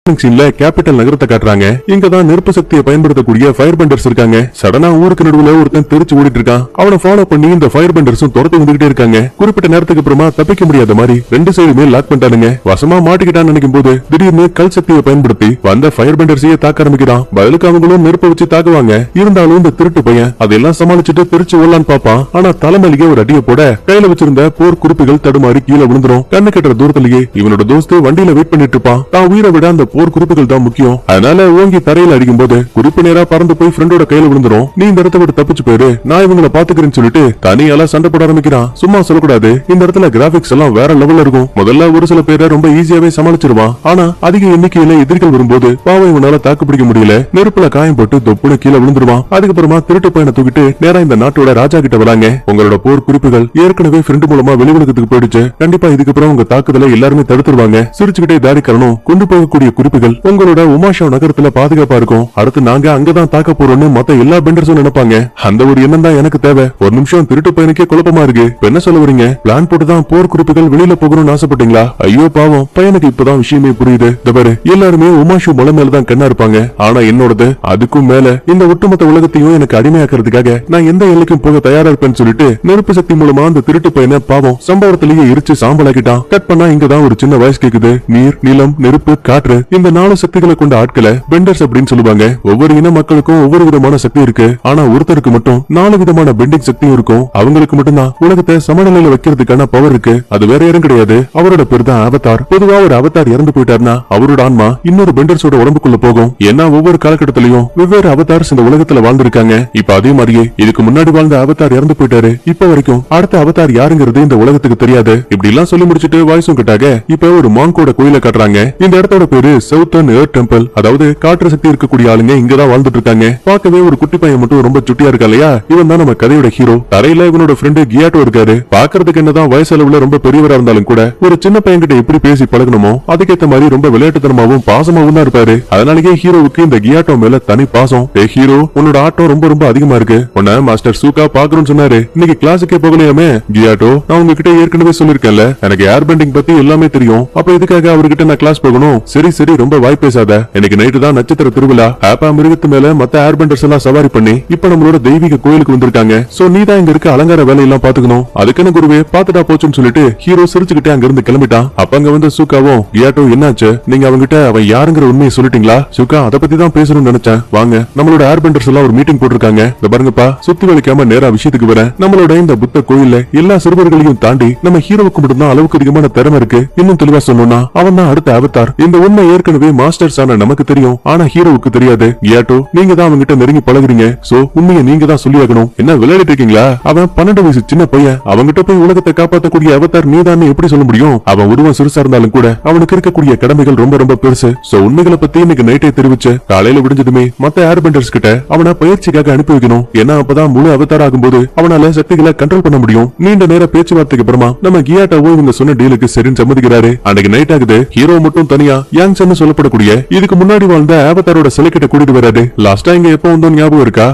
சீன்ல கேபிட்டல் நகரத்தை காட்டுறாங்க. இங்கதான் நெருப்பு சக்தியை பயன்படுத்தக்கூடிய ஃபயர் பெண்டர்ஸ் இருக்காங்க. சடனா ஊருக்கு நடுவுல ஒருத்தன் தெரிச்சு ஓடிட்டு இருக்கான். அவனை ஃபாலோ பண்ணி இந்த ஃபயர் பெண்டர்ஸும் துரத்தி வந்துகிட்டே இருக்காங்க. குறிப்பிட்ட நேரத்துக்கு அப்புறமா தப்பிக்க முடியாத மாதிரி ரெண்டு சைடுமே லாக் பண்ணிட்டானுங்க. வசமா மாட்டிக்கிட்டான்னு நினைக்கும் போது திடீர்னு கல் சக்தியை பயன்படுத்தி வந்த ஃபயர் பெண்டர்ஸையே தாக்க ஆரம்பிக்கிறான். பதிலுக்கு அவங்களும் நெருப்பை வச்சு தாக்குவாங்க. இருந்தாலும் இந்த திருட்டு பையன் அதெல்லாம் சமாளிச்சுட்டு தெரிச்சு ஓடலான்னு பாப்பான். ஆனா தலைமையிலேயே ஒரு அடியை போட கையில வச்சிருந்த போர் குறிப்புகள் தடுமாறி கீழே விழுந்துரும். கண்ணு கட்டுற தூரத்திலேயே இவனோட தோஸ்து வண்டியில வெயிட் பண்ணிட்டு இருப்பான். தான் உயிரை விட அந்த போர் குறிப்புகள் தான் முக்கியம். அதனால ஓங்கி தரையில அடிக்கும் போது குறிப்பு நேரா பறந்து போய் ஃப்ரெண்டோட கையில விழுந்துரும். நீ இந்த இடத்த விட்டு தப்பிச்சு போயிரு, நான் இவங்களை பாத்துக்கிறேன்னு சொல்லிட்டு தனியால சண்டை போட ஆரம்பிக்கிறான். சும்மா சொல்லக்கூடாது, இந்த இடத்துல கிராபிக்ஸ் எல்லாம் வேற லெவல்ல இருக்கும். முதல்ல ஒரு சில பேரை ரொம்ப ஈஸியாவே சமாளிச்சிருவான். ஆனா அதிக எண்ணிக்கையில எதிரிகள் வரும்போது பாவம் இவனால தாக்கு பிடிக்க முடியல. நெருப்புல காயம் போட்டு தொப்புன்னு கீழே விழுந்துருவான். அதுக்கப்புறமா திருட்டு பையனை தூக்கிட்டு நேரா இந்த நாட்டோட ராஜா கிட்ட வராங்க. உங்களோட போர் குறிப்புகள் ஏற்கனவே ஃப்ரெண்ட் மூலமா வெளிவலகத்துக்கு போயிடுச்சு. கண்டிப்பா இதுக்கப்புறம் உங்க தாக்குதலை எல்லாருமே தடுத்துருவாங்க. சிரிச்சுக்கிட்டே தாரிக்கரணும் கொண்டு போகக்கூடிய குறிப்புகள் உங்களோட உமாஷா நகரத்துல பாதுகாப்பா இருக்கும். அடுத்து நாங்க அங்கதான் தாக்க போறோம்னு மத்த எல்லா பெண்டர்ஸும் நினைப்பாங்க. அந்த ஒரு எண்ணம் தான் எனக்கு தேவை. ஒரு நிமிஷம், திருட்டு பையனுக்கே குழப்பமா இருக்கு. என்ன சொல்ல வரீங்க? பிளான் போட்டுதான் போர் குறிப்புகள் வெளியில போகணும்னு ஆசைப்பட்டீங்களா? ஐயோ பாவம், பையனுக்கு இப்பதான் விஷயமே புரியுது. பாரு, எல்லாருமே உமாஷு மலை மேலதான் கண்ணா இருப்பாங்க. ஆனா என்னோடது அதுக்கும் மேல. இந்த ஒட்டுமொத்த உலகத்தையும் எனக்கு அடிமையாக்குறதுக்காக நான் எந்த எல்லைக்கும் போக தயாரா இருப்பேன்னு சொல்லிட்டு நெருப்பு சக்தி மூலமா அந்த திருட்டு பையனை பாவம் சம்பவத்திலேயே எரிச்சு சாம்பலாக்கிட்டான். கட் பண்ணா இங்கதான் ஒரு சின்ன வாய்ஸ் கேக்குது. நீர், நிலம், நெருப்பு, காற்று, இந்த 4 சக்திகளை கொண்ட ஆட்களை பெண்டர்ஸ் அப்படின்னு சொல்லுவாங்க. ஒவ்வொரு இன மக்களுக்கும் ஒவ்வொரு விதமான சக்தி இருக்கு. ஆனா ஒருத்தருக்கு மட்டும் 4 விதமான பெண்டிங் சக்தியும் இருக்கும். அவங்களுக்கு மட்டும்தான் உலகத்தை சமநிலையில வைக்கிறதுக்கான பவர் இருக்கு. அது வேற யாரும் கிடையாது. அவரோட பேர் தான் அவதார். பொதுவா ஒரு அவதார் இறந்து போயிட்டாருன்னா அவரோட ஆன்மா இன்னொரு பெண்டர்ஸோட உடம்புக்குள்ள போகும். ஏன்னா ஒவ்வொரு காலகட்டத்திலயும் வெவ்வேறு அவதார்ஸ் இந்த உலகத்துல வாழ்ந்திருக்காங்க. இப்ப அதே மாதிரியே இதுக்கு முன்னாடி வாழ்ந்த அவதார் இறந்து போயிட்டாரு. இப்ப வரைக்கும் அடுத்த அவதார் யாருங்கிறது இந்த உலகத்துக்கு தெரியாது. இப்படி எல்லாம் சொல்லி முடிச்சிட்டு வாய்ஸும் கிட்டாக இப்ப ஒரு மாங்கோட கோயில காட்டுறாங்க. இந்த இடத்தோட பேரு சவுத்தர்ன் எர்த் டெம்பிள். அதாவது காற்று சக்தி இருக்கக்கூடிய ஆளுங்க இங்கதான் வாழ்ந்துட்டு இருக்காங்க. பார்க்கவே ஒரு குட்டி பையன் மட்டும் ரொம்ப சுட்டியா இருக்கா இல்லையா? இவன் தான் நம்ம கதையோட ஹீரோ. தரையில இவனோட ஃப்ரெண்டு கியாட்டோ இருக்காரு. பாக்குறதுக்கு என்னதான் வயசளவுல ரொம்ப பெரியவரா இருந்தாலும் கூட ஒரு சின்ன பையன் கிட்ட எப்படி பேசி பழகணுமோ அதுக்கேத்த மாதிரி ரொம்ப விளையாட்டுத்தனமாவும் பாசமாவும் தான் இருப்பாரு. அதனாலேயே ஹீரோவுக்கு இந்த கியாட்டோ மேல தனி பாசம். ஹீரோ, உன்னோட ஆட்டம் ரொம்ப ரொம்ப அதிகமா இருக்கு. உன்ன மாஸ்டர் சூக்கா பாக்கணும்னு சொன்னாரு. இன்னைக்கு கிளாஸுக்கே போகலையாமே? கியாட்டோ, நான் உங்ககிட்ட ஏற்கனவே சொல்லிருக்கேன்ல, எனக்கு ஏர் பெண்டிங் பத்தி எல்லாமே தெரியும். அப்ப இதுக்காக அவர்கிட்ட நான் கிளாஸ் போகணும்? சரி சரி, ரொம்ப வாய் பேசாத. எனக்கு நைட்டு தான் நட்சத்திர திருவிழா. ஆப்பா மிருகத்து மேல மத்த ஏர் பெண்டர்ஸ் எல்லாம் சவாரி பண்ணி இப்ப நம்மளோட தெய்வீக கோயிலுக்கு வந்திருக்காங்க. சோ நீ தான் இங்க இருக்க அலங்கார வேலையெல்லாம் பாத்துக்கணும். அதுக்குன்னு குருவே பாத்துட்டா போச்சுன்னு சொல்லிட்டு ஹீரோ சிரிச்சுக்கிட்டே அங்க இருந்து கிளம்பிட்டான். அப்ப அங்க வந்து சூக்காவும், கியாட்டோ என்னாச்சு? நீங்க அவங்கிட்ட அவன் யாருங்கிற உண்மையை சொல்லிட்டீங்களா? சூக்கா, அதை பத்தி தான் பேசணும்னு நினைச்சேன். வாங்க, நம்மளோட ஏர் பெண்டர்ஸ் எல்லாம் ஒரு மீட்டிங் போட்டிருக்காங்க. இந்த பாருங்கப்பா, சுத்தி வலிக்காம நேரா விஷயத்துக்கு வரேன். நம்மளோட இந்த புத்த கோயில்ல எல்லா சிறுவர்களையும் தாண்டி நம்ம ஹீரோவுக்கு மட்டும்தான் அளவுக்கு அதிகமான திறமை இருக்கு. இன்னும் தெளிவா சொல்லணும்னா அவன் தான் அடுத்த அவதார். இந்த உண்மை ஏற்கனவே மாஸ்டர்ஸ் ஆன நமக்கு தெரியும். ஆனா ஹீரோவுக்கு தெரியாது. கியாட்டோ, நீங்க தான் அவங்கிட்ட நெருங்கி பழகுறீங்க. சோ உண்மையை நீங்க தான் சொல்லியாகணும். என்ன விளையாடிட்டு இருக்கீங்களா? அவன் 12 வயசு சின்ன பையன். அவங்கிட்ட போய் உலகத்தை காப்பாற்றக்கூடிய அவதார் நீதான் எப்படி சொல்ல முடியும்? அவன் உருவம் சிறுசா இருந்தாலும் கூட அவனுக்கு இருக்கக்கூடிய கடமைகள் ரொம்ப ரொம்ப பெருசு. சோ உண்மைகளை பத்தி இன்னைக்கு நைட்டே தெரிவிச்சு காலையில விடிஞ்சதுமே மத்த ஏர் பெண்டர்ஸ் கிட்ட அவனை பயிற்சிக்காக அனுப்பி வைக்கணும். ஏன்னா அப்பதான் முழு அவதார் ஆகும்போது அவனால சக்திகளை கண்ட்ரோல் பண்ண முடியும். நீண்ட நேர பேச்சுவார்த்தைக்கு அப்புறமா நம்ம கியாட்டோவோ இவங்க சொன்ன டீலுக்கு சரின்னு சம்மதிக்கிறாரு. அன்னைக்கு நைட் ஆகுது. ஹீரோ மட்டும் தனியா யாங்சன் சொல்லப்படக்கூடிய இதுக்கு முன்னாடி வாழ்ந்த அவதாரோட சிலை கிட்ட கூட்டிட்டு வராரு. லாஸ்டா இங்க எப்ப வந்தோம் ஞாபகம் இருக்கா?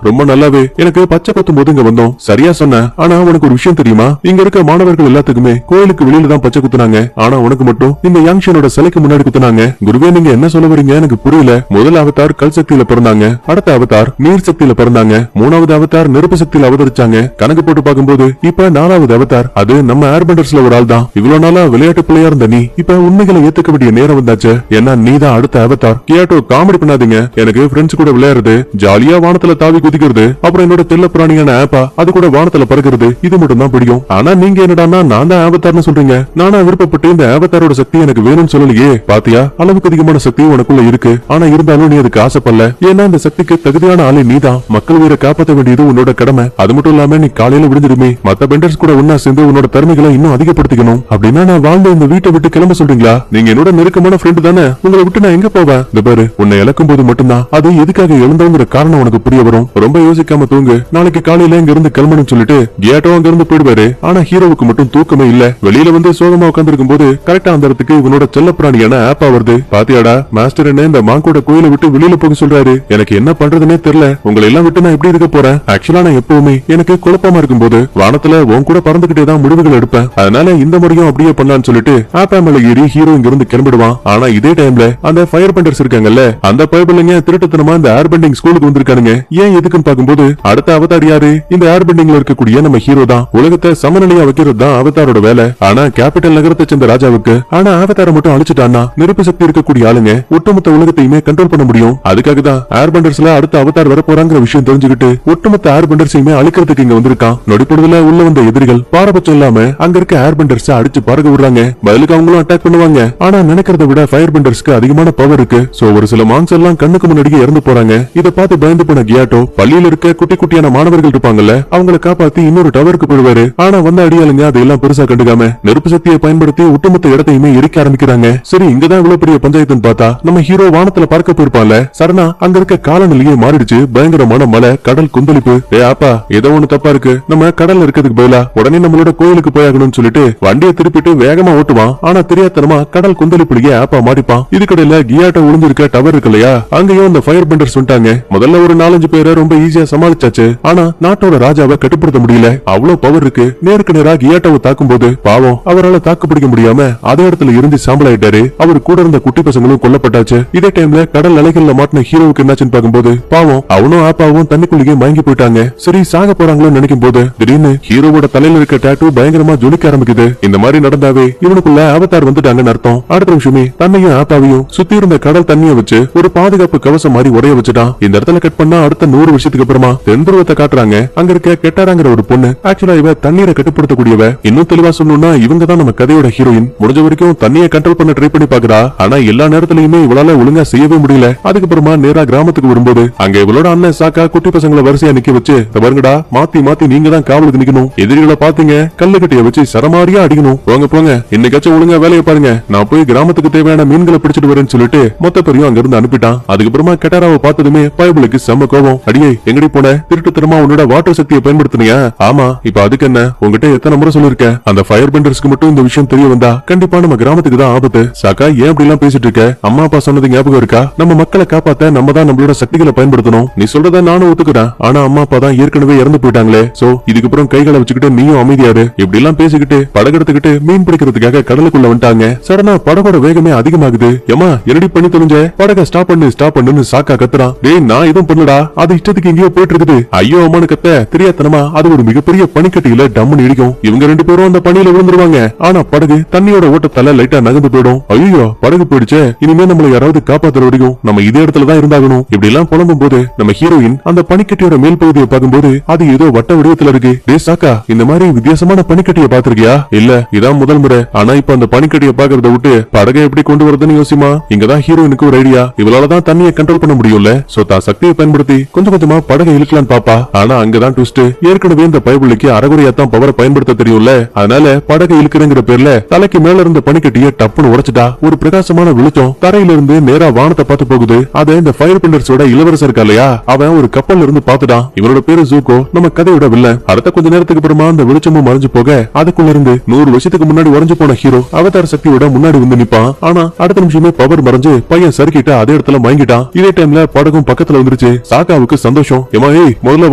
ரொம்ப நல்லாவே. எனக்கு பச்சை குத்தும் போது இங்க வந்தோம். சரியா சொன்ன. ஆனா உனக்கு ஒரு விஷயம் தெரியுமா? இங்க இருக்க மாணவர்கள் எல்லாத்துக்குமே கோயிலுக்கு வெளியில தான் பச்சை குத்துனாங்க. ஆனா உனக்கு மட்டும் இந்த யாங்சனோட சிலைக்கு முன்னாடி குத்துனாங்க. குருவே, நீங்க என்ன சொல்ல வரீங்க? எனக்கு புரியல. முதல் அவதார் கல் சக்தியில பிறந்தாங்க. அடுத்த அவதார் நீர் சக்தியில பிறந்தாங்க. 3வது அவதார் நெருப்பு சக்தியில அவதரிச்சாங்க. கணக்கு போட்டு பார்க்கும்போது இப்ப 4வது அவதார் அது நம்ம ஏர் பெண்டர்ஸ்ல ஒரு ஆள் தான். இவ்வளவு நாளா விளையாட்டு பிள்ளையா இருந்த நீ இப்ப உண்மைகளை ஏத்துக்க வேண்டிய நேரம் வந்தாச்சு. ஏன்னா நீ தான் அடுத்த அவதார். கியாட்டோ, காமெடி பண்ணாதீங்க. எனக்கு ஃப்ரெண்ட்ஸ் கூட விளையாடுறது, ஜாலியா வானத்துல தாவி குதிக்கிறது, அப்புறம் என்னோட தெல்ல பிராணியான ஆப்பா அது கூட வானத்துல பறக்கிறது, இது மட்டும் தான் பிடிக்கும். ஆனா நீங்க என்னடான்னா நான் தான் அவதார்னு சொல்றீங்க. நானா விருப்பப்பட்டு இந்த அவதாரோட சக்தி எனக்கு வேணும்னு சொல்லலையே. பாத்தியா, அளவுக்கு அதிகமான சக்தி உனக்குள்ள இருக்கு. ஆனா இருந்தாலும் நீ அதுக்கு ஆசைப்படல. ஏன்னா இந்த சக்திக்கு தகுதியான ஆளு நீதான். மக்கள் உயிரை காப்பாற்ற வேண்டியது உன்னோட கடமை. அது மட்டும் இல்லாம நீ காலையில விழுந்துடுமே மத்த பெண்டர்ஸ் கூட ஒன்னா சேர்ந்து உன்னோட திறமைகளை இன்னும் அதிகப்படுத்திக்கணும். அப்படின்னா நான் வாழ்ந்த இந்த வீட்டை விட்டு கிளம்ப சொல்றீங்களா? நீங்க என்னோட நெருக்கமான ஃப்ரெண்டு தானே. உங்களை விட்டு நான் எங்க போவேன்? இந்த பாரு, உன்னை இழக்கும் போது மட்டும்தான் அது எதுக்காக எழுந்தோங்கிற காரணம் உனக்கு புரிய வரும். ரொம்ப யோசிக்காம தூங்கு. நாளைக்கு காலையில இங்க இருந்து கிளம்பணும்னு சொல்லிட்டு கியாட்டோ அங்க இருந்து போயிடுவாரு. ஆனா ஹீரோவுக்கு மட்டும் தூக்கமே இல்ல. வெளியில வந்து சோகமா உட்கார்ந்திருக்கும் போது கரெக்டா அந்த இடத்துக்கு இவனோட செல்ல பிராணியான ஆப்பா வருது. பாத்தியாடா, மாஸ்டர் என்ன இந்த மாங்கோட கோயிலை விட்டு வெளியில போக சொல்றாரு. எனக்கு என்ன பண்றதுன்னே தெரியல. உங்களை எல்லாம் விட்டு நான் எப்படி இருக்க போறேன்? ஆக்சுவலா நான் எப்பவுமே எனக்கு குழப்பமா இருக்கும் போது வானத்துல உன் கூட பறந்துகிட்டே தான் முடிவுகள் எடுப்பேன். அதனால இந்த முறையும் அப்படியே பண்ணலான்னு சொல்லிட்டு ஆப்பா மேல ஏறி ஹீரோ இங்க இருந்து கிளம்பிடுவான். ஆனா இதே டைம்ல அந்த ஃபயர் பெண்டர்ஸ் இருக்காங்கல்ல, அந்த பைபிள்ங்க திருட்டுத்தனமா இந்த ஏர் பெண்டிங் ஸ்கூலுக்கு வந்திருக்கானுங்க. ஏன் எதுக்குன்னு பாக்கும்போது அடுத்த அவதார் யாரு? இந்த ஏர் பெண்டிங்ல இருக்கக்கூடிய நம்ம ஹீரோ தான். உலகத்தை சமநிலையா வைக்கிறது தான் அவதாரோட வேலை. ஆனா கேபிட்டல் நகரத்தை சேர்ந்த ராஜாவுக்கு அவதாரை மட்டும் அழிச்சிட்டான்னா நெருப்பு சக்தி இருக்கக்கூடிய ஆளுங்க ஒட்டுமொத்த உலகத்தையுமே கண்ட்ரோல் பண்ண முடியும். அதுக்காக தான் ஏர் பெண்டர்ஸ்ல அடுத்த அவதார் வர போறாங்கிற விஷயம் தெரிஞ்சுக்கிட்டு ஒட்டுமொத்த ஏர் பெண்டர்ஸையுமே அழிக்கிறதுக்கு இங்க வந்திருக்கான். நொடிப்பொழுதுல உள்ள வந்த எதிரிகள் பாரபட்சம் இல்லாம அங்க இருக்க ஏர் பெண்டர்ஸ் அடிச்சு பறக்க விடுறாங்க. பதிலுக்கு அவங்களும் அட்டாக் பண்ணுவாங்க. ஆனா நினைக்கிறத விட ஃபயர் பெண்டர்ஸ்க்கு அதிகமான பவர் இருக்கு. சோ ஒரு சில மான்ஸ் எல்லாம் கண்ணுக்கு முன்னாடியே இறந்து போறாங்க. இத பார்த்து பயந்து போன கியாட்டோ பள்ளியில இருக்க குட்டி குட்டியான மாணவர்கள் இருப்பாங்கல்ல, அவங்களை காப்பாத்தி இன்னொரு டவருக்கு போடுவாரு. ஆனா வந்த அடியாளுங்க அதெல்லாம் பெருசா கண்டுக்காம நெருப்பு சக்தியை பயன்படுத்தி ஒட்டுமொத்த இடத்தையுமே எரிக்க ஆரம்பிக்கிறாங்க. சரி, இங்கதான் இவ்வளவு பெரிய பஞ்சாயத்துன்னு பார்த்தா நம்ம ஹீரோ வானத்துல பார்க்க போயிருப்பான்ல, சரணா அங்க இருக்க காலநிலையே மாறிடுச்சு. பயங்கரமான மழை, கடல் கொந்தளிப்பு. ஆப்பா ஏதோ ஒண்ணு தப்பா இருக்கு, நம்ம கடல்ல இருக்கிறதுக்கு பதிலா உடனே நம்மளோட கோயிலுக்கு போயாகணும்னு சொல்லிட்டு வண்டியை திருப்பிட்டு வேகமா ஓட்டுவான். ஆனா தெரியாதனமா கடல் கொந்தளிப்புலயே ஆப்பா மாட்டிப்பான். இதுக்கடையில கியாட்டோ விழுந்திருக்க டவர் இருக்கு இல்லையா, அங்கேயும் அந்த ஃபயர் பெண்டர்ஸ் வந்துட்டாங்க. முதல்ல ஒரு 4-5 பேரை ரொம்ப ஈஸியா சமாளிச்சாச்சு. ஆனா நாட்டோட ராஜாவை கட்டுப்படுத்த முடியல. அவ்வளவு பவர் இருக்கு. நேருக்கு நேரா கியாட்டோவை தாக்கும் போது பாவம் அவரால் தாக்கு பிடிக்க முடியாம அதே இடத்துல இருந்து சாம்பலாயிட்டாரு. அவர் கூட இருந்த குட்டி பசங்களும் கொல்லப்பட்டாச்சு. இதே டைம்ல கடல் அலைகள்ல மாட்டின ஹீரோவுக்கு என்னாச்சுன்னு பாக்கும்போது பாவம் அவனும் ஆப்பாவும் தண்ணிக்குள்ளேயே மயங்கி போயிட்டாங்க. சரி சாக போறாங்களோன்னு நினைக்கும் போது திடீர்னு ஹீரோவோட தலையில இருக்க டாட்டூ பயங்கரமா ஜொலிக்க ஆரம்பிக்குது. இந்த மாதிரி நடந்தாவே இவனுக்குள்ள அவதார் வந்துட்டாங்கன்னு அர்த்தம். அடுத்த நிமிஷமே தன்னையும் ஆப்பாவையும் சுத்தி இருந்த கடல் தண்ணிய வச்சு ஒரு பாதுகாப்பு கவசம் மாதிரி உடைய வச்சுட்டான். இந்த இடத்துல கட் பண்ணா அடுத்த 100 வருஷத்துக்கு அப்புறமா தென்துருவத்தை காட்டுறாங்க. அங்க இருக்க கெட்டாராங்கிற ஒரு பொண்ணு ஆக்சுவலா இவ தண்ணீரை கட்டுப்படுத்தக்கூடியவ. இன்னும் தெளிவா சொல்லணும்னா இவங்க தான் நம்ம கதையோட ஹீரோயின். முடிஞ்ச வரைக்கும் தண்ணியை கண்ட்ரோல் பண்ண ட்ரை பண்ணி பாக்குறா. ஆனா எல்லா நேரத்திலயுமே இவளால ஒழுங்கா செய்யவே முடியல. அதுக்கப்புறமா நேரா கிராமத்துக்கு வரும்போது அங்க இவளோட அண்ணன் சாக்கா குட்டி பசங்களை வரிசையா நிக்க வச்சு பாருங்கடா, மாத்தி மாத்தி நீங்க தான் காவலுக்கு நிக்கணும். எதிரிகளை பாத்தீங்க கல்லு கட்டிய வச்சு சரமாரியா அடிக்கணும். போங்க போங்க, இன்னைக்காச்சும் ஒழுங்கா வேலையை பாருங்க. நான் போய் கிராமத்துக்கு தேவையான மீன்களை பிடிச்சிட்டு வரேன்னு சொல்லிட்டு மொத்த பேரையும் அங்க இருந்து அனுப்பிட்டான். அதுக்கப்புறமா கெட்டாராவை பார்த்ததுமே பயபுளுக்கு செம்ம கோபம். அடியே எங்கடி போன? திருட்டுத்தனமா உன்னோட வாட்டர் சக்தியை பயன்படுத்தினியா? ஆமா, இப்ப அதுக்கு என்ன? உங்ககிட்ட எத்தனை முறை சொல்லிருக்க? அந்த ஃபயர் பெண்டர்ஸ்க்கு மட்டும் இந்த விஷயம் தெரிய வந்தா கண்டிப்பா நம்ம கிராமத்துக்கு தான் ஆபத்து. சாக்கா ஏன் அப்படி எல்லாம் பேசிட்டு இருக்க? அம்மா அப்பா சொன்னது ஞாபகம் இருக்கா? நம்ம மக்களை காப்பாத்த நம்ம தான் நம்மளோட சக்திகளை பயன்படுத்தணும். நீ சொல்றத நானும் ஒத்துக்கிறேன். ஆனா அம்மா அப்பா தான் ஏற்கனவே இறந்து போயிட்டாங்களே. சோ இதுக்கப்புறம் கைகளை வச்சுக்கிட்டு நீயும் அமைதியாரு. இப்படி எல்லாம் பேசிக்கிட்டு படகெடுத்துக்கிட்டு மீன் பிடிக்கிறதுக்காக கடலுக்குள்ள வந்துட்டாங்க. சடனா படகோட வேகமே அதிகமாகுது. ஏமா என்னடி பண்ணி தொலைஞ்ச? படக ஸ்டாப் பண்ணுன்னு சாக்கா கத்துறான். டேய் நான் எதுவும் பண்ணலடா, அது இஷ்டத்துக்கு எங்கேயோ போயிட்டு இருக்குது. ஐயோ அம்மானு கத்த தெரியாதனமா அது ஒரு மிகப்பெரிய பனிக்கட்டியில டம்முன்னு இடிக்கும். இவங்க 2 பேரும் அந்த பனியில விழுந்துருவாங்க. ஆனா படகு தண்ணியோட ஓட்டத்தால லைட்டா நகர்ந்து போயிடும். ஐயோ படகு போயிடுச்சே, இனிமே நம்மள யாராவது காப்பாத்துற வரைக்கும் நம்ம இதே இடத்துல தான் இருந்தாகணும். இப்படி எல்லாம் புலம்பும் போது நம்ம ஹீரோயின் அந்த பனிக்கட்டியோட மேல் பகுதியை பார்க்கும்போது அது ஏதோ வட்ட வடிவத்துல இருக்கு. டே சாக்கா, இந்த மாதிரி வித்தியாசமான பனிக்கட்டியை பாத்திருக்கியா? இல்ல, இதான் முதல் முறை. ஆனா இப்ப அந்த பனிக்கட்டியை பாக்குறத விட்டு படகை எப்படி கொண்டு வரதுன்னு யோசிமா. இங்கதான் ஹீரோயினுக்கு ஒரு ஐடியா. இவளாலதான் தண்ணியை கண்ட்ரோல் பண்ண முடியும்ல. சோ தான் சக்தியை பயன்படுத்தி கொஞ்சம் கொஞ்சமா படகை இழுக்கலான்னு பாப்பா. ஆனா அங்கதான் ட்விஸ்ட். ஏற்கனவே இந்த பயபுள்ளிக்கு அரைகுறையாத்தான் பவரை பயன்படுத்த தெரியும்ல. அதனால படகை இழுக்கிறங்கிற பேர்ல தலைக்கு மேல இருந்த பனிக்கட்டியை டப்புன்னு உடைச்சிட்டா. ஒரு பிரகாசமான வெளிச்சம் தரையில இருந்து நேரா வானத்தை பார்த்து போகுது. அதை இந்த ஃபயர் பெண்டர்ஸோட இளவரசர் இருக்கா இல்லையா, அவன் ஒரு கப்பல்ல இருந்து பாத்துட்டான். இவனோட பேரு ஜூகோ, நம்ம கதையோட வில்லன். அடுத்த கொஞ்ச நேரத்துக்கு அப்புறமா அந்த வெளிச்சமும் மறைஞ்சு போக அதுக்குள்ள இருந்து 100 வருஷத்துக்கு முன்னாடி உறைஞ்சு போன ஹீரோ அவதார சக்தியோட முன்னாடி வந்து நிப்பான். ஆனா அடுத்த நிமிஷமே பவர் மறைஞ்சு பையன் சறுக்கிட்டு அதே இடத்துல மயங்கிட்டான். இதே டைம்ல படகும் பக்கத்துல வந்துருச்சு. சாக்காவுக்கு சந்தோஷம். ஏமா ஏய் முதல்ல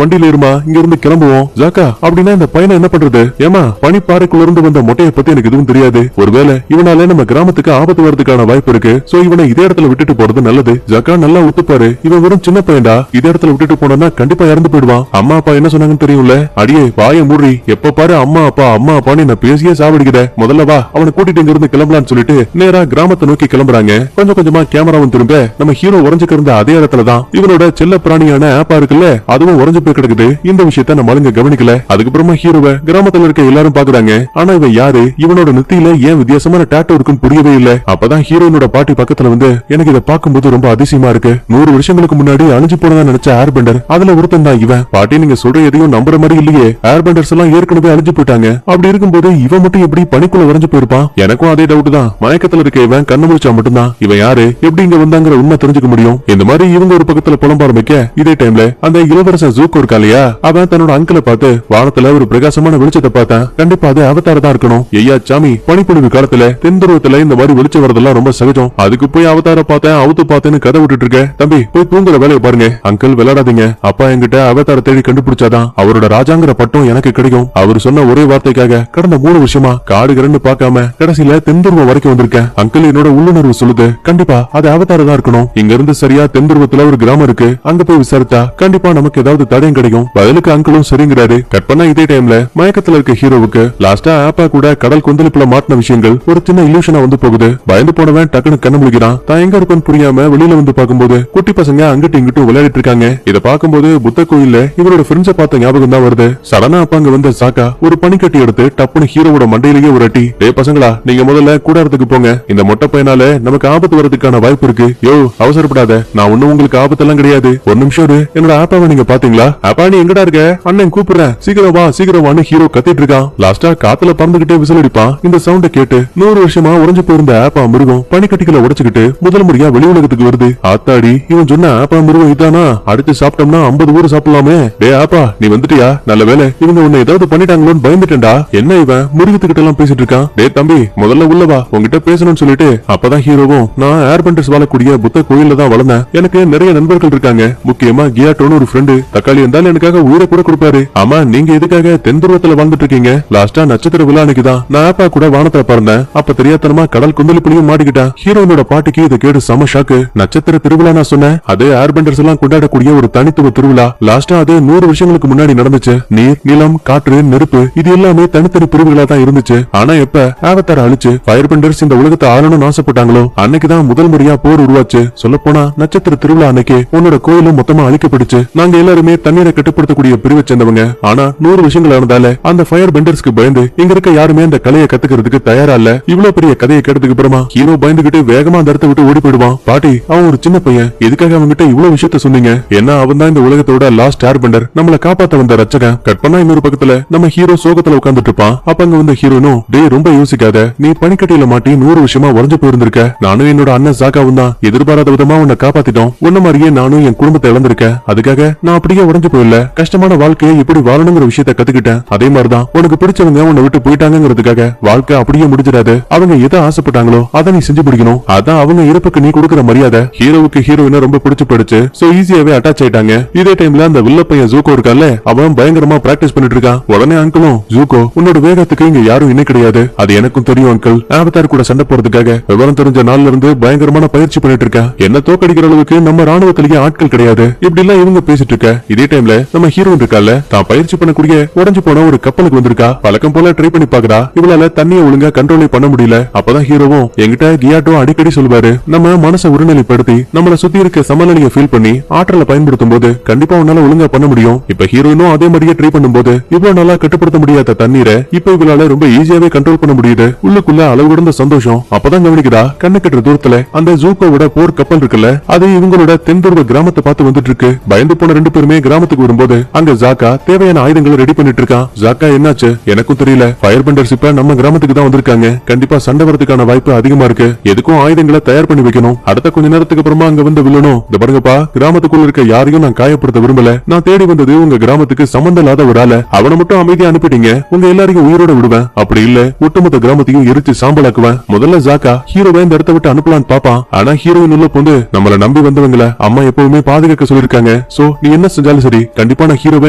வண்டியில இருமா, இங்க இருந்து கிளம்புவோம். ஜாக்கா அப்படின்னா இந்த பையனை என்ன பண்றது? ஏமா பனிப்பாறைக்குள்ள இருந்து வந்த மொட்டையை பத்தி எனக்கு எதுவும் தெரியாது. ஒருவேளை இவனால நம்ம கிராமத்துக்கு ஆபத்து வரதுக்கான வாய்ப்பு இருக்கு. சோ இவனை இதே இடத்துல விட்டுட்டு போறது நல்லது. ஜாக்கா நல்லா ஒத்துப்பாரு. இவன் வெறும் சின்ன பையன்டா. இதே இடத்துல விட்டுட்டு போனா கண்டிப்பா இறந்து போயிடுவான். அம்மா அப்பா என்ன சொன்னாங்கன்னு தெரியும்ல. அடியே வாய மூடி, எப்ப பாரு அம்மா அப்பான்னு நான் பேசியே சாவடிக்கிற. முதல்ல வா அவனை கூட்டிட்டு இங்க இருந்து கிளம்பலான்னு சொல்லிட்டு நேரா கிராமத்தை நோக்கி கிளம்புறாங்க. கொஞ்சம் கொஞ்சமா கேமராவும் திரும்ப நம்ம ஹீரோ உறைஞ்சுக்க இருந்த அதே இடத்துலதான் இவனோட செல்ல பிராணியான ஆப்பா இருக்குல்ல, அதுவும் உறைஞ்சு போய் கிடக்குது. இந்த விஷயத்த நம்ம ஆளுங்க கவனிக்கல. அதுக்கப்புறமா ஹீரோவை கிராமத்துல இருக்க எல்லாரும் பாக்குறாங்க. ஆனா இவன் யாரு? இவனோட நெத்தியில ஏன் வித்தியாசமான டாட்டூ இருக்குன்னு புரியவே இல்ல. அப்பதான் ஹீரோயினோட பாட்டி பக்கத்துல வந்து எனக்கு இதை பார்க்கும்போது ரொம்ப அதிசயமா இருக்கு. 100 வருஷங்களுக்கு முன்னாடி அழிஞ்சு போனதா நினைச்ச ஏர் பெண்டர் அதுல ஒருத்தன் தான் இவன். பாட்டி நீங்க சொல்ற எதையும் நம்புற மாதிரி இல்லையே. ஏர் பெண்டர்ஸ் எல்லாம் ஏற்கனவே அழிஞ்சு போயிட்டாங்க. அப்படி இருக்கும்போது இவன் மட்டும் எப்படி பனிக்குள்ள உறைஞ்சு போயிருப்பான்? எனக்கும் அதே டவுட் தான். மயக்கத்துல இருக்க இவன் கண்ணு முடிச்சா மட்டும்தான் இவன் யாரு எப்படி இங்க வந்தாங்கிற உண்மை தெரிஞ்சுக்க முடியும். இந்த மாதிரி இவங்க ஒரு பக்கத்துல புலம்ப ஆரம்பிக்க இதே டைம்ல அந்த இளவரசன் ஜூக்கோ இருக்கா இல்லையா, அவன் தன்னோட அங்கிளை பார்த்து வானத்துல ஒரு பிரகாசமான வெளிச்சத்தை பார்த்தேன். கண்டிப்பா அது அவதார தான் இருக்கணும். ஐயா சாமி, பனிப்பொழிவு காலத்துல தென்துருவத்துல இந்த மாதிரி வெளிச்சம் வரதெல்லாம் ரொம்ப சகஜம். அதுக்கு போய் அவதார பார்த்தேன் அவுத்து பார்த்தேன்னு கதை விட்டுட்டு இருக்க. தம்பி போய் தூங்குற வேலையை பாருங்க. அங்கிள் விளையாடாதீங்க. அப்பா என்கிட்ட அவதார தேடி கண்டுபிடிச்சாதான் அவரோட ராஜாங்கிற பட்டம் எனக்கு கிடைக்கும். அவர் சொன்ன ஒரே வார்த்தைக்காக கடந்த 3 வருஷமா காடு கரண்டு பார்க்காம கடைசியில தென்துருவம் வரைக்கும் வந்திருக்கேன். அங்கிள் என்னோட உள்ளுணர்வு சொல்லுது கண்டிப்பா அது அவதாரம் தான் இருக்கணும். இங்க இருந்து சரியா தென்துருவத்துல ஒரு கிராமம் இருக்கு, அங்க போய் விசாரிச்சா கண்டிப்பா நமக்கு ஏதாவது தடயம் கிடைக்கும். பதிலுக்கு அங்கிளும் சரிங்கிறாரு. கட் பண்ணா இதே டைம்ல மயக்கத்துல இருக்க ஹீரோவுக்கு லாஸ்டா ஆப்பா கூட கடல் கொந்தளிப்புல மாட்டின விஷயங்கள் ஒரு சின்ன இல்யூஷனா வந்து போகுது. பயந்து போனவன் டக்குனு கண்ணு முழிக்கிறான். தான் எங்க இருக்குன்னு புரியாம வெளியில வந்து பாக்கும்போது குட்டி பசங்க அங்கிட்டு இங்கிட்டு விளையாடிட்டு இருக்காங்க. இத பாக்கும்போது புத்த கோயில்ல இவரோட ஃப்ரெண்ட்ஸ பார்த்த ஞாபகம் தான் வருது. சடனா அப்ப அங்க வந்த சாக்கா ஒரு பனிக்கட்டி எடுத்து டப்புனு ஹீரோவோட மண்டையிலேயே ஒரு அட்டி. டேய் பசங்களா, நீங்க முதல்ல கூடாரத்துக்கு போங்க. இந்த மொட்டை பையனால நமக்கு ஆபத்து வரதுக்கான வாய்ப்பு இருக்கு. யோ அவசரப்படாத, நான் ஒண்ணும் உங்களுக்கு ஆபத்தெல்லாம் கிடையாது. ஒரு நிமிஷம் இரு. என்னோட ஆப்பாவை நீங்க பாத்தீங்களா? ஆப்பா நீ எங்கடா இருக்க? அண்ணன் கூப்பிடுறேன், சீக்கிரம் வா சீக்கிரம் வான்னு ஹீரோ கத்திட்டு இருக்கான். லாஸ்டா காத்துல பறந்துகிட்டே விசில் அடிப்பான். இந்த சவுண்ட கேட்டு 100 வருஷமா உறைஞ்சு போயிருந்த ஆப்பா மிருகம் பனிக்கட்டிகளை உடைச்சுக்கிட்டு முதல் முறையா வெளி உலகத்துக்கு வருது. ஆத்தாடி, இவன் சொன்ன ஆப்பா மிருகம் இதானா? அடிச்சு சாப்பிட்டோம்னா 50 ஊர் சாப்பிடலாமே. டே ஆப்பா நீ வந்துட்டியா? நல்ல வேலை, இவங்க உன்னை ஏதாவது பண்ணிட்டாங்களோன்னு பயந்துட்டேன்டா. என்ன இவன் மிருகத்துக்கிட்ட எல்லாம் பேசிட்டு இருக்கான்? டே தம்பி முதல்ல உள்ளவா, உங்ககிட்ட பேசணும்னு சொல்லிட்டு அப்பதான் ஹீரோவும் நான் ஏர்பண்டர்ஸ் வாழக்கூடிய புத்த கோயில்ல தான் வளர்ந்தேன். எனக்கு நிறைய நண்பர்கள் இருக்காங்க, முக்கியமா கியாட்டோன்னு ஒரு ஃப்ரெண்டு. தக்காளி இருந்தாலும் எனக்காக உயிரை கூட கொடுப்பாரு. ஆமா நீங்க எதுக்காக தென்துருவத்துல வாழ்ந்துட்டு இருக்கீங்க? லாஸ்டா நட்சத்திர விழா அன்னைக்குதான் நான் ஆப்பா கூட வானத்துல பறந்தேன். அப்ப தெரியாதனமா கடல் கொந்தளிப்புலயும் மாட்டிக்கிட்டேன். ஹீரோயினோட பாட்டுக்கு இதை கேட்டு சம ஷாக்கு. நட்சத்திர திருவிழா நான் சொன்னேன், அது ஏர்பண்டர்ஸ் எல்லாம் கொண்டாடக்கூடிய ஒரு தனித்துவ திருவிழா. லாஸ்டா அது 100 வருஷங்களுக்கு முன்னாடி நடந்துச்சு. நீர், நிலம், காற்று, நெருப்பு இது எல்லாமே தனித்தனி பிரிவுகளா தான் இருந்துச்சு. ஆனா எப்ப ஆவத்தார அழிச்சு ஃபயர்பண்டர்ஸ் இந்த உலகத்தை ஆளணும்னு ஆசைப்பட்டாங்களோ அன்னைக்குதான் முதல் முறையா போர் உருவாச்சு. சொல்ல போனா நட்சத்திர திருவிழா அன்னைக்கு உன்னோட கோயிலும் மொத்தமா அழிக்கப்பட்டுச்சு. நாங்க எல்லாருமே தண்ணீரை கட்டுப்படுத்தக்கூடிய பிரிவை சேர்ந்தவங்க. ஆனா 100 விஷயங்கள் நடந்தால அந்த ஃபயர் பெண்டர்ஸ்க்கு பயந்து இங்க இருக்க யாருமே அந்த கலையை கத்துக்கிறதுக்கு தயாரா இல்ல. இவ்வளவு பெரிய கதையை கேட்டதுக்கு அப்புறமா ஹீரோ பயந்துகிட்டு வேகமா அந்த இடத்தை விட்டு ஓடி போயிடுவான். பாட்டி அவன் ஒரு சின்ன பையன், எதுக்காக அவன்கிட்ட இவ்வளவு விஷயத்த சொன்னீங்க? ஏன்னா அவன் தான் இந்த உலகத்தோட லாஸ்ட் ஏர் பெண்டர், நம்மள காப்பாத்த வந்த ரச்சகன். கட் பண்ணா இன்னொரு பக்கத்துல நம்ம ஹீரோ சோகத்துல உட்கார்ந்துட்டு இருப்பான். அப்ப அங்க வந்த ஹீரோனும் டேய் ரொம்ப யோசிக்காத, நீ பனிக்கட்டியில மாட்டி 100 வருஷமா உறைஞ்சு போயிருந்திருக்க. நானும் என்னோட அண்ணன் சாக்காவும் தான் எதிர்பாராத விதமா உன்னை காப்பாத்திட்டோம். உன்ன மாதிரியே நானும் என் குடும்பத்தை இழந்திருக்கேன். அதுக்காக நான் அப்படியே உறைஞ்சு போயிடல, கஷ்டமான வாழ்க்கையை எப்படி வாழணுங்கிற விஷயத்த கத்துக்கிட்டேன். அதே மாதிரிதான் உனக்கு பிடிச்சவங்க உன்னை விட்டு போயிட்டாங்கிறதுக்காக வாழ்க்கை அப்படியே முடிஞ்சிடாது. அவங்க எதை ஆசைப்பட்டாங்களோ அதை நீ செஞ்சு பிடிக்கணும். அதான் அவங்க இறப்புக்கு நீ கொடுக்கிற மரியாதை. ஹீரோவுக்கு ஹீரோயினை ரொம்ப பிடிச்சு போயிடுச்சு. சோ ஈஸியாவே அட்டாச் ஆயிட்டாங்க. இதே டைம்ல அந்த வில்ல பையன் ஜூகோ இருக்கான்ல, அவன் பயங்கரமா பிராக்டிஸ் பண்ணிட்டு இருக்கான். உடனே அங்கிளும் ஜூகோ உன்னோட வேகத்துக்கு இங்க யாரும் இணை கிடையாது, அது எனக்கும் தெரியும் அங்கிள். ஆவதார் கூட சண்டை போறதுக்காக விவரம் தெரிஞ்ச நாள்ல இருந்து பயங்கரமான பயிற்சி பண்ணிட்டு இருக்கேன். என்ன தோக்கடிக்கிற அளவுக்கு நம்ம ராணுவத்திலேயே ஆட்கள் கிடையாது. இப்படி எல்லாம் இவங்க பேசிட்டு இருக்க இதே டைம்ல நம்ம ஹீரோயின் இருக்கால, தான் பயிற்சி பண்ணக்கூடிய உடஞ்சு போன ஒரு கப்பலுக்கு வந்திருக்கா. பழக்கம் போல ட்ரை பண்ணி பாக்குறா. இவளால தண்ணியை ஒழுங்கா கண்ட்ரோலே பண்ண முடியல. அப்பதான் ஹீரோவும் என்கிட்ட கியாட்டோ அடிக்கடி சொல்லுவாரு, நம்ம மனசை ஒருநிலைப்படுத்தி நம்மள சுத்தி இருக்க சமநிலையை ஃபீல் பண்ணி ஆற்றலை பயன்படுத்தும் போது கண்டிப்பா உன்னால ஒழுங்கா பண்ண முடியும். இப்ப ஹீரோயினும் அதே மாதிரியே ட்ரை பண்ணும்போது இவ்வளவு நாளா கட்டுப்படுத்த முடியாத தண்ணீரை இப்ப இவளால ரொம்ப ஈஸியாவே கண்ட்ரோல் பண்ண முடியுது. உள்ளுக்குள்ள அளவு கடந்த சந்தோஷம். அப்பதான் கவனிக்கிறா, கண்ணு கட்டுற தூரத்துல அந்த ஜூக்கோவோட போர் கப்பல் இருக்குல்ல, அது இவங்களோட தென்துருவ கிராமத்தை பார்த்து வந்துட்டு இருக்கு. பயந்து போன 2 பேருமே கிராமத்துக்கு வரும்போது அங்க ஜாக்கா தேவையான ஆயுதங்களை ரெடி பண்ணிட்டு இருக்கான். ஜாக்கா என்னாச்சு எனக்கும் தெரியல, ஃபயர் பெண்டர்ஸ் இப்ப நம்ம கிராமத்துக்கு தான் வந்திருக்காங்க. கண்டிப்பா சண்டை வரதுக்கான வாய்ப்பு அதிகமா இருக்கு. எதுக்கும் ஆயுதங்களை தயார் பண்ணி வைக்கணும். அடுத்த கொஞ்ச நேரத்துக்கு அப்புறமா அங்க வந்து வில்லணும், இந்த பாருங்கப்பா கிராமத்துக்குள்ள இருக்க யாரையும் நான் காயப்படுத்த விரும்பல. நான் தேடி வந்தது உங்க கிராமத்துக்கு சம்பந்தம் இல்லாத ஒரு ஆள. அவனை மட்டும் அமைதியா அனுப்பிட்டீங்க, உங்க எல்லாரையும் உயிரோட விடுவேன். அப்படி இல்ல ஒட்டுமொத்த கிராமத்தையும் எரிச்சு சாம்பலாக்குவேன். முதல்ல ஜாக்கா ஹீரோவை இந்த இடத்தை விட்டு அனுப்பலான்னு பாப்பான். ஆனா ஹீரோயின் உள்ள போந்து நம்மள நம்பி வந்தவங்கள அம்மா எப்பவுமே பாதுகாக்க சொல்லிருக்காங்க. சோ நீ என்ன செஞ்சாலும் சரி கண்டிப்பா நான் ஹீரோவை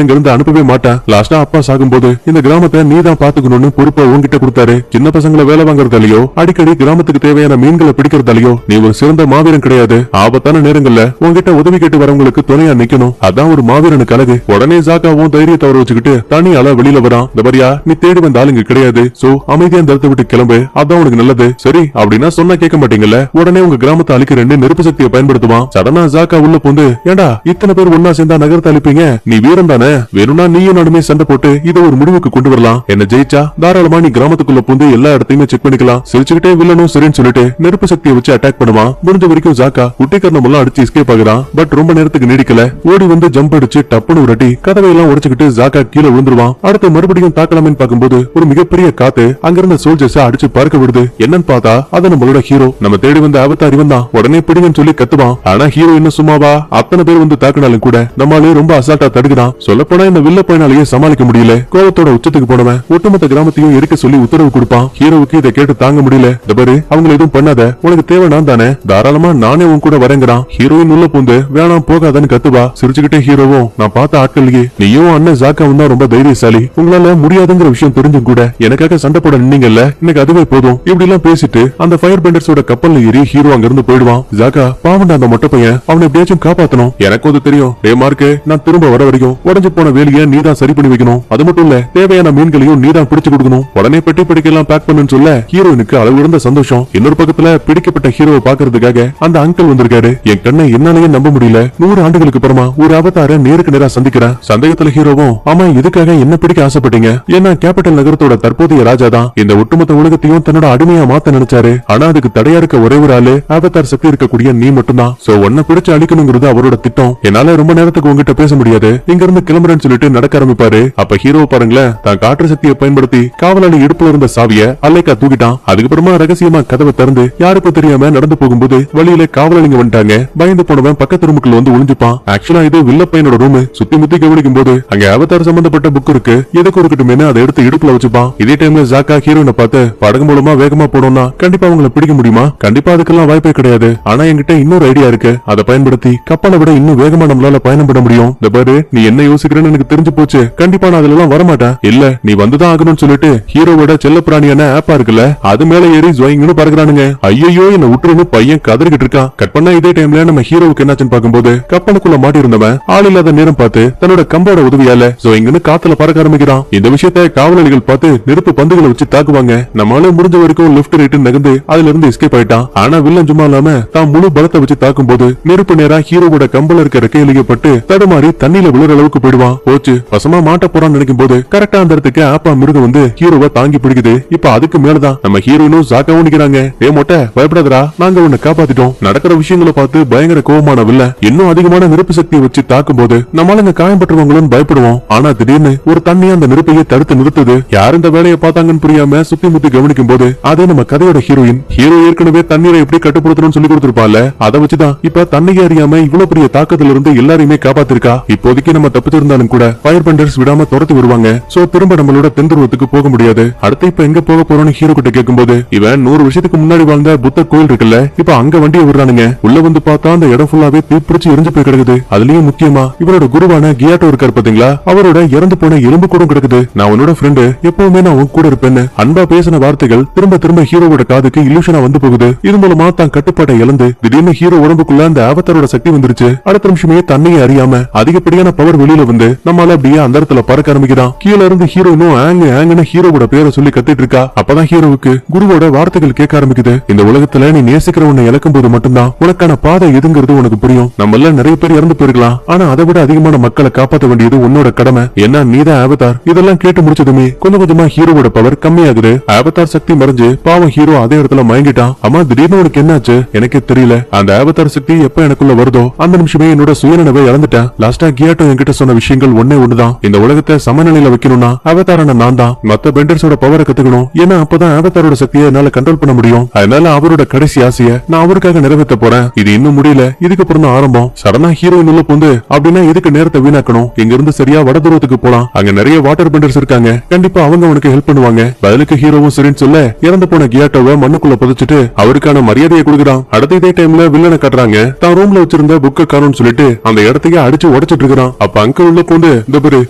இங்க இருந்து அனுப்பவே மாட்டேன். லாஸ்டா அப்பா சாகும்போது இந்த கிராமத்தை நீ தான் பாத்துக்கணும்னு பொறுப்பை உன்கிட்ட கொடுத்தாரு. சின்ன பசங்களை வேலை வாங்குறதாலயோ அடிக்கடி கிராமத்துக்கு தேவையான மீன்களை பிடிக்கிறதாலயோ நீ ஒரு சிறந்த மாவீரன் கிடையாது. ஆபத்தான நேரங்கள்ல உன்கிட்ட உதவி கேட்டு வரவங்களுக்கு துணையா நிக்கணும். அதான் ஒரு மாவீரனுக்கு அழகு. உடனே ஜாக்காவும் தைரியத்தை வர வச்சுக்கிட்டு தனியால வெளியில வரான். இந்த மாதிரியா நீ தேடி வந்த ஆளுங்க கிடையாது. சோ அமைதியா இந்த இடத்தை விட்டு கிளம்பு, அதான் உனக்கு நல்லது. சரி அப்படின்னா சொன்னா கேட்க மாட்டீங்கல்ல. உடனே உங்க கிராமத்தை அழிக்கிறேன்னு நெருப்பு சக்தியை பயன்படுத்துவான். சடனா ஜாக்கா உள்ள போந்து ஏண்டா இத்தனை பேர் ஒன்னா சேர்ந்தா நகரத்தை அழிப்பீங்க, நீ வீரம் தானே, வேணும்னா நீயும் நானுமே சண்டை போட்டு இதை ஒரு முடிவுக்கு கொண்டு வரலாம். என்ன ஜெயிச்சா தாராளமா நீ கிராமத்துக்குள்ள புந்து எல்லா இடத்தையுமே செக் பண்ணிக்கலாம். சிரிச்சுக்கிட்டே வில்லனும் சரின்னு சொல்லிட்டு நெருப்பு சக்தியை வச்சு அட்டாக் பண்ணுவான். முடிஞ்ச வரைக்கும் ஜாக்கா குட்டிக்கரணம் எல்லாம் அடிச்சு எஸ்கேப் ஆகுறான். பட் ரொம்ப நேரத்துக்கு நீடிக்கல. ஓடி வந்து ஜம்ப் அடிச்சு டப்புன்னு உரட்டி கதவையெல்லாம் உடைச்சுக்கிட்டு ஜாக்கா கீழே விழுந்துருவான். அடுத்து மறுபடியும் தாக்கலாமேன்னு பார்க்கும்போது ஒரு மிகப்பெரிய காத்து அங்கிருந்த சோல்ஜர்ஸ் அடிச்சு பறக்க விடுது. என்னன்னு பார்த்தா அது நம்மளோட ஹீரோ. நம்ம தேடி வந்த அவதார் இவன் தான். உடனே பிடிங்கன்னு சொல்லி கத்துவான். ஆனா ஹீரோ என்ன சும்மாவா, அத்தனை பேர் வந்து தாக்கினாலும் கூட நம்மளாலே ரொம்ப அசால்ட்டா தடுக்கிறான். சொல்ல போனா இந்த வில்ல பையனாலேயே சமாளிக்க முடியல. கோபத்தோட உச்சத்துக்கு போனவன் ஒட்டுமொத்த கிராமத்தையும் எரிக்க சொல்லி உத்தரவு கொடுப்பான். ஹீரோவுக்கு இதை கேட்டு தாங்க முடியல. தபரு அவங்க எதுவும் பண்ணாத, உனக்கு தேவை நான் தானே, தாராளமா நானே உன் கூட வரேங்கிறான். ஹீரோயின் உள்ள பூந்து வேணாம் போகாதன்னு கத்துவா. சிரிச்சுக்கிட்டே ஹீரோவும் நான் பார்த்த ஆட்கள்லயே நீயும் அண்ணன் ஜாக்காவும் தான் ரொம்ப தைரியசாலி. உங்களால முடியாதுங்கிற விஷயம் தெரிஞ்சும் கூட எனக்காக சண்டை போட நின்னீங்கல்ல, எனக்கு அதுவே போதும். இப்படி எல்லாம் பேசிட்டு அந்த ஃபயர் ஃபயர் பெண்டர்ஸோட கப்பல்ல ஏறி ஹீரோ அங்க இருந்து போயிடுவான். ஜாக்கா பாவண்டா அந்த மொட்டை பையன், அவனை எப்படியாச்சும் காப்பாத்தணும். எனக்கு அது தெரியும். டே மார்க்கு, நான் திரும்ப வர வரைக்கும் உடஞ்சு போன வேலையை நீதான் சரி பண்ணி வைக்கணும். அது மட்டும் இல்ல, தேவையான மீன்களையும் நீதான் பிடிச்சு கொடுக்கணும். உடனே பெட்டி படிக்கலாம் பேக் பண்ணுன்னு சொல்ல ஹீரோயினுக்கு அளவிருந்த சந்தோஷம். இன்னொரு பக்கத்துல பிடிக்கப்பட்ட ஹீரோவை பாக்குறதுக்காக அந்த அங்கிள் வந்திருக்காரு. என் கண்ணை என்னாலேயே நம்ப முடியல. 100 ஆண்டுகளுக்கு அப்புறமா ஒரு அவதார நேருக்கு நேரா சந்திக்கிறேன். சந்தேகத்துல ஹீரோவும், ஆமா எதுக்காக என்ன பிடிக்க ஆசைப்பட்டீங்க? ஏன்னா கேபிட்டல் நகரத்தோட தற்போதைய ராஜா தான் இந்த ஒட்டுமொத்த உலகத்தையும் தன்னோட அடிமையா மாத்த நினைச்சாரு. ஆனா அதுக்கு தடையா இருக்க ஒரே ஒரு ஆளு அவதார் சக்தி இருக்கக்கூடிய நீ மட்டும்தான். சோ உன்னை பிடிச்சு அழிக்கணுங்கிறது அவரோட திட்டம். என்னால ரொம்ப நேரத்துக்கு உங்ககிட்ட பேச முடியாது, இங்க இருந்து கிளம்புறேன்னு சொல்லிட்டு நடக்க ஆரம்பிப்பாரு. அப்ப ஹீரோ பாருங்களேன், தான் காற்று சக்தியை பயன்படுத்தி காவலாளி இடுப்புல இருந்த சாவிய அலைக்கா தூக்கிட்டான். அதுக்கப்புறமா ரகசியமா கதவை திறந்து யாருக்கும் தெரியாம நடந்து போகும்போது வழியில காவலாளிங்க வந்துட்டாங்க. பயந்து போனவன் பக்கத்து ரூமுக்குள்ள வந்து ஒளிஞ்சுப்பான். ஆக்சுவலா இது வில்ல பையனோட ரூம். சுத்தி முத்தி கவனிக்கும் போது அங்க அவதார் சம்பந்தப்பட்ட புக் இருக்கு. எதுக்கு இருக்கட்டுமே அதை எடுத்து இடுப்புல வச்சுப்பான். இதே டைம்ல ஜாக்கா ஹீரோனை பார்த்து, படகு மூலமா வேகமா போனோம்னா கண்டிப்பா அவங்களை பிடிக்க முடியுமா? கண்டிப்பா அதுக்கெல்லாம் வாய்ப்பே கிடையாது. ஆனா என்கிட்ட இன்னொரு ஐடியா இருக்கு. அதை பயன்படுத்தி கப்பலை விட இன்னும் வேகமா நம்மளால பயணம் பண்ண முடியும். இந்த பாரு, நீ என்ன யோசிக்கிறேன்னு எனக்கு தெரிஞ்சு போச்சு. கண்டிப்பா நான் அதுல எல்லாம் வரமாட்டேன். இல்ல நீ வந்துதான் ஆகணும்னு சொல்லிட்டு ஹீரோவோட செல்ல பிராணியான ஆப்பா இருக்குல்ல, அது மேல ஏறி ஜோயிங்னு பறக்குறானுங்க. ஐயோ என்ன விட்டுருன்னு பையன் கதறிக்கிட்டு இருக்கான். கட் பண்ணா இதே டைம்ல நம்ம ஹீரோவுக்கு என்னாச்சுன்னு பாக்கும்போது கப்பலுக்குள்ள மாட்டி இருந்தவன் ஆள் இல்லாத நேரம் பார்த்து தன்னோட கம்போட உதவியால ஜோயிங்னு காத்துல பறக்க ஆரம்பிக்கிறான். இந்த விஷயத்தை காவலாளிகள் பார்த்து நெருப்பு பந்துகளை வச்சு தாக்குவாங்க. நம்மளால முடிஞ்ச வரைக்கும் லெப்ட் ரைட் நகர்ந்து அதுல இருந்து எஸ்கேப் ஆயிட்டான். ஆனா வில்லன் சும்மா இல்லாம தான் முழு பலத்தை வச்சு தாக்கும் போது நெருப்பு நேரா ஹீரோவோட கம்பல இருக்க ரெக்கையிலிக்கப்பட்டு தடுமாறி தண்ணியில விழுற அளவுக்கு போயிடுவான். போச்சு, வசமா மாட்ட போறான்னு நினைக்கும் போது கரெக்டா அந்த இடத்துக்கு ஆப்பா மிருகம் வந்து ஹீரோவை தாங்கி பிடிக்குது. இப்ப அதுக்கு மேலதான் நம்ம ஹீரோயினும் ஜாக்காவும் நிக்கிறாங்க. ஏ மொட்டை பயப்படாதரா, நாங்க உன்னை காப்பாத்திட்டோம். நடக்கிற விஷயங்களை பார்த்து பயங்கர கோபமான வில்ல இன்னும் அதிகமான நெருப்பு சக்தியை வச்சு தாக்கும் போது நம்மளால காயம்பட்டுருவாங்களும் பயப்படுவோம். ஆனா திடீர்னு ஒரு தண்ணி அந்த நெருப்பையே தடுத்து நிறுத்துது. யார் இந்த வேலையை பார்த்தாங்கன்னு புரியாம சுத்தி முத்தி கவனிக்கும் போது அதே நம்ம கதையோட ஹீரோயின். ஹீரோ ஏற்கனவே தண்ணீரை எப்படி கட்டுப்படுத்தணும்னு சொல்லி கொடுத்திருப்பால, அதை வச்சுதான் இப்ப தண்ணியை அறியாம இவ்வளவு பெரிய தாக்கத்துல இருந்து எல்லாரையுமே காப்பாத்திருக்கா. இப்போதைக்கு நம்ம தப்பிச்சிருந்தாலும் கூட ஃபயர் பெண்டர்ஸ் விடாம துரத்தி வருவாங்க. சோ திரும்ப நம்மளோட தென்துருவத்துக்கு போக முடியாது. அடுத்து இப்ப எங்க போக போறோம்னு ஹீரோ கிட்ட கேட்கும்போது, இவன் 100 வருஷத்துக்கு முன்னாடி வாழ்ந்த புத்த கோயில் இருக்குல்ல, இப்ப அங்க வண்டியை விடுறானுங்க. உள்ள வந்து பார்த்தா அந்த இடம் ஃபுல்லாவே தீப்பிடிச்சு எரிஞ்சு போய் கிடக்குது. அதுலயும் முக்கியமா இவரோட குருவான கியாட்டோ இருக்காரு பாத்தீங்களா, அவரோட இறந்து போன எலும்பு கூட கிடக்குது. நான் உன்னோட ஃப்ரெண்டு, எப்பவுமே நான் உன் கூட இருப்பேன்னு அன்பா பேசின வார்த்தைகள் திரும்ப திரும்ப ஹீரோவோட காதுக்கு இல்லூஷனா வந்து போகுது. இது மூலமா தான் கட்டுப்பாட்டை இழந்து திடீர்னு ஹீரோ உடம்புக்குள்ள அந்த அவதாரோட சக்தி வந்துருச்சு. அடுத்த நிமிஷமே தண்ணியை அறியாம அதிகப்படியான பவர் வெளியில வந்து நம்மால அப்படியே அந்த இடத்துல பறக்க ஆரம்பிக்கிறான். கீழ இருந்து ஹீரோயினும் ஆங்குன்னு ஹீரோவோட பேரை சொல்லி கத்திட்டு இருக்கா. அப்பதான் ஹீரோவுக்கு குருவோட வார்த்தைகள் கேட்க ஆரம்பிக்குது. இந்த உலகத்துல நீ நேசிக்கிற உன்னை இழக்கும் போது மட்டும்தான் உனக்கான பாதை எதுங்கிறது உனக்கு புரியும். நம்ம எல்லாம் நிறைய பேர் இறந்து போயிருக்கலாம், ஆனா அதை விட அதிகமான மக்களை காப்பாற்ற வேண்டியது உன்னோட கடமை. ஏன்னா நீதான் அவதார். இதெல்லாம் கேட்டு முடிச்சதுமே கொஞ்சம் கொஞ்சமா ஹீரோவோட பவர் கம்மியாகுது. அவதார் சக்தி மறைஞ்சு பாவம் ஹீரோ அதே இடத்துல மயங்கிட்டான். அம்மா திடீர்னு உனக்கு என்னாச்சு எனக்கே தெரியல. அந்த அவதார் சக்தி எப்ப எனக்குள்ள வருதோ அந்த நிமிஷமே என்னோட சுயநினைவை இழந்துட்டேன். லாஸ்டா கியாட்டோ என்கிட்ட சொன்ன விஷயங்கள் ஒன்னே ஒண்ணுதான். இந்த உலகத்தை சமநிலையில வைக்கணும்னா அவதாரான நான் தான் மத்த பெண்டர்ஸோட பவரை கத்துக்கணும். ஏன்னா அப்பதான் அவதாரோட சக்தியை என்னால கண்ட்ரோல் பண்ண முடியும். அதனால அவரோட கடைசி ஆசைய நான் அவருக்காக நிறைவேற்ற போறேன். இது இன்னும் முடியல, இதுக்கப்புறம் தான் ஆரம்பம். சடனா ஹீரோயின் உள்ள புந்து அப்படின்னா எதுக்கு நேரத்தை வீணாக்கணும், இங்க இருந்து சரியா வட தூரத்துக்கு போலாம். அங்க நிறைய வாட்டர் பெண்டர்ஸ் இருக்காங்க, கண்டிப்பா அவங்க உனக்கு ஹெல்ப் பண்ணுவாங்க. பதிலுக்கு ஹீரோவும் சரின்னு சொல்ல இறந்து போன கியாட்டோவை மண்ணுக்குள்ள புதைச்சிட்டு அவருக்கான மரியாதையை கொடுக்குறான். அடுத்த இதே டைம்ல வில்லனை காட்டுறாங்க. தான் ரூம்ல வச்சிருந்த புக்க காணும்னு சொல்லிட்டு அந்த இடத்தையே அடிச்சு உடைச்சிட்டு இருக்கான். அப்ப அங்க உள்ள பூந்து, இந்த பேரு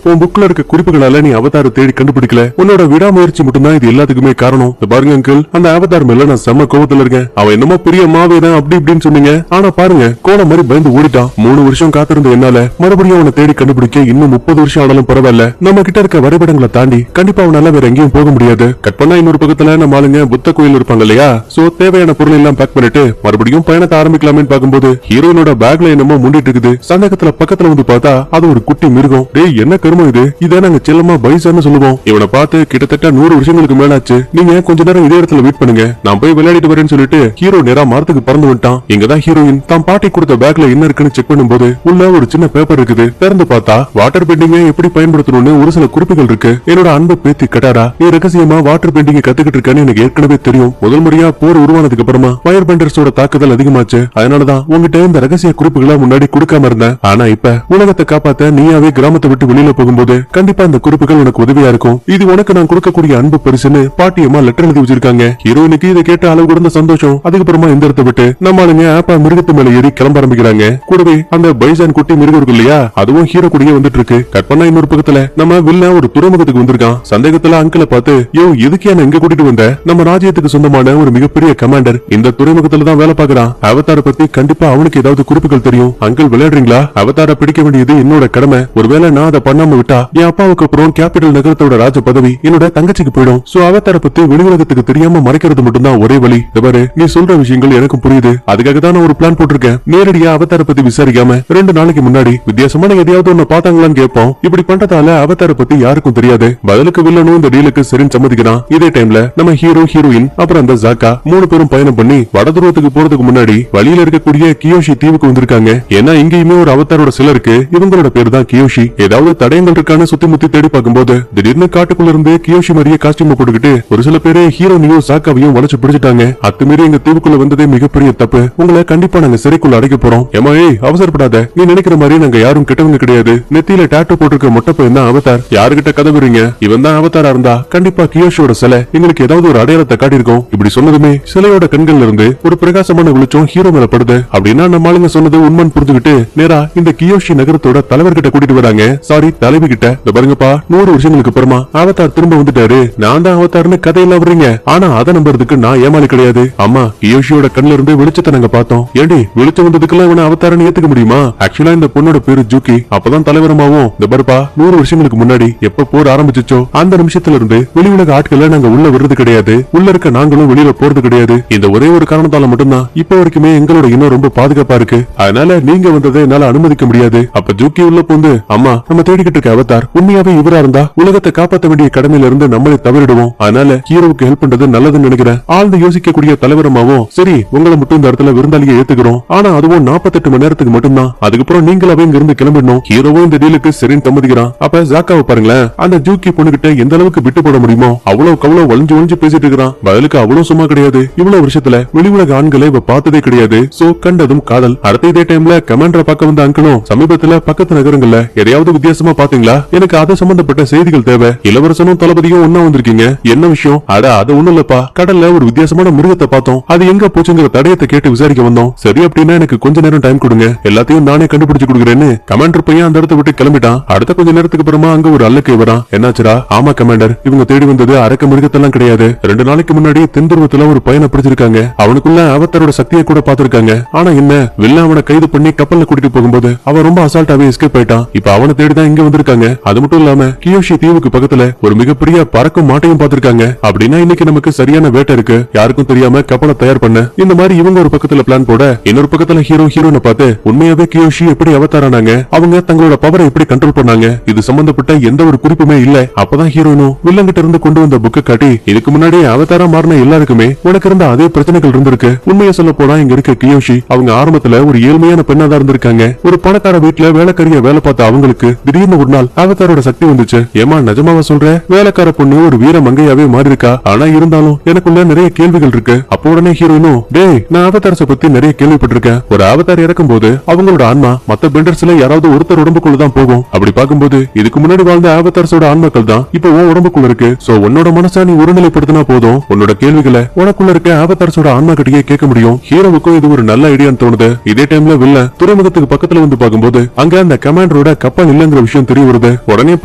உன் புக்ல இருக்க குறிப்புகளால நீ அவதார தேடி கண்டுபிடிக்கல, உன்னோட விடாமுயற்சி மட்டும்தான் இது எல்லாத்துக்குமே காரணம். பாருங்க அங்கிள், அந்த அவதார் மேல நான் செம்ம கோவத்துல இருக்கேன். அவன் என்னமோ பெரிய மாவேதான் அப்படி இப்படின்னு சொன்னீங்க, ஆனா பாருங்க கோலம் மாதிரி பயந்து ஓடிட்டான். 3 வருஷம் காத்திருந்த என்னால மறுபடியும் அவனை தேடி கண்டுபிடிக்க இன்னும் 30 வருஷம் ஆனாலும் பரவாயில்ல. நம்ம கிட்ட இருக்க வரைபடங்களை தாண்டி கண்டிப்பா அவனால வேற எங்கேயும் போக முடியாது. கட் பண்ணா இன்னொரு பக்கத்துல நம்ம ஆளுங்க புத்த கோயில் இருப்பாங்க இல்லையா, சோ தேவையான பொருள் எல்லாம் பேக் பண்ணிட்டு மறுபடியும் பயணத்தை ஆரம்பிக்கலாமேன்னு பாக்கும்போது ஹீரோயினோட பேக்ல என்னமோ முண்டிட்டு இருக்குது. சந்தேகத்துல பக்கத்துல வந்து பார்த்தா அது ஒரு குட்டி மிருகம். டேய் என்ன கருமம் இது, இதை நாங்க செல்லமா பைசான்னு சொல்லுவோம். இவனை பார்த்து கிட்டத்தட்ட 100 வருஷங்களுக்கு மேலாச்சு. நீங்க கொஞ்ச நேரம் இதே இடத்துல வெயிட் பண்ணுங்க, நான் போய் விளையாடிட்டு வரேன்னு சொல்லிட்டு ஹீரோ நேரா மரத்துக்கு பறந்து வந்துட்டான். இங்கதான் ஹீரோயின் தான் பாட்டி கொடுத்த பேக்ல என்ன இருக்குன்னு செக் பண்ணும்போது உள்ள ஒரு சின்ன பேப்பர் இருக்குது. திறந்து பார்த்தா வாட்டர் பெயிண்டிங்கை எப்படி பயன்படுத்தணும்னு ஒரு சில குறிப்புகள் இருக்கு. என்னோட அன்பு பேத்தி கட்டாரா, நீ ரகசியமா வாட்டர் பெயிண்டிங் கத்துக்கிட்டு இருக்கேன்னு எனக்கு ஏற்கனவே தெரியும். முதல் முறையா போர் உருவானதுக்கு அப்புறமா ஃபயர் பெண்டர்ஸோட தாக்குதல் அதிகமாச்சு. அதனாலதான் உங்ககிட்ட இந்த ரகசிய குறிப்புகளை முன்னாடி கொடுக்காம இருந்தேன். ஆனா இப்ப உலகத்தை காப்பாத்த நீயாவே கிராமத்தை விட்டு வெளியில போகும்போது கண்டிப்பா இந்த குறிப்புகள் உனக்கு உதவியா இருக்கும். இது உனக்கு நான் கொடுக்கக்கூடிய அன்பு பரிசுன்னு பாட்டியம்மா லெட்டர் எழுதி வச்சிருக்காங்க. ஹீரோயினுக்கு இதை கேட்ட அளவு கூட சந்தோஷம். அதுக்கப்புறமா இந்த இடத்தை விட்டு நம்ம ஆளுங்க ஆப்பா மிருகத்து மேல ஏறி கிளம்ப ஆரம்பிக்கிறாங்க. கூடவே அந்த பைசான் குட்டி மிருகம் இருக்கு இல்லையா, அதுவும் ஹீரோ கூடயே வந்துட்டு இருக்கு. கட் பண்ணா இன்னொரு பக்கத்துல நம்ம வில்ல ஒரு துறைமுகத்துக்கு வந்திருக்கான். சந்தேகத்துல அங்கிளை பார்த்து, யோ எதுக்கே நான் இங்க கூட்டிட்டு வந்த, நம்ம ராஜ்யத்துக்கு சொந்தமான ஒரு மிகப்பெரிய கமாண்டர். இந்த துறைமுகத்துல தான் வேலை பாக்குறான். அவதார பத்தி கண்டிப்பா அவனுக்கு ஏதாவது குறிப்புகள் தெரியும். அங்கிள் விளையாடுறீங்களா? அவதார பிடிக்க வேண்டியது என்னோட கடமை. ஒருவேளை நான் அதை பண்ணாம விட்டா என் அப்பாவுக்கு அப்புறம் கேபிட்டல் நகரத்தோட ராஜ பதவி என்னோட தங்கச்சிக்கு போயிடும். சோ அவதார பத்தி வெளியுலகத்துக்கு தெரியாம மறைக்கிறது மட்டும்தான் ஒரே வழி. பாரு, நீ சொல்ற விஷயங்கள் எனக்கும் புரியுது. அதுக்காக தான் நான் ஒரு பிளான் போட்டிருக்கேன். நேரடியா அவதார பத்தி விசாரிக்காம 2 நாளைக்கு முன்னாடி வித்தியாசமான எதையாவது ஒண்ணு பாத்தாங்களான்னு கேட்போம். இப்படி பண்றதால அவதார பத்தி யாருக்கும் தெரியாது. பதிலுக்கு வில்லனும் இந்த டீலுக்கு சரின்னு சம்மதிக்கிறான். இதே டைம்ல நம்ம ஹீரோ, ஹீரோயின் அப்புறம் அந்த ஜாக்கா 3 பேரும் பயணம் பண்ணி வடதுருவத்துக்கு போறதுக்கு முன்னாடி வழியில இருக்கக்கூடிய கியோஷி தீவுக்கு வந்திருக்காங்க. ஏன்னா இங்கேயுமே ஒரு அவதாரோட சிலை இருக்கு. இவங்களோட பேரு தான் கியோஷி. ஏதாவது தடயங்கள் இருக்கான்னு சுத்தி முத்தி தேடி பார்க்கும்போது திடீர்னு காட்டுக்குள்ள இருந்து கியோஷி மாதிரியே காஸ்டியூம் போட்டுக்கிட்டு ஒரு சில பேரு ஹீரோனையும் ஜாக்காவையும் வளைச்சு பிடிச்சிட்டாங்க. அத்துமீறி எங்க தீவுக்குள்ள வந்ததே மிகப்பெரிய தப்பு. உங்களை கண்டிப்பா நாங்க சிறைக்குள்ள அடைக்க போறோம். ஏமா அவசரப்படாத. நீ நினைக்கிற மாதிரி நாங்க யாரும் கெட்டவங்க கிடையாது. நெத்தியில டாட்டூ போட்டிருக்க மொட்டை பையன் தான் அவதார். யாருகிட்ட கதை விடுறீங்க? இவன் தான் அவதாரா இருந்தா கண்டிப்பா கியோஷியோட சிலை எங்களுக்கு ஏதாவது ஒரு அடையாளத்தை காட்டியிருக்கோம். இப்படி சொன்னதுமே சிலையோட கண்கள்ல இருந்து ஒரு பிரகாசமான வெளிச்சம் ஹீரோ மேல படுது. அப்படின்னா நம்ம ஆளுங்க சொன்னது உண்மைன்னு புரிஞ்சுக்கிட்டு நேரா இந்த கியோஷி நகரத்தோட தலைவர்கிட்ட கூட்டிட்டு வராங்க. சாரி, தலைவி கிட்ட. பாருங்கப்பா, 100 வருஷங்களுக்கு அப்புறமா அவதார் திரும்ப வந்துட்டாரு. நான் தான் அவதார்னு கதையெல்லாம் வர்றீங்க. ஆனா அதை நம்புறதுக்கு நான் ஏமாளி கிடையாது. அம்மா, கியோஷியோட கண்ணுல இருந்து வெளிச்சத்தை நாங்க பார்த்தோம். ஏண்டி, வெளிச்சம் வந்ததுக்கெல்லாம் இவனை அவதாரன்னு ஏத்துக்க முடியுமா? ஆக்சுவலா இந்த பொண்ணோட பேரு ஜூக்கி. அப்பதான் தலைவரமாவும். இந்த பாருப்பா, 100 வருஷங்களுக்கு முன்னாடி எப்ப போர் ஆரம்பிச்சுச்சோ அந்த நிமிஷத்துல இருந்து வெளி உலக ஆட்களை நாங்க உள்ள விடுறது கிடையாது. உள்ள இருக்க நாங்களும் வெளியில போறது கிடையாது. இந்த ஒரே ஒரு காரணத்தால மட்டும்தான் இப்ப வரைக்குமே எங்களோட இன்னும் ரொம்ப பாதுகாப்பா இருக்கு. அதனால நீங்க வந்ததை என்னால அனுமதிக்க முடியாது. அப்ப ஜூக்கி உள்ள போந்து, அம்மா, நம்ம தேடிக்கிட்டு இருக்க அவதார் உண்மையாவே இவரா இருந்தா உலகத்தை காப்பாற்ற வேண்டிய கடமையில இருந்து நம்மளே தவறிடுவோம். அதனால ஹீரோவுக்கு ஹெல்ப் பண்றது நல்லதுன்னு நினைக்கிறேன். ஆழ்ந்து யோசிக்கக்கூடிய தலைவரமாவும், சரி உங்களை மட்டும் இந்த இடத்துல விருந்தாளியை ஏத்துக்கிறோம். ஆனா அதுவும் 48 மணி நேரத்துக்கு மட்டும்தான். அதுக்கப்புறம் நீங்களாவே இங்க இருந்து கிளம்பிடணும். ஹீரோவும் இந்த டீலுக்கு சரின்னு சம்மதிக்கிறான். அப்ப ஜாக்காவை பாருங்களேன். அந்த ஜூக்கி பொண்ணுகிட்ட எந்த அளவுக்கு விட்டு போட முடியுமோ அவ்வளவு வளைஞ்சு பேசிட்டு இருக்கிறான். பதிலுக்கு அவ்வளவு சும்மா கிடையாது. இவ்வளவு வருஷத்துல வெளி உலக ஆண்களை இவ பார்த்ததே கிடையாது. சோ கண்டதும் காதல். அடுத்த இதே டைம்ல கமாண்டரை பார்க்க வந்த அங்கிளும், சமீபத்துல பக்கத்து நகரங்கள்ல எதையாவது வித்தியாசமா பாத்தீங்களா? எனக்கு அது சம்பந்தப்பட்ட செய்திகள் தேவை. இளவரசனும் தளபதியும் ஒன்னா வந்திருக்கீங்க. என்ன விஷயம்? அட அது ஒண்ணும் இல்லப்பா, கடல்ல ஒரு வித்தியாசமான மிருகத்தை பார்த்தோம். அது எங்க போச்சுங்கிற தடயத்தை கேட்டு விசாரிக்க வந்தோம். சரி அப்படின்னா எனக்கு கொஞ்ச நேரம் டைம் கொடுங்க, எல்லாத்தையும் நானே கண்டுபிடிச்சு கொடுக்குறேன்னு கமாண்டர் பையன் அந்த இடத்தை விட்டு கிளம்பிட்டான். அடுத்த கொஞ்ச நேரத்துக்கு அப்புறமா அங்க ஒரு அல்லக்கை வரான். என்னாச்சுரா? ஆமா கமாண்டர், இவங்க தேடி வந்தது அரக்க மிருகத்தெல்லாம் கிடையாது. 2 நாளைக்கு முன்னாடி தென்துருவத்துல ஒரு பையனை பிடிச்சிருக்காங்க. அவனுக்குள்ள அவதாரோட சக்தியை கூட பாத்திருக்காங்க. ஆனா என்ன, வில்ல அவனை கைது பண்ணி கப்பல்ல கூட்டிட்டு போகும்போது அவன் ரொம்ப அசால்ட்டாவே எஸ்கேப் ஆயிட்டான். இப்ப அவனை தேடிதான் இங்க வந்திருக்காங்க. அது மட்டும் இல்லாம கியோஷி தீவுக்கு பக்கத்துல ஒரு மிகப்பெரிய பறக்கும் மாட்டையும் பாத்திருக்காங்க. அப்படின்னா இன்னைக்கு நமக்கு சரியான வேட்டை இருக்கு. யாருக்கும் தெரியாம கப்பலை தயார் பண்ண. இந்த மாதிரி இவங்க ஒரு பக்கத்துல பிளான் போட, இன்னொரு பக்கத்துல ஹீரோனை பார்த்து உண்மையாவே கியோஷி எப்படி அவதாரானாங்க, அவங்க தங்களோட பவரை எப்படி கண்ட்ரோல் பண்ணாங்க, இது சம்பந்தப்பட்ட எந்த ஒரு குறிப்புமே இல்ல. அப்பதான் ஹீரோயினும் வில்லங்கிட்ட இருந்து கொண்டு வந்த புக்க காட்டி, இதுக்கு முன்னாடி அவதாரா மாறின எல்லாருக்குமே உனக்கு இருந்த அதே பிரச்சனைகள் இருந்திருக்கு. உண்மையை சொல்ல போனா இங்க இருக்க கியோஷி அவங்க ஆரம்பத்துல ஒரு ஏழ்மையான பெண்ணா தான் இருந்திருக்காங்க. ஒரு பணக்கார வீட்டுல வேலைக்காரிய வேலை பார்த்த அவங்களுக்கு திடீர்னு ஒரு நாள் அவதாரோட சக்தி வந்துச்சு. ஏமா நிஜமாவா சொல்ற? வேலைக்கார பொண்ணு ஒரு வீர மங்கையாவே மாறி இருக்கா. ஆனா இருந்தாலும் எனக்குள்ள நிறைய கேள்விகள் இருக்கு. அப்போ உடனே ஹீரோயினும், டேய் நான் அவதாரத்தை பத்தி நிறைய கேள்விப்பட்டிருக்கேன். ஒரு அவதார் இறக்கும் போது அவங்களோட ஆன்மா மத்த பெண்டர்ஸ்ல யாராவது ஒருத்தர் உடம்புக்குள்ள தான் போகும். அப்படி பார்க்கும்போது இதுக்கு முன்னாடி வாழ்ந்த அவதார்ஸோட ஆன்மாக்கள் தான் இப்ப உன் உடம்புக்குள்ள இருக்கு. சோ உன்னோட மனசா நீ ஒருநிலைப்படுத்தினா போதும், உன்னோட கேள்விகளை உனக்குள்ள இருக்க அவதார்ஸோட ஆன்மா கிட்டயே கேட்க முடியும். ஹீரோவுக்கும் இது ஒரு நல்ல ஐடியான்னு தோணுது. இதே டைம்ல வில்ல துறைமுகத்துக்கு பக்கத்துல வந்து பார்க்கும்போது அங்க அந்த கமாண்டரோட கப்பல் இல்லங்கிற விஷயம் தெரிய வருது. உடனே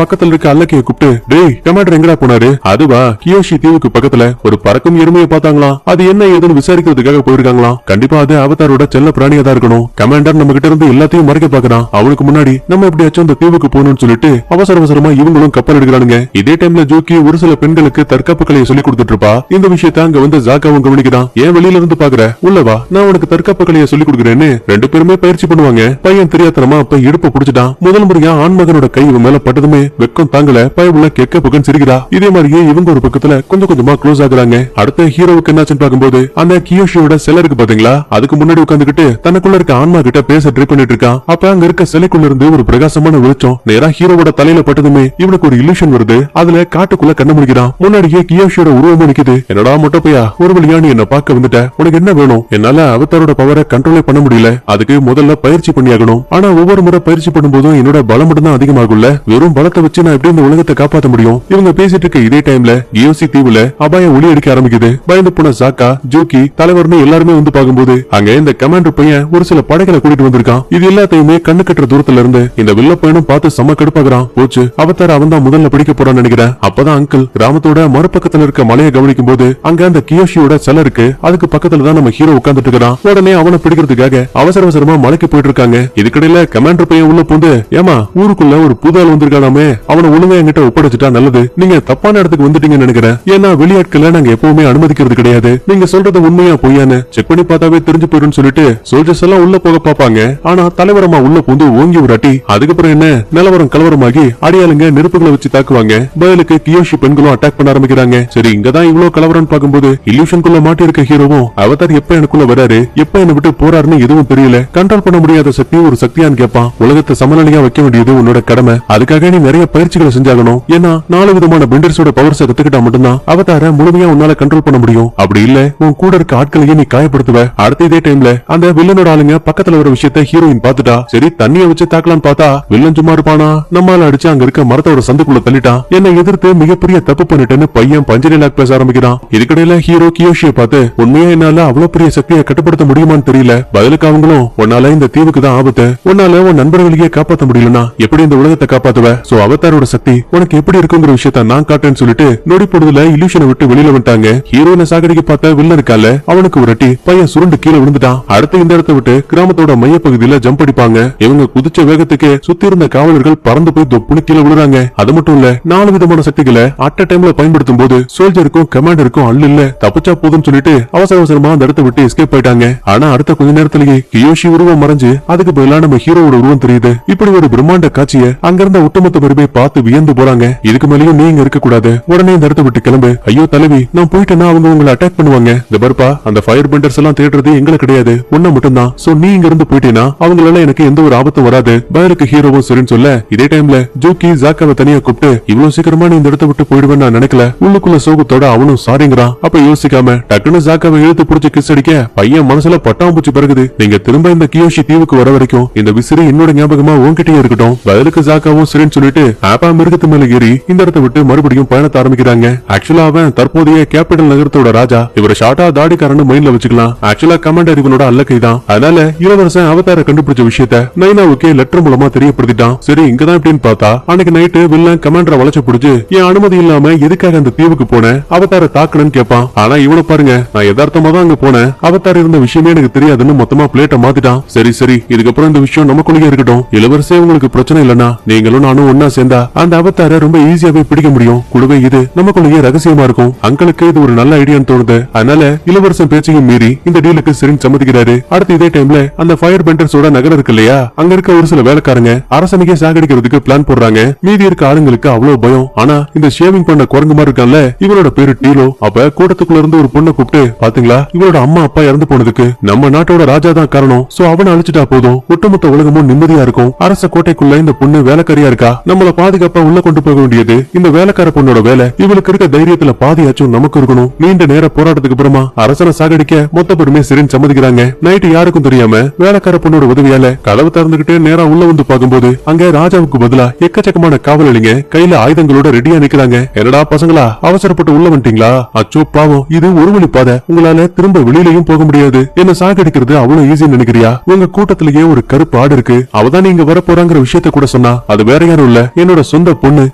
பக்கத்துல இருக்க அல்லக்கைய கூப்பிட்டு, டேய் கமாண்டர் எங்கடா போனாரு? அதுவா, கியோஷி தீவுக்கு பக்கத்துல ஒரு பறக்கும் எருமையை பார்த்தாங்களாம். அது என்ன ஏதுன்னு விசாரிக்கிறதுக்காக போயிருக்காங்களாம். கண்டிப்பா அது அவதாரோட செல்ல பிராணியா தான் இருக்கணும். கமாண்டர் நம்ம கிட்ட இருந்து எல்லாத்தையும் மறைக்க பாக்குறான். அவனுக்கு முன்னாடி நம்ம எப்படியாச்சும் அந்த தீவுக்கு போகணும்னு சொல்லிட்டு அவசரமா இவங்களும் கப்பல் எடுக்கிறானுங்க. இதே டைம்ல ஜூக்கி ஒரு சில பெண்களுக்கு தற்காப்பு கலையை சொல்லி கொடுத்துட்டு இருப்பா. இந்த விஷயத்த அங்க வந்து ஜாக்காவும் கவனிக்கிறான். ஏன் வெளியில இருந்து பாக்குற? உள்ளவா, நான் உனக்கு தற்காப்பு கலையை சொல்லி கொடுக்குறேன்னு 2 பேருமே பயிற்சி பண்ணுவாங்க. பையன் தெரியாதனமா அப்ப இடுப்ப புடிச்சிட்டான். முதல் முறையா ஆண்மகனோட கை இவன் மேல பட்டதுமே வெக்கம் தாங்கல. பயவுள்ள கெக்க புகன் சிரிக்கிறா. இதே மாதிரியே இவங்க ஒரு பக்கத்துல கொஞ்சம் கொஞ்சமா க்ளோஸ் ஆகுறாங்க. அடுத்த ஹீரோவுக்கு என்னாச்சுன்னு பாக்கும்போது அந்த கியோஷியோட சிலை இருக்கு பாத்தீங்களா, அதுக்கு முன்னாடி உட்காந்துக்கிட்டு தனக்குள்ள இருக்க ஆன்மா கிட்ட பேச ட்ரை பண்ணிட்டு இருக்கான். அப்ப அங்க இருக்க சிலைக்குள்ள இருந்து ஒரு பிரகாசமான வெளிச்சம் நேரா ஹீரோவோட தலையில பட்டதுமே இவனுக்கு ஒரு இல்லூஷன் வருது. அதுல காட்டுக்குள்ள கண்ண முடிக்கிறான். முன்னாடியே கியோஷியோட உருவம் நிக்குது. என்னடா மொட்டைப்பையா, ஒரு வழியா நீ என்ன பார்க்க வந்துட்ட, உனக்கு என்ன வேணும்? என்னால அவதாரோட பவரை கண்ட்ரோலே பண்ண முடியல. அதுக்கு முதல்ல பயிற்சி பண்ணியாகணும். ஆனா ஒவ்வொரு முறை பயிற்சி பண்ணும்போதும் என்னோட பலம் மட்டும் தான் அதிகமாகும்ல. வெறும் பலத்தை வச்சு நான் எப்படி இந்த உலகத்தை காப்பாற்ற முடியும்? இவங்க பேசிட்டு இருக்க இதே டைம்ல கியோசி தீவுல அபாய ஒளி அடிக்க ஆரம்பிக்குது. பயந்து போன ஜாக்கா, ஜூக்கி, தலைவர்னு எல்லாருமே வந்து பார்க்கும்போது அங்க இந்த கமாண்டர் பையன் ஒரு சில படைகளை கூட்டிட்டு வந்திருக்கான். இது எல்லாத்தையுமே கண்ணு கட்டுற தூரத்துல இருந்து இந்த வில்ல பையனும் பார்த்து செம்ம கடுப்பாகிறான். போச்சு, அவதார அவன் தான் முதல்ல பிடிக்க போறான்னு நினைக்கிறேன். அப்பதான் அங்கிள் கிராமத்தோட மறுபக்கத்துல இருக்க மலையை கவனிக்கும் போது அங்க அந்த கியோஷி கியோஷியோட சிலை இருக்கு, அதுக்கு பக்கத்துல தான் நம்ம ஹீரோ உட்கார்ந்துட்டு இருக்கான். உடனே அவனை பிடிக்கிறதுக்காக அவசர அவசரமா மலைக்கு போயிட்டு இருக்காங்க. இதுக்கடையில கமாண்டர் பையன் உள்ள பூந்து, ஏமா ஊருக்குள்ள ஒரு புது ஆள் வந்திருக்கானாமே, அவனை ஒழுங்கா என்கிட்ட ஒப்படைச்சிட்டா நல்லது. நீங்க தப்பான இடத்துக்கு வந்துட்டீங்கன்னு நினைக்கிறேன். ஏன்னா வெளியாட்களை நாங்க எப்பவுமே அனுமதிக்கிறது கிடையாது. நீங்க சொல்றது உண்மையா பொய்யான்னு செக் பண்ணி பார்த்தாவே தெரிஞ்சு போயிடும் சொல்லிட்டு சோல்ஜர்ஸ் எல்லாம் உள்ள போக பாப்பாங்க. ஆனா தலைவரமா உள்ள பூந்து ஓங்கி ஒரு அடி. அதுக்கப்புறம் என்ன, நிலவரம் கலவரமாகி அடியாளுங்க நெருப்புகளை வச்சு தாக்குவாங்க. பதிலுக்கு கியோஷி பெண்களும் அட்டாக் பண்ண ஆரம்பிக்கிறாங்க. சரி, இங்கதான் இவ்வளவு கலவரம் பார்க்கும்போது இல்யூஷனுக்குள்ள மாட்டி இருக்க ஹீரோவும் அவதார் எப்ப எனக்குள்ள வராரு, எப்ப என்ன விட்டு போறாருன்னு எதுவும் தெரியல. கண்ட்ரோல் பண்ண முடியாத சக்தி ஒரு சக்தியான்னு கேட்பான். உலகத்தை சமநிலையா வைக்க வேண்டியது உன்னோட கடமை. அதுக்காக நீ நிறைய பயிற்சிகளை செஞ்சாகணும். ஏன்னா 4 விதமான பெண்டர்ஸோட பவர்ஸை கத்துக்கிட்டா மட்டும்தான் அவதார முழுமையா உன்னால கண்ட்ரோல் பண்ண முடியும். அப்படி இல்ல உன் கூட இருக்க ஆட்களையே நீ காயப்படுத்துவ. அடுத்த இதே டைம்ல அந்த வில்லனோட ஆளுங்க பக்கத்துல வர விஷயத்த ஹீரோயின் பாத்துட்டா. சரி, தண்ணிய வச்சு தாக்கலான்னு பார்த்தா வில்லன் சும்மா இருப்பானா, நம்மால அடிச்சு அங்க இருக்க மரத்தோட சந்துக்குள்ள தள்ளிட்டான். என்னை எதிர்த்து மிகப்பெரிய தப்பு பண்ணிட்டேன்னு பையன் பஞ்சரி லாக் பேச ஆரம்பிக்கிறான். இதுக்கடையில ஹீரோ கியோஷியை பார்த்து, உண்மையா என்னால அவ்வளவு பெரிய சக்தியை கட்டுப்படுத்த முடியுமான்னு தெரியல. பதிலுக்கு அவங்களும், உன்னால இந்த தீவுக்கு தான் ஆபத்து, உன்னால உன் நண்பர்களையே காப்பாத்த முடியலனா எப்படி இந்த உலகத்தை காப்பாத்துவ? சோ அவதாரோட சக்தி உனக்கு எப்படி இருக்குங்கிற விஷயத்த நான் காட்டேன்னு சொல்லிட்டு நொடி பொழுதுல இல்யூஷனை விட்டு வெளியில வந்துட்டாங்க. ஹீரோனை சாகடிக்க பார்த்த வில்லன் இருக்கால, அவனுக்கு ஒரு அடி, பையன் சுருண்டு கீழே விழுந்துட்டான். அடுத்து இந்த இடத்தை விட்டு கிராமத்தோட மையப்பகுதியில ஜம்ப் அடிப்பாங்க. இவங்க குதிச்ச வேகத்துக்கு சுத்தி இருந்த காவலர்கள் பறந்து போய் தொப்புனு கீழே விழுறாங்க. அது மட்டும் இல்ல, 4 விதமான சக்திகளை அட் டைம்ல பயன்படுத்தும் போது சோல்ஜருக்கும் கமாண்டருக்கும் அள்ளு இல்ல, தப்பிச்சா போதும்னு சொல்லிட்டு அவசர அவசரமா அந்த இடத்தை விட்டு எஸ்கேப் ஆயிட்டாங்க. ஆனா அடுத்த கொஞ்ச நேரத்திலேயே கியோஷி உருவம் மறைஞ்சு அதுக்கு பதிலா நம்ம ஹீரோவோட உருவம் தெரியுது. இப்படி ஒரு பிரம்மாண்ட காட்சியை அங்கிருந்த ஒட்டுமொத்த பெருமை பார்த்து வியந்து போறாங்க. இதுக்கு மேலேயும் நீங்க இருக்க கூடாது, உடனே இந்த இடத்தை விட்டு கிளம்பு. ஐயோ தலைவி, நான் போயிட்டேன்னா அவங்க உங்களை அட்டாக் பண்ணுவாங்க. இந்த பர்பா, அந்த ஃபயர் பெண்டர்ஸ் எல்லாம் தேடுறது எங்களை கிடையாது, உன்ன மட்டும் தான். சோ நீ இங்க இருந்து போயிட்டீனா அவங்களால எனக்கு எந்த ஒரு ஆபத்தும் வராது. பயருக்கு ஹீரோவும் சரின்னு சொல்ல, இதே டைம்ல ஜூக்கி ஜாக்காவை தனியா கூப்பிட்டு, இவ்வளவு சீக்கிரமா நீ இந்த இடத்தை விட்டு போயிடுவேன்னு நான் நினைக்கல. உள்ளுக்குள்ள சோகத்தோட அவனும் சாரிங்கிறான். அப்ப யோசிக்காம டக்குனு ஜாக்காவை இழுத்து புடிச்சு கிஸ் அடிக்க பையன் மனசுல பட்டாம்பூச்சி பிறகுது. நீங்க திரும்ப இந்த கியோஷி தீவுக்கு வர வரைக்கும் இந்த விசிறி என்னோட ஞாபகமா உன்கிட்டயே இருக்கட்டும். பதிலுக்கு ஜாக்காவும் சரின்னு சொல்லிட்டு ஆப்பா மிருகத்து மேல ஏறி இந்த இடத்தை விட்டு மறுபடியும் பயணத்தை ஆரம்பிக்கிறாங்க. ஆக்சுவலா அவன் தற்போதைய கேபிட்டல் நகரத்தோட ராஜா. இவரை ஷார்ட்டா தாடிக்காரன்னு மைண்ட்ல வச்சுக்கலாம். ஆக்சுவலா கமாண்டர் இவனோட அல்லக்கை தான். அதனால இளவரசன் அவதார கண்டுபிடிச்ச விஷயத்த நைனாவுக்கு லெட்டர் மூலமா தெரியப்படுத்திட்டான். சரி, இங்கதான் எப்படின்னு பார்த்தா அன்னைக்கு நைட்டு வில்லன் கமாண்டரை வளைச்சு பிடிச்சு, என் அனுமதி இல்லாம எதுக்காக அந்த தீவுக்கு போன, அவதார தாக்கணும்னு கேட்பான். ஆனா இவனை பாருங்க, நான் யதார்த்தமா தான் அங்க போனேன், அவதார இருந்த விஷயமே எனக்கு தெரியாதுன்னு மொத்தமா பிளேட்டை மாத்திட்டான். சரி சரி, இதுக்கப்புறம் இந்த விஷயம் நமக்குள்ளே இருக்கட்டும். இளவரசே உங்களுக்கு பிரச்சனை இல்லனா நீங்களும் நானும் ஒன்னா சேர்ந்தா அந்த அவதார ரொம்ப ஈஸியாவே பிடிக்க முடியும். குழுவே இது நமக்குள்ளேயே ரகசியமா இருக்கும். அங்களுக்கு இது ஒரு நல்ல ஐடியான்னு தோணுது. அதனால இளவரசன் பேச்சையும் மீறி இந்த டீலுக்கு சரின்னு சம்மதிக்கிறாரு. அடுத்து இதே டைம்ல அந்த ஃபயர் பெண்டர்ஸோட நகரம் இருக்கு இல்லையா, அங்க இருக்க ஒரு சில வேலைக்காரங்க அரசனைக்கே சாகடிக்கிறதுக்கு பிளான் போடுறாங்க. மீதி இருக்க ஆளுங்களுக்கு அவ்வளவு பயம். ஆனா இந்த ஷேவிங் பண்ண குரங்கு மாதிரி இருக்கான்ல, இவனோட பேரு டீலோ. அப்ப கூட்டத்துக்குள்ள இருந்து ஒரு பொண்ணை கூப்பிட்டு, பாத்தீங்களா இவரோட அம்மா அப்பா இறந்து போனதுக்கு நம்ம நாட்டோட ராஜா தான் காரணம். சோ அவனை அழிச்சிட்டா போதும், ஒட்டுமொத்த உலகமும் நிம்மதியா இருக்கும். அரச கோட்டைக்குள்ள இந்த பொண்ணு வேலைக்காரியா இருக்கா, நம்மள பாதுகாப்பா உள்ள கொண்டு போக வேண்டியது இந்த வேலைக்கார பொண்ணோட வேலை. இவளுக்கு இருக்க தைரியத்துல பாதியாச்சும் நமக்கு இருக்கணும். நீண்ட நேர போராட்டத்துக்கு அப்புறமா அரசனை சாகடிக்க மொத்த பெருமே சரின்னு சம்மதிக்கிறாங்க. நைட்டு யாருக்கும் தெரியாம வேலைக்கார பொண்ணோட உதவியால கதவு திறந்துகிட்டு நேரா உள்ள வந்து பார்க்கும்போது அங்க ராஜாவுக்கு பதிலா எக்கச்சக்கமான காவலளிங்க கையில ஆயுதங்களோட ரெடியா நிக்கிறாங்க. என்னடா பசங்களா, அவசரப்பட்டு உள்ள வந்துட்டீங்களா? அச்சோ பாவம், இது ஒரு வழி பாதை, உங்களால திரும்ப வெளியிலயும் போக முடியாது. என்ன சாகடிக்கிறது அவ்வளவு ஈஸின்னு நினைக்கிறியா? உங்க கூட்டத்திலேயே ஒரு கருப்பு ஆடு இருக்கு, அவதான் நீங்க வர போறாங்கிற விஷயத்த கூட சொன்னா. அது வேற யாரும் இல்ல, என்னோட சொந்த பொண்ணு.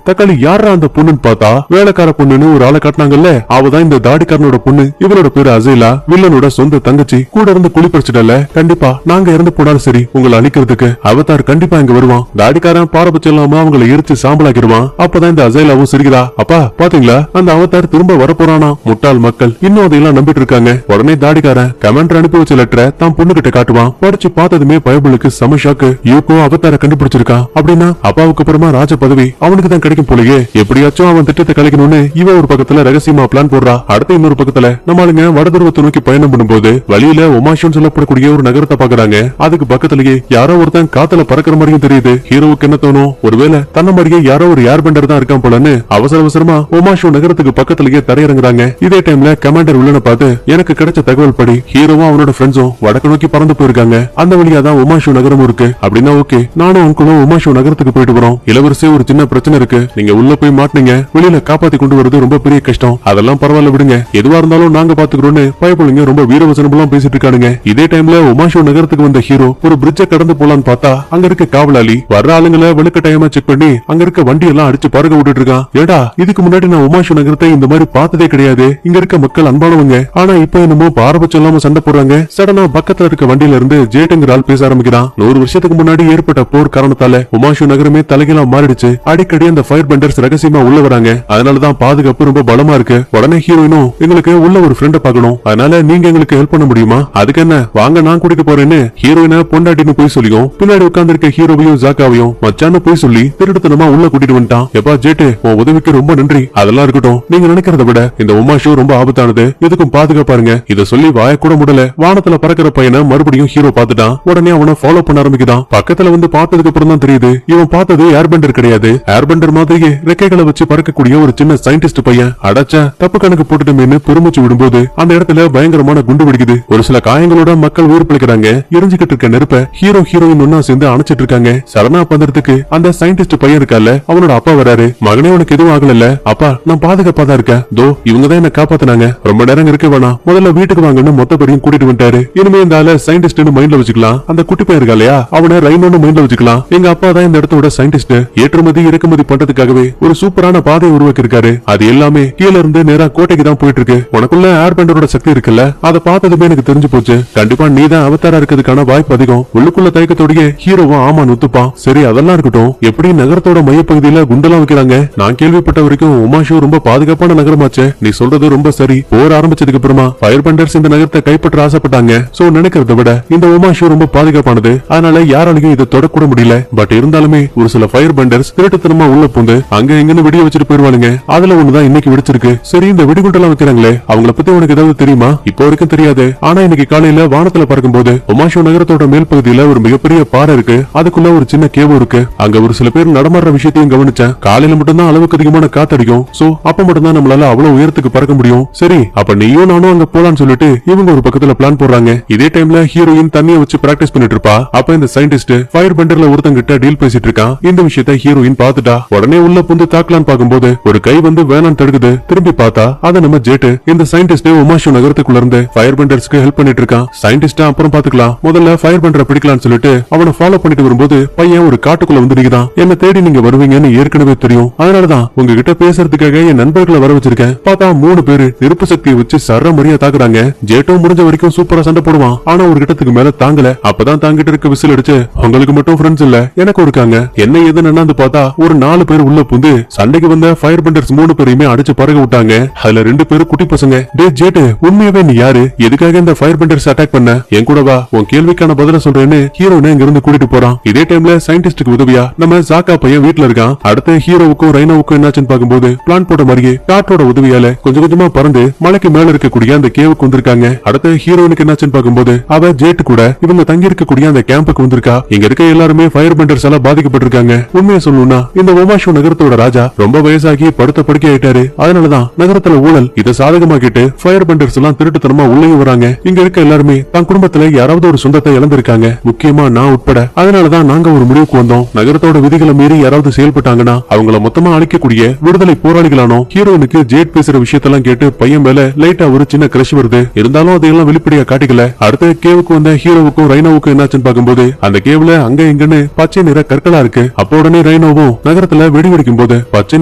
தக்காளி யாரா அந்த பொண்ணுன்னு பார்த்தா வேலைக்கார பொண்ணுன்னு ஒரு ஆளை காட்டினாங்கல்ல, அவதான் இந்த தாடிக்காரனோட பொண்ணு. இவளோட பேரு அசைலா, வில்லனோட சொந்த தங்கச்சி. கூட இருந்து குழி பறிச்சிடல. கண்டிப்பா நாங்க இறந்து போனாலும் சரி உங்களை அழிக்கிறதுக்கு அவதார் கண்டிப்பா இங்க வருவான். தாடிக்காரன் பாரபட்சம் இல்லாம அவங்களை எரிச்சு சாம்பலாக்கிடுவான். அப்பதான் இந்த அசைலாவும் சிரிக்கிறா. அப்பா பாத்தீங்களா, அந்த அவதார் திரும்ப வரப்போறானா? முட்டாள் மக்கள் இன்னும் அதையெல்லாம் நம்பிட்டு இருக்காங்க. உடனே தாடிக்காரன் கமாண்டர் அனுப்பி வச்ச லெட்டரை தான் பொண்ணு கிட்ட காட்டுவான். படிச்சு பார்த்ததுமே பயபுளுக்கு சம ஷாக்கு. யூகோ அவதார கண்டுபிடிச்சிருக்கான் அப்படின்னா அப்பாவுக்கு அப்புறமா ராஜ பதவி அவனுக்கு தான் கிடைக்கும் போலயே. எப்படியாச்சும் அவன் திட்டத்தை கலைக்கணும்னு இவ ஒரு பக்கத்துல ரகசியமா பிளான் போடுறா. அடுத்த இன்னொரு பக்கத்துல நம்மளுங்க வடதுருவத்தை நோக்கி பயணம் பண்ணும்போது வழியில ஒமாஷன் சொல்லப்படக்கூடிய ஒரு நகரத்தை பாக்குறாங்க. அதுக்கு பக்கத்திலேயே யாரோ ஒருத்தன் காத்துல பறக்கிற மாதிரியும் தெரியுது. ஹீரோவுக்கு என்ன தோணும், ஒருவேளை தன்ன மாதிரியே யாரோ ஒரு ஏர் பெண்டர் தான் இருக்கான் போலன்னு அவசர அவசரமா ஒமாஷோ நகரத்துக்கு பக்கத்திலேயே தரையிறங்குறாங்க. இதே டைம்ல கமாண்டர் வில்லனை பார்த்து, எனக்கு கிடைச்ச தகவல் படி ஹீரோவும் அவனோட ஃப்ரெண்ட்ஸும் வடக்கு நோக்கி பறந்து போயிருக்காங்க. அந்த வழியா தான் ஒமாஷோ நகரமும் இருக்கு. அப்படின்னா ஓகே, நானும் அங்குளும் ஒமாஷோ நகரத்துக்கு போயிட்டு வரோம். இளவரசே ஒரு சின்ன பிரச்சனை இருக்கு, நீங்க உள்ள போய் மாட்டீங்க, வெளியில காப்பாத்தி கொண்டு வரது ரொம்ப பெரிய கஷ்டம். அதெல்லாம் பரவாயில்ல விடுங்க, எதுவா இருந்தாலும் நாங்க பாத்துக்கிறோம்னு பயப்புள்ளைங்க ரொம்ப வீரவசனமெல்லாம் பேசிட்டு இருக்கானுங்க. இதே டைம்ல ஒமாஷோ நகரத்துக்கு வந்த ஹீரோ ஒரு பிரிட்ஜை கடந்து போலான்னு பார்த்தா அங்க இருக்க காவலாளி வர்ற ஆளுங்களை வலுக்கட்டாயமா செக் பண்ணி அங்க இருக்க வண்டி எல்லாம் அடிச்சு பறக்க விட்டுட்டு இருக்கான். ஏடா, இதுக்கு முன்னாடி நான் ஒமாஷோ நகரத்தை இந்த மாதிரி பார்த்ததே கிடையாது, இங்க இருக்க இருக்க மக்கள் அன்பானவங்க. ஆனா இப்ப என்னமோ பாரபட்சம் இல்லாம சண்டை போடுறாங்க. சடனா பக்கத்துல இருக்க வண்டியில இருந்து ஜேட்டுங்கிற ஆள் பேச ஆரம்பிக்கிறான். 100 வருஷத்துக்கு முன்னாடி ஏற்பட்ட போர் காரணத்தால உமாஷு நகரமே தலைகீழா மாறிடுச்சு. அடிக்கடி அந்த ஃபயர் பெண்டர்ஸ் ரகசியமா உள்ள வராங்க. அதனாலதான் பாதுகாப்பு ரொம்ப பலமா இருக்கு. உடனே ஹீரோயினும் எங்களுக்கு உள்ள ஒரு ஃப்ரெண்ட பாக்கணும், அதனால நீங்க எங்களுக்கு ஹெல்ப் பண்ண முடியுமா? அதுக்கு என்ன, வாங்க நான் கூட்டிட்டு போறேன்னு ஹீரோயினை பொண்டாட்டின்னு போய் சொல்லியும் பின்னாடி உட்கார்ந்து இருக்க ஹீரோவையும் ஜாக்காவையும் மச்சான்னு போய் சொல்லி திருட்டுத்தனமா உள்ள கூட்டிட்டு வந்துட்டான். எப்பா ஜேட்டு, உன் உதவிக்கு ரொம்ப நன்றி. அதெல்லாம் இருக்கட்டும், நீங்க நினைக்கிறத விட இந்த உமாஷு ரொம்ப ஆபத்தானது, எதுக்கும் பாதுகாப்பா இருங்க. இத சொல்லி வாய கூட முடியல. வானத்துல பறக்கிற பையனை மறுபடியும் ஹீரோ பாத்துட்டான். உடனே அவனை ஃபாலோ பண்ண ஆரம்பிக்கிறான். பக்கத்துல வந்து பார்த்ததுக்கு அப்புறம் தான் தெரியுது இவன் பார்த்தது ஏர்பெண்டர் கிடையாது. ஏர்பெண்டர் மாதிரியே ரெக்கைகளை வச்சு பறக்கக்கூடிய ஒரு சின்ன சயின்டிஸ்ட் பையன். அடைச்ச தப்பு கணக்கு போட்டுட்டுமேனு பெருமிச்சு விடும்போது அந்த இடத்துல பயங்கரமான குண்டு வெடிக்குது. ஒரு சில காயங்களோட மக்கள் உயிர் பிழைக்கிறாங்க. எரிஞ்சுக்கிட்டு இருக்க நெருப்ப ஹீரோயின் ஒன்னா சேர்ந்து அணைச்சிட்டு இருக்காங்க. சரணா பந்தறதுக்கு அந்த சயின்டிஸ்ட் பையன் இருக்கால, அவனோட அப்பா வராரு. மகனே உனக்கு எதுவும் ஆகல? அப்பா நான் பாதுகாப்பா தான் இருக்கேன். தோ இவங்கதான் என்ன காப்பாத்தினாங்க. ரொம்ப நேரம் இருக்க வேணாம், முதல்ல வீட்டுக்கு வாங்கன்னு மொத்த பேரையும் கூட்டிட்டு வந்துட்டாரு. இனிமே இந்த ஆள சயின்டிஸ்ட் மைண்ட்ல வச்சுக்கலாம். அந்த குட்டி பையன் இருக்கா இல்லையா, அவனை ரைனோன்னு மைண்ட்ல வச்சுக்கலாம். எங்க அப்பா தான் இந்த இடத்தோட சயின்டிஸ்ட். ஏற்றுமதி இறக்குமதி பண்றதுக்காகவே ஒரு சூப்பரான பாதையை உருவாக்கி இருக்காரு. அது எல்லாமே கீழ இருந்து நேரா கோட்டைக்கு தான் போயிட்டு இருக்கு. உனக்குள்ள ஏர்பெண்டரோட சக்தி இருக்குல்ல, அதை பார்த்ததுமே எனக்கு தெரிஞ்சு போச்சு. கண்டிப்பா நீ தான் அவதாரா இருக்கிறதுக்கான வாய்ப்பு அதிகம். உள்ளுக்குள்ள தயக்கத்தோடய ஹீரோவும் ஆமான்னு ஒத்துப்பான். சரி அதெல்லாம் இருக்கட்டும், எப்படி நகரத்தோட மையப்பகுதியில குண்டெல்லாம் வைக்கிறாங்க? நான் கேள்விப்பட்ட வரைக்கும் உமாஷு ரொம்ப பாதுகாப்பான நகரமாச்சே. நீ சொல்றது ரொம்ப சரி. போர் ஆரம்பிச்சதுக்கு அப்புறமா ஃபயர் பெண்டர்ஸ் இந்த நகரத்தை கைப்பற்ற ஆசைப்பட்டாங்க. சோ நினைக்கிறத விட இந்த உமாஷு ரொம்ப பாதுகாப்பானது. அதனால யாராலையும் இதை தொடக்கூட முடியல. பட் இருந்தாலுமே ஒரு சில ஃபயர் பெண்டர்ஸ் திருட்டுத்தனமா உள்ள பூந்து அங்க எங்கன்னு வெடிய வச்சுட்டு போயிருவானுங்க. அதுல ஒண்ணுதான் இன்னைக்கு வெடிச்சிருக்கு. சரி இந்த வெடிகுண்டெல்லாம் வைக்கிறாங்களே, அவங்கள பத்தி உனக்கு ஏதாவது தெரியுமா? இப்போ வரைக்கும் தெரியாது. ஆனா இன்னைக்கு காலையில வானத்துல பறக்கும் போது உமாஷு நகரத்தோட மேல் பகுதியில ஒரு மிகப்பெரிய பாறை இருக்கு. அதுக்குள்ள ஒரு சின்ன கேவ் இருக்கு. அங்க ஒரு சில பேர் நடமாடுற விஷயத்தையும் கவனிச்சேன். காலையில மட்டும்தான் அளவுக்கு அதிகமான காத்தடிக்கும். சோ அப்ப மட்டும்தான் நம்மளால அவ்வளவு உயரத்துக்கு பறக்க முடியும். சரி அப்ப நீயும் நானும் அங்க போலான்னு சொல்லிட்டு இவங்க ஒரு பக்கத்துல பிளான் போடுறாங்க. இதே டைம்ல ஹீரோயின் தண்ணியை வச்சு பிராக்டிஸ் பண்ணிட்டு இருப்பா. அப்ப இந்த சயின்டிஸ்ட் ஃபயர் பெண்டர்ல ஒருத்தங்கிட்ட டீல் பேசிட்டு இருக்கான். இந்த விஷயத்தை ஹீரோயின் பாத்துட்டா. உடனே உள்ள புந்து தாக்கலான்னு பாக்கும்போது ஒரு கை வந்து வேணான்னு தடுக்குது. திரும்பி பார்த்தா அத நம்ம ஜேட்டு. இந்த சயின்டிஸ்ட் உமாஷு நகரத்துக்குள்ள இருந்து ஃபயர் பெண்டர்ஸ்க்கு ஹெல்ப் பண்ணிட்டு இருக்கான். சயின்டிஸ்ட் அப்புறம் பாத்துக்கலாம், முதல்ல ஃபயர் பெண்டரை பிடிக்கலாம்னு சொல்லிட்டு அவனை ஃபாலோ பண்ணிட்டு வரும்போது பையன் ஒரு காட்டுக்குள்ள வந்து நிக்குதான். என்ன தேடி நீங்க வருவீங்கன்னு ஏற்கனவே தெரியும். அதனாலதான் உங்ககிட்ட பேசுறதுக்காக என் நண்பர்களை வர வச்சிருக்கேன். பார்த்தா 3 பேரு நெருப்பு சக்தியை வச்சு சர்ற முறையா தாக்குறாங்க. ஜேட்டும் முடிஞ்ச வரைக்கும் சூப்பரா சண்டை போடுவான். ஆனா ஒரு கிட்டத்துக்கு மேல தாங்கல. அப்பதான் தாங்கிட்டு இருக்க விசில் அடிச்சு, உங்களுக்கு மட்டும் ஃப்ரெண்ட்ஸ் இல்ல எனக்கு இருக்காங்க, என்ன ஏது நன்னாந்து பார்த்தா ஒரு 4 பேர் உள்ள புந்து சண்டைக்கு வந்த ஃபயர் பெண்டர்ஸ் 3 பேரையுமே அடிச்சு பறக விட்டாங்க. அதுல 2 பேரு குட்டி பசங்க. டே ஜேட்டு, உண்மையாவே நீ யாரு? எதுக்காக இந்த ஃபயர் பெண்டர்ஸ் அட்டாக் பண்ண? என் கூட வா, உன் கேள்விக்கான பதில சொல்றேன்னு ஹீரோனை இங்க இருந்து கூட்டிட்டு போறான். இதே டைம்ல சயின்டிஸ்டுக்கு உதவியா நம்ம ஜாக்கா பையன் வீட்டுல இருக்கான். அடுத்த ஹீரோவுக்கும் ரைனோவுக்கும் என்னாச்சுன்னு பாக்கும்போது பிளான் போட்ட மாதிரியே காற்றோட உதவியால கொஞ்சம் கொஞ்சமா பறந்து மலைக்கு மேல இருக்கக்கூடிய அந்த கேவுக்கு வந்திருக்காங்க. அடுத்த ஹீரோனுக்கு என்னாச்சுன்னு பாக்கும்போது அவ ஜேட்டு கூட இவங்க தங்கி இருக்கக்கூடிய அந்த கேம்புக்கு வந்திருக்கா. இங்க இருக்க எல்லாருமே ஃபயர் பெண்டர்ஸ் எல்லாம் பாதிக்கப்பட்டிருக்காங்க. உண்மையை சொல்லணும்னா இந்த உமாஷு நகரத்தோட ராஜா ரொம்ப வயசாகி படுத்த படுக்கை ஆயிட்டாரு. அதனாலதான் நகரத்துல ஊழல் இதை சாதகமாக்கிட்டு ஃபயர் பெண்டர்ஸ் எல்லாம் திருட்டுத்தனமா உள்ளேயும் வராங்க. இங்க இருக்க எல்லாருமே தன் குடும்பத்துல யாராவது ஒரு சொந்தத்தை இழந்திருக்காங்க, முக்கியமா நான் உட்பட. அதனாலதான் நாங்க ஒரு முடிவுக்கு வந்தோம், நகரத்தோட விதிகளை மீறி யாராவது செயல்பட்டாங்கன்னா அவங்கள மொத்தமா அழிக்கக்கூடிய விடுதலை போராளிகளானோம். ஹீரோனுக்கு ஜேட் பேசுற விஷயத்தெல்லாம் கேட்டு பையன் மேல லைட்டா ஒரு சின்ன கிரஷ் வருது. இருந்தாலும் அதையெல்லாம் வெளிப்படையா காட்டிக்கல. அடுத்த கேவுக்கு வந்த ஹீரோவுக்கும் ரைனோவுக்கும் என்னாச்சுன்னு பாக்கும்போது அந்த கேவ்ல அங்க இங்கன்னு பச்சை நிற கற்களா இருக்கு. அப்போ உடனே ரைனோவும் நகரத்துல வெடி வெடிக்கும் போது பச்சை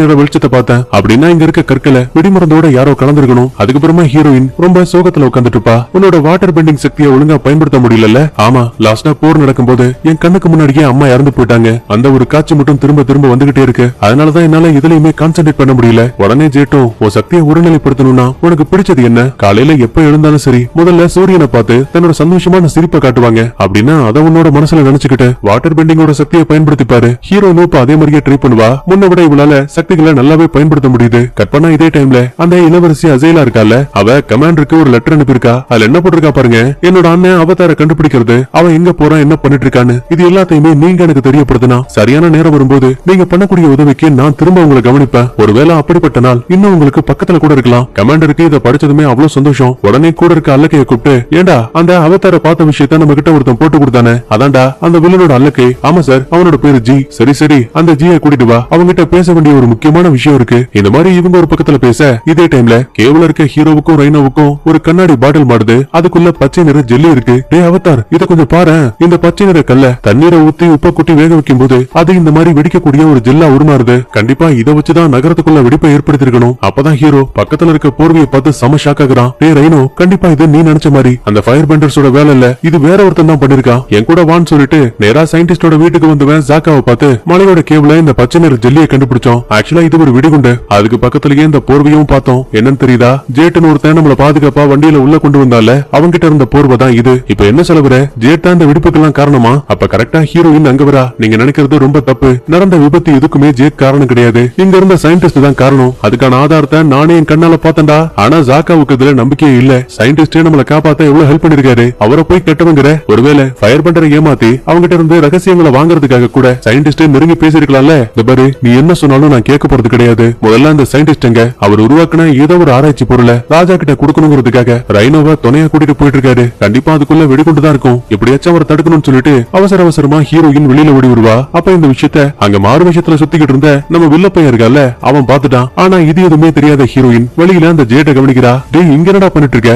நிற வெளிச்சத்தை பார்த்தேன். அப்படின்னா இங்க இருக்க கற்களை வெடிமருந்தோட யாரோ கலந்துருக்கணும். அதுக்கப்புறமா ஹீரோயின் ரொம்ப சோகத்துல உட்காந்துட்டு இருப்பா. உன்னோட வாட்டர் பெண்டிங் சக்தியை ஒழுங்கா பயன்படுத்த முடியல. ஆமா, லாஸ்டா போர் நடக்கும்போது என் கண்ணுக்கு முன்னாடியே அம்மா இறந்து போயிட்டாங்க. அந்த ஒரு காட்சி மட்டும் திரும்ப திரும்ப வந்துகிட்டே இருக்கு. அதனாலதான் என்னால இதுலயுமே கான்சென்ட்ரேட் பண்ண முடியல. உடனே ஜேட்டும் உன் சக்தியை ஒருநிலைப்படுத்தணும்னா உனக்கு பிடிச்சது என்ன? காலையில எப்ப எழுந்தாலும் சரி முதல்ல சூரியனை பார்த்து தன்னோட சந்தோஷமான சிரிப்பை காட்டுவாங்க. அப்படின்னா அதை உன்னோட மனசுல நினைச்சுக்கிட்டு வாட்டர் பெண்டிங்கோட சக்தியை பயன்படுத்திப்பாரு. ஹீரோனும் இப்ப அதே மாதிரியே ட்ரை பண்ணுவா. முன்ன விட இவளால சக்திகளை நல்லாவே பயன்படுத்த முடியுது. கட் பண்ணா இதே டைம்ல அந்த இளவரசி அசைலா இருக்கால, அவ கமாண்டருக்கு ஒரு லெட்டர் அனுப்பியிருக்கா. அதுல என்ன போட்டிருக்கா பாருங்க, என்னோட அண்ணன் அவதார கண்டுபிடிக்கிறது, அவன் எங்க போறான் என்ன பண்ணிட்டு இருக்கான்னு இது எல்லாத்தையுமே நீங்க எனக்கு தெரியப்படுத்தினா சரியான நேரம் வரும்போது நீங்க பண்ணக்கூடிய உதவிக்கு நான் திரும்ப உங்களை கவனிப்பேன். ஒருவேளை அப்படிப்பட்ட நாள் இன்னும் உங்களுக்கு பக்கத்துல கூட இருக்கலாம். கமாண்டருக்கு இதை படிச்சதுமே அவ்வளவு சந்தோஷம். உடனே கூட இருக்க அல்லக்கைய கூப்பிட்டு, ஏண்டா அந்த அவதார பார்த்த விஷயத்த நம்ம கிட்ட ஒருத்தன் போட்டு கொடுத்தானே, அதான்டா அந்த வில்லனோட அல்லக்கை. ஆமா சார், அவனோட பேரு ஜி. சரி சரி, அந்த ஜியை கூட்டிட்டு வா, அவங்கிட்ட பேச வேண்டிய ஒரு முக்கியமான விஷயம் இருக்கு. இந்த மாதிரி இவங்க ஒரு பக்கத்துல பேச இதே டைம்ல கேவ்ல இருக்க ஹீரோவுக்கும் ரைனோவுக்கும் ஒரு கண்ணாடி பாட்டில் மாடுது. அதுக்குள்ள பச்சை நிற ஜெல்லி இருக்கு. டே அவதார், இத கொஞ்சம் பாரு. இந்த பச்சை நிற கல்ல தண்ணீரை ஊத்தி உப்ப குட்டி வேக வைக்கும் போது அது இந்த மாதிரி வெடிக்கக்கூடிய ஒரு ஜெல்லா உருமாறுது. கண்டிப்பா இதை வச்சுதான் நகரத்துக்குள்ள வெடிப்பை ஏற்படுத்திருக்கணும். அப்பதான் ஹீரோ பக்கத்துல இருக்க போர்வையை பார்த்து செம ஷாக் ஆகுறான். டேய் ரைனோ, கண்டிப்பா இது நீ நினைச்ச மாதிரி அந்த ஃபயர் பெண்டர்ஸோட வேலை இல்ல, இது வேற ஒருத்தன் தான் பண்ணிருக்கான், என் கூட வான்னு சொல்லிட்டு நேரா சயின்டிஸ்டோட வீட்டுக்கு வந்தவன் ஜாக்காவை பார்த்து மலையோட கேவ்ல இந்த பச்சை நிற ஜெல்லியை கண்டுபிடிச்சோம். ஆக்சுவலா இது ஒரு வெடிகுண்டு. அதுக்கு பக்கத்துலயே இந்த போர்வையும் பார்த்தோம். என்னன்னு தெரியுதா, ஜேட்னு ஒருத்தன் நம்மள பாதுகாப்பா வண்டியில உள்ள கொண்டு வந்தால அவங்கிட்ட இருந்த போர்வை தான் இது. இப்ப என்ன சொல்லுற, ஜேட் தான் இந்த வெடிப்புக்கெல்லாம் காரணமா? அப்ப கரெக்டா ஹீரோயின் அங்க வரா. நீங்க நினைக்கிறது ரொம்ப தப்பு. நடந்த விபத்து எதுக்குமே ஜேட் காரணம் கிடையாது, இங்க இருந்த சயின்டிஸ்ட் தான் காரணம். அதுக்கான ஆதாரத்தை நானே என் கண்ணால பார்த்தேன்டா. ஆனா ஜாக்காவுக்கு இதுல நம்பிக்கையே இல்ல. சயின்டிஸ்டே நம்மள காப்பாத்த எவ்வளவு ஹெல்ப் பண்ணிருக்காரு, அவரை போய் கெட்டவங்கிற. ஒருவேளை ஃபயர் பண்டரை ஏமாத்தி அவங்கிட்ட இருந்து ரகசியங்களை வாங்குறதுக்காக கூட சயின்டிஸ்டே நெருங்கி பேசிருக்கலாம்ல. இந்த பாரு, நீ என்ன சொன்னாலும் நான் கேட்க போறது கிடையாது. முதல்ல அந்த சயின்டிஸ்ட்ங்க அவர் உருவாக்குன ஏதோ ஒரு ஆராய்ச்சி பொருளை ராஜா கிட்ட கொடுக்கணுங்கிறதுக்காக ரைனோவை துணையா கூட்டிட்டு போயிட்டு இருக்காரு. கண்டிப்பா அதுக்குள்ள வெடிகுண்டுதான் இருக்கும். எப்படியாச்சும் அவரை தடுக்கணும்னு சொல்லிட்டு அவசர அவசரமா ஹீரோயின் வெளியில ஓடி வருவா. அப்ப இந்த விஷயத்த அங்க மாறு விஷயத்துல சுத்திக்கிட்டு இருந்த நம்ம வில்ல பையன் இருக்கால, அவன் பாத்துட்டான். ஆனா இது எதுவுமே தெரியாத ஹீரோயின் வெளியில அந்த ஜேட்டை கவனிக்கிறா. டேய், இங்க என்னடா பண்ணிட்டு இருக்க?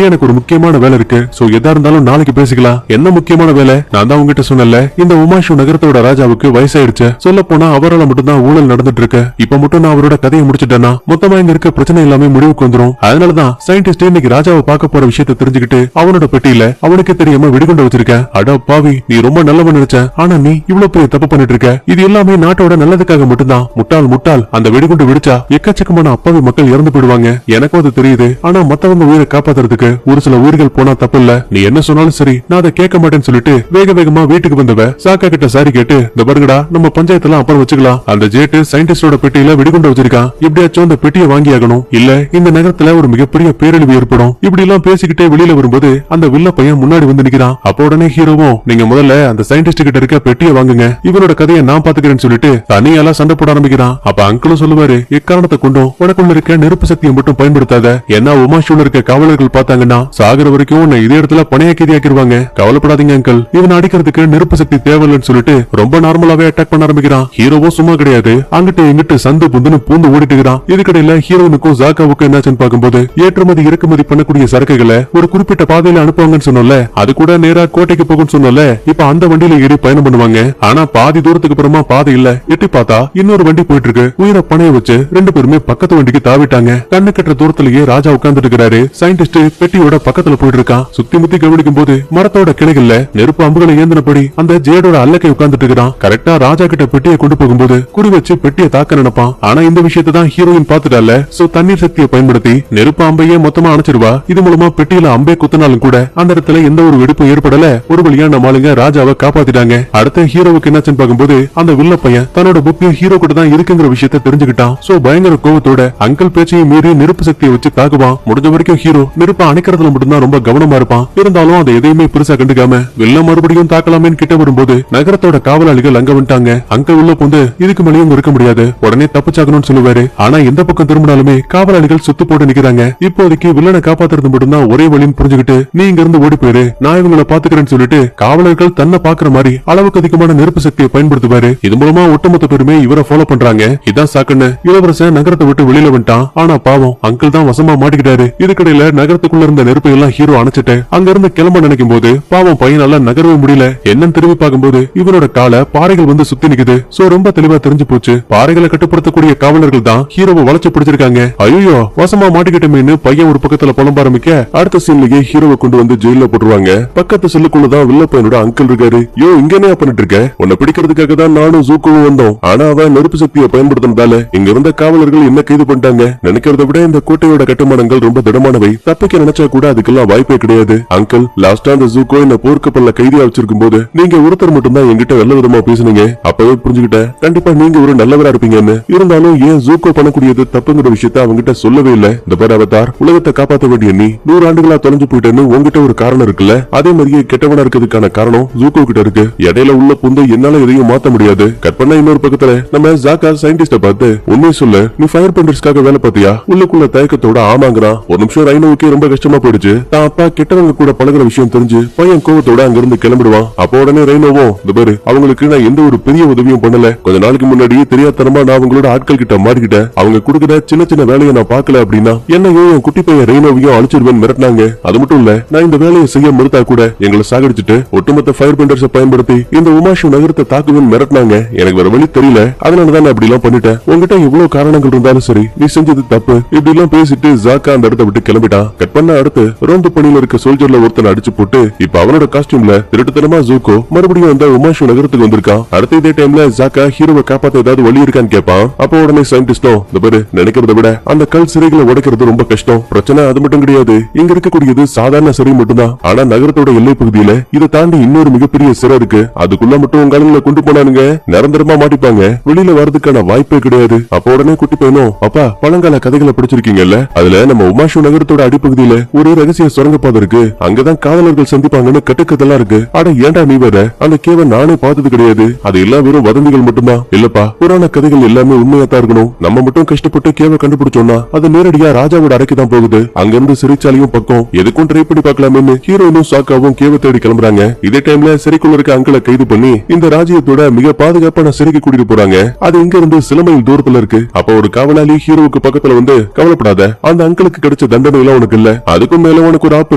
எனக்கு ஒரு முக்கியமான வேலை இருக்கு. சோ எதா இருந்தாலும் நாளைக்கு பேசிக்கலாம். என்ன முக்கியமான வேலை? நான் தான் உங்ககிட்ட சொன்னல, இந்த உமாஷு நகரத்தோட ராஜாவுக்கு வயசாயிடுச்சு. சொல்ல போனா அவரால் மட்டும்தான் ஊழல் நடந்துட்டு இருக்கு. இப்ப மட்டும் நான் அவரோட கதையை முடிச்சிட்டேன்னா மொத்தமா இங்க இருக்க பிரச்சனை எல்லாமே முடிவுக்கு வந்துரும். அதனாலதான் சயின்டிஸ்ட் இன்னைக்கு ராஜாவை பார்க்க போற விஷயத்தை தெரிஞ்சுக்கிட்டு அவனோட பெட்டியில அவனுக்கு தெரியாம வெடிகுண்டு வச்சிருக்கேன். அட பாவி, நீ ரொம்ப நல்லவன் நினைச்ச, ஆனா நீ இவ்வளவு பெரிய தப்பு பண்ணிட்டு இருக்க. இது எல்லாமே நாட்டோட நல்லதுக்காக மட்டும்தான். முட்டாள், அந்த வெடிகுண்டு வெடிச்சா எக்கச்சக்கமான அப்பாவி மக்கள் இறந்து போயிடுவாங்க. எனக்கும் அது தெரியுது. ஆனா மத்தவங்க உயிரை காப்பாத்துறதுக்கு ஒரு சில உயிர்கள் போனா தப்பு இல்ல. நீ என்ன சொன்னாலும் சரி, நான் அதை கேட்க மாட்டேன்னு சொல்லிட்டு வேகமா வீட்டுக்கு வந்தவ சாக்கா கிட்ட சாரி கேட்டு, இந்த பாருங்கடா, நம்ம பஞ்சாயத்துல அப்புறம் வச்சுக்கலாம். அந்த ஜேட்டு சயின்டிஸ்டோட பெட்டியில வெடிகுண்டு வச்சிருக்கான். எப்படியாச்சும் அந்த பெட்டியை வாங்கி ஆகணும், இல்ல இந்த நகரத்துல ஒரு மிகப்பெரிய பேரழிவு ஏற்படும். இப்படி எல்லாம் பேசிக்கிட்டே வெளியில வரும்போது அந்த வில்ல பையன் முன்னாடி வந்து நிக்கிறான். அப்போ உடனே ஹீரோவும், நீங்க முதல்ல அந்த சயின்டிஸ்ட் கிட்ட இருக்க பெட்டியை வாங்குங்க, இவனோட கதையை நான் பாத்துக்கிறேன்னு சொல்லிட்டு தனியால சண்டை போட ஆரம்பிக்கிறான். அப்ப அங்கிளும் சொல்லுவாரு, எக்காரணத்தை கொண்டும் உனக்குள்ள இருக்க நெருப்பு சக்தியை மட்டும் பயன்படுத்தாத. ஏன்னா உமாஷூல இருக்க காவலர்கள் பார்த்தாங்கன்னா சாகர வரைக்கும் உன்னை இதே இடத்துல பணையாக்கிதியாக்கிடுவாங்க. கவலைப்படாதீங்க அங்கிள், இவனை அடிக்கிறதுக்கு நெருப்பு சக்தி தேவையில்லைன்னு சொல்லிட்டு ரொம்ப நார்மலாவே அட்டாக் பண்ண ஆரம்பிக்கிறான். ஹீரோவும் சும்மா கிடையாது, அங்கிட்டு இங்கிட்டு சந்து புந்துன்னு பூந்து ஓடிட்டு இருக்கிறான். இதுக்கடையில ஹீரோனுக்கும் ஜாக்காவுக்கும் என்னாச்சுன்னு பார்க்கும்போது ஏற்றுமதி இறக்குமதி பண்ணக்கூடிய சரக்குகளை ஒரு குறிப்பிட்ட பாதையில அனுப்புவாங்கன்னு சொன்னோம்ல, அது கூட நேரா கோட்டைக்கு போகும்னு சொன்னோம்ல. இப்ப அந்த வண்டியில ஏறி பயணம் பண்ணுவாங்க. ஆனா பாதி தூரத்துக்கு அப்புறமா பாதை இல்ல. எட்டி பார்த்தா இன்னொரு வண்டி போயிட்டு இருக்கு. உயிரை பணைய வச்சு ரெண்டு பேருமே பக்கத்து வண்டிக்கு தாவிட்டாங்க. கண்ணு கட்டுற தூரத்திலேயே ராஜா உட்கார்ந்துட்டு இருக்கிறாரு. சயின்டிஸ்ட் பெட்டியோட பக்கத்துல போயிட்டு இருக்கான். சுத்தி முத்தி கவனிக்கும் போது மரத்தோட கிளைகள்ல நெருப்பு அம்புகளை ஏந்தினபடி அந்த ஜேடோட அல்லக்கை உட்கார்ந்துட்டு இருக்கிறான். கரெக்டா ராஜா கிட்ட பெட்டியை கொண்டு போகும்போது குறி வச்சு பெட்டியை தாக்க நினைப்பான். ஆனா இந்த விஷயத்தை தான் ஹீரோயின் பாத்துட்டால. சோ தண்ணீர் சக்தியை பயன்படுத்தி நெருப்பு அம்பையே மொத்தமா அணைச்சிருவா. இது மூலமா பெட்டியில அம்பே குத்தினாலும் கூட அந்த இடத்துல எந்த ஒரு வெடிப்பும் ஏற்படல. ஒரு வழியா நம்ம ஆளுங்க ராஜாவை காப்பாத்திட்டாங்க. அடுத்த ஹீரோவுக்கு என்னாச்சுன்னு பார்க்கும்போது அந்த வில்ல பையன் தன்னோட புக்கு ஹீரோ கூட தான் இருக்குங்கிற விஷயத்தை தெரிஞ்சுக்கிட்டான். சோ பயங்கர கோவத்தோட அங்கிள் பேச்சையும் மீறி நெருப்பு சக்தியை வச்சு தாக்குவான். முடிஞ்ச வரைக்கும் ஹீரோ நெருப்பை அணைக்கிறதுல மட்டும்தான் ரொம்ப கவனமா இருப்பான். இருந்தாலும் அதை எதையுமே பெருசா கண்டுக்காம வில்ல மறுபடியும் தாக்கலாமேன்னு கிட்ட வரும்போது நகரத்தோட காவலாளிகள் அங்க வந்துட்டாங்க. அங்கிள் உள்ள புந்து இதுக்கு மேலேயும் இருக்க முடியாது, உடனே தப்பிச்சாகணும்னு சொல்லுவாரு. ஆனா எந்த பக்கம் திரும்பினாலுமே காவலாளிகள் சுத்து போட்டு நிக்கிறாங்க. இப்போதைக்கு வில்லனை காப்பாத்துறது மட்டும்தான் ஒரே வழின்னு புரிஞ்சுக்கிட்டு நீ இங்க இருந்து ஓடி போயிரு, நான் இவங்களை பாத்துக்கிறேன்னு சொல்லிட்டு காவலர்கள் தன்னை பாக்குற மாதிரி அளவுக்கு அதிகமான நெருப்பு சக்தியை பயன்படுத்துவாரு. இது மூலமா ஒட்டுமொத்த பேருமே இவரை ஃபாலோ பண்றாங்க. இதான் சாக்குன்னு இளவரசன் நகரத்தை விட்டு வெளியில வந்துட்டான். ஆனா பாவம் அங்கிள் தான் வசமா மாட்டிக்கிட்டாரு. இதுக்கடையில நகரத்துக்குள்ள இருந்த நெருப்பை எல்லாம் ஹீரோ அணைச்சிட்டு அங்க இருந்து கிளம்ப நினைக்கும் போது பாவம் பையனால நகரவே முடியல. என்னன்னு திரும்பி பார்க்கும்போது இவனோட கால பாறைகள் வந்து சுத்தி நிக்குது. சோ ரொம்ப தெளிவா தெரிஞ்சு போச்சு, பாறைகளை கட்டுப்படுத்தக்கூடிய காவலர்கள் தான் ஹீரோவை வளைச்சு பிடிச்சிருக்காங்க. ஐயோ வசமா மாட்டிக்கிட்டமேன்னு பையன் ஒரு பக்கத்துல புலம்ப ஆரம்பிக்க அடுத்த சீன்லயே ஹீரோவை கொண்டு வந்து ஜெயில போட்டுருவாங்க. பக்கத்து செல்லுக்குள்ளதான் வில்ல பையனோட அங்கிள் இருக்காரு. யோ இங்க என்ன பண்ணிட்டு இருக்க? உன்னை பிடிக்கிறதுக்காக தான் நானும் ஜூக்குவும் வந்தோம். ஆனா அவன் நெருப்பு சக்தியை பயன்படுத்தினதால இங்க இருந்த காவலர்கள் என்ன கைது பண்ணிட்டாங்க. நினைக்கிறத விட இந்த கோட்டையோட கட்டுமானங்கள் ரொம்ப திடமானவை. தப்பிக்க நினைச்சா கூட அதுக்கெல்லாம் வாய்ப்பே கிடையாது. அங்கிள் லாஸ்டா அந்த ஜூக்கோ என்ன போர்க்கப்பல்ல கைதியா வச்சிருக்கும் போது நீங்க ஒருத்தர் மட்டும் தான் என்கிட்ட நல்ல விதமா பேசுனீங்க. அப்பவே புரிஞ்சுக்கிட்டேன் கண்டிப்பா நீங்க ஒரு நல்லவரா இருப்பீங்கன்னு. இருந்தாலும் ஏன் ஜூக்கோ பண்ணக்கூடியது தப்புங்கிற விஷயத்த அவங்கிட்ட சொல்லவே இல்ல. இந்த பேர் அவதார், உலகத்தை காப்பாற்ற வேண்டிய நீ 100 ஆண்டுகளா தொலைஞ்சு போயிட்டேன்னு உங்ககிட்ட ஒரு காரணம் இருக்குல்ல, அதே மாதிரியே கெட்டவனா இருக்கிறதுக்கான காரணம் ஜூக்கோ கிட்ட இருக்கு. இடையில உள்ள புந்து என்னால எதையும் மாத்த முடியாது. கற்பனை இன்னொரு பக்கத்துல நம்ம ஜாக்கா சயின்டிஸ்ட பார்த்து உண்மையை சொல்லு, நீ ஃபயர் பெண்டர்ஸ்க்காக வேலை பார்த்தியா? உள்ளுக்குள்ள தயக்கத்தோட ஆமாங்கிறான். ஒரு நிமிஷம் ரைனோவுக்கே ரொம்ப கஷ்டமா போயிடுச்சு. தான் அப்பா கெட்டவங்க கூட பழகுற விஷயம் தெரிஞ்சு பையன் கோவத்தோட அங்கிருந்து கிளம்பிடுவான். அப்போ உடனே ரைனோவும், இந்த பேரு அவங்களுக்கு நான் எந்த ஒரு பெரிய உதவியும் பண்ணல. கொஞ்ச நாளைக்கு முன்னாடியே தெரியாதனமா நான் அவங்களோட ஆட்கள் கிட்ட மாறிக்கிட்டேன். அவங்க கொடுக்கிற சின்ன சின்ன வேலையை நான் பாக்கல அப்படின்னா என்னையும் என் குட்டி பையன் ரெய்னோவையும் அழிச்சிருவேன் மிரட்டினாங்க. அது மட்டும் இல்ல, நான் இந்த வேலையை செய்ய மறுத்தா கூட எங்களை சாகடிச்சுட்டு ஒட்டுமொத்த ஃபயர் பெண்டர்ஸை பயன்படுத்தி இந்த உமாஷு நகரத்தை தாக்குவேன் மிரட்டினாங்க. எனக்கு வேற வழி தெரியல, அதனாலதான் நான் அப்படி எல்லாம் பண்ணிட்டேன். உங்ககிட்ட எவ்வளவு காரணங்கள் இருந்தாலும் சரி, நீ செஞ்சது தப்பு. இப்படி எல்லாம் பேசிட்டு ஜாக்கா அந்த இடத்த விட்டு கிளம்பிட்டான். கட் பண்ண அடுத்து ரோந்து பணியில இருக்க சோல்ஜர்ல ஒருத்தனை அடிச்சு போட்டு இப்ப அவனோட காஸ்டியூம்ல திருட்டுத்தனமா ஜூக்கோ மறுபடியும் அந்த உமாஷு நகரத்துக்கு வந்திருக்கான். அடுத்த இதே டைம்ல ஜாக்கா ஹீரோவை காப்பாத்த ஏதாவது வழி இருக்கான்னு கேட்பான். அப்போ உடனே சயின்டிஸ்டும் இந்த பாரு நினைக்கிறத விட அந்த கல் சிறைகளை உடைக்கிறது ரொம்ப கஷ்டம். பிரச்சனை அது மட்டும் கிடையாது, இங்க இருக்கக்கூடியது சாதாரண சிறை மட்டும்தான். ஆனா நகரத்தோட எல்லை பகுதியில இதை தாண்டி இன்னொரு மிகப்பெரிய சிறை இருக்கு. அதுக்குள்ள மட்டும் உங்க ஆளுங்களை கொண்டு போனானுங்க நிரந்தரமா மாட்டிப்பாங்க, வெளியில வரதுக்கான வாய்ப்பே கிடையாது. அப்போ உடனே குட்டி பையனும் அப்பா பழங்கால கதைகளை படிச்சிருக்கீங்கல்ல, அதுல நம்ம உமாஷு நகரத்தோட அடிப்பகுதியில ஒரு ரகசிய சுரங்கப்பாதை இருக்கு, அங்கதான் காதலர்கள் சந்திப்பாங்கன்னு கட்டுக்கதெல்லாம் இருக்கு. அட ஏன்டா நீ வேற, அந்த கேவ நானே பார்த்தது கிடையாது, அது எல்லாம் வெறும் வதந்திகள் மட்டும்தான். இல்லப்பா புராண கதைகள் எல்லாமே உண்மையா தான் இருக்கணும், நம்ம மட்டும் கஷ்டப்பட்டு கேவ கண்டுபிடிச்சோம்னா அது நேரடியா ராஜாவோட அறைக்கு தான் போகுது, அங்கிருந்து சிறைச்சாலையும் பக்கம் எதுக்கும் ட்ரை பண்ணி பார்க்கலாமே ஹீரோனும் சாக்காவும் கேவ தேடி கிளம்புறாங்க. இதே டைம்ல சிறைக்குள்ள இருக்க அங்கிளை கைது பண்ணி இந்த ராஜ்யத்தோட மிக பாதுகாப்பான சிறைக்கு கூட்டிட்டு போறாங்க. அது இங்க இருந்து சில மைல் தூரத்துல இருக்கு. அப்ப ஒரு காவலாளி ஹீரோவுக்கு பக்கத்துல வந்து கவலைப்படாத, அந்த அங்கிளுக்கு கிடைச்ச தண்டனை எல்லாம் உனக்கு இல்ல, அதுக்கும் மேல உனக்கு ஒரு ஆப்பு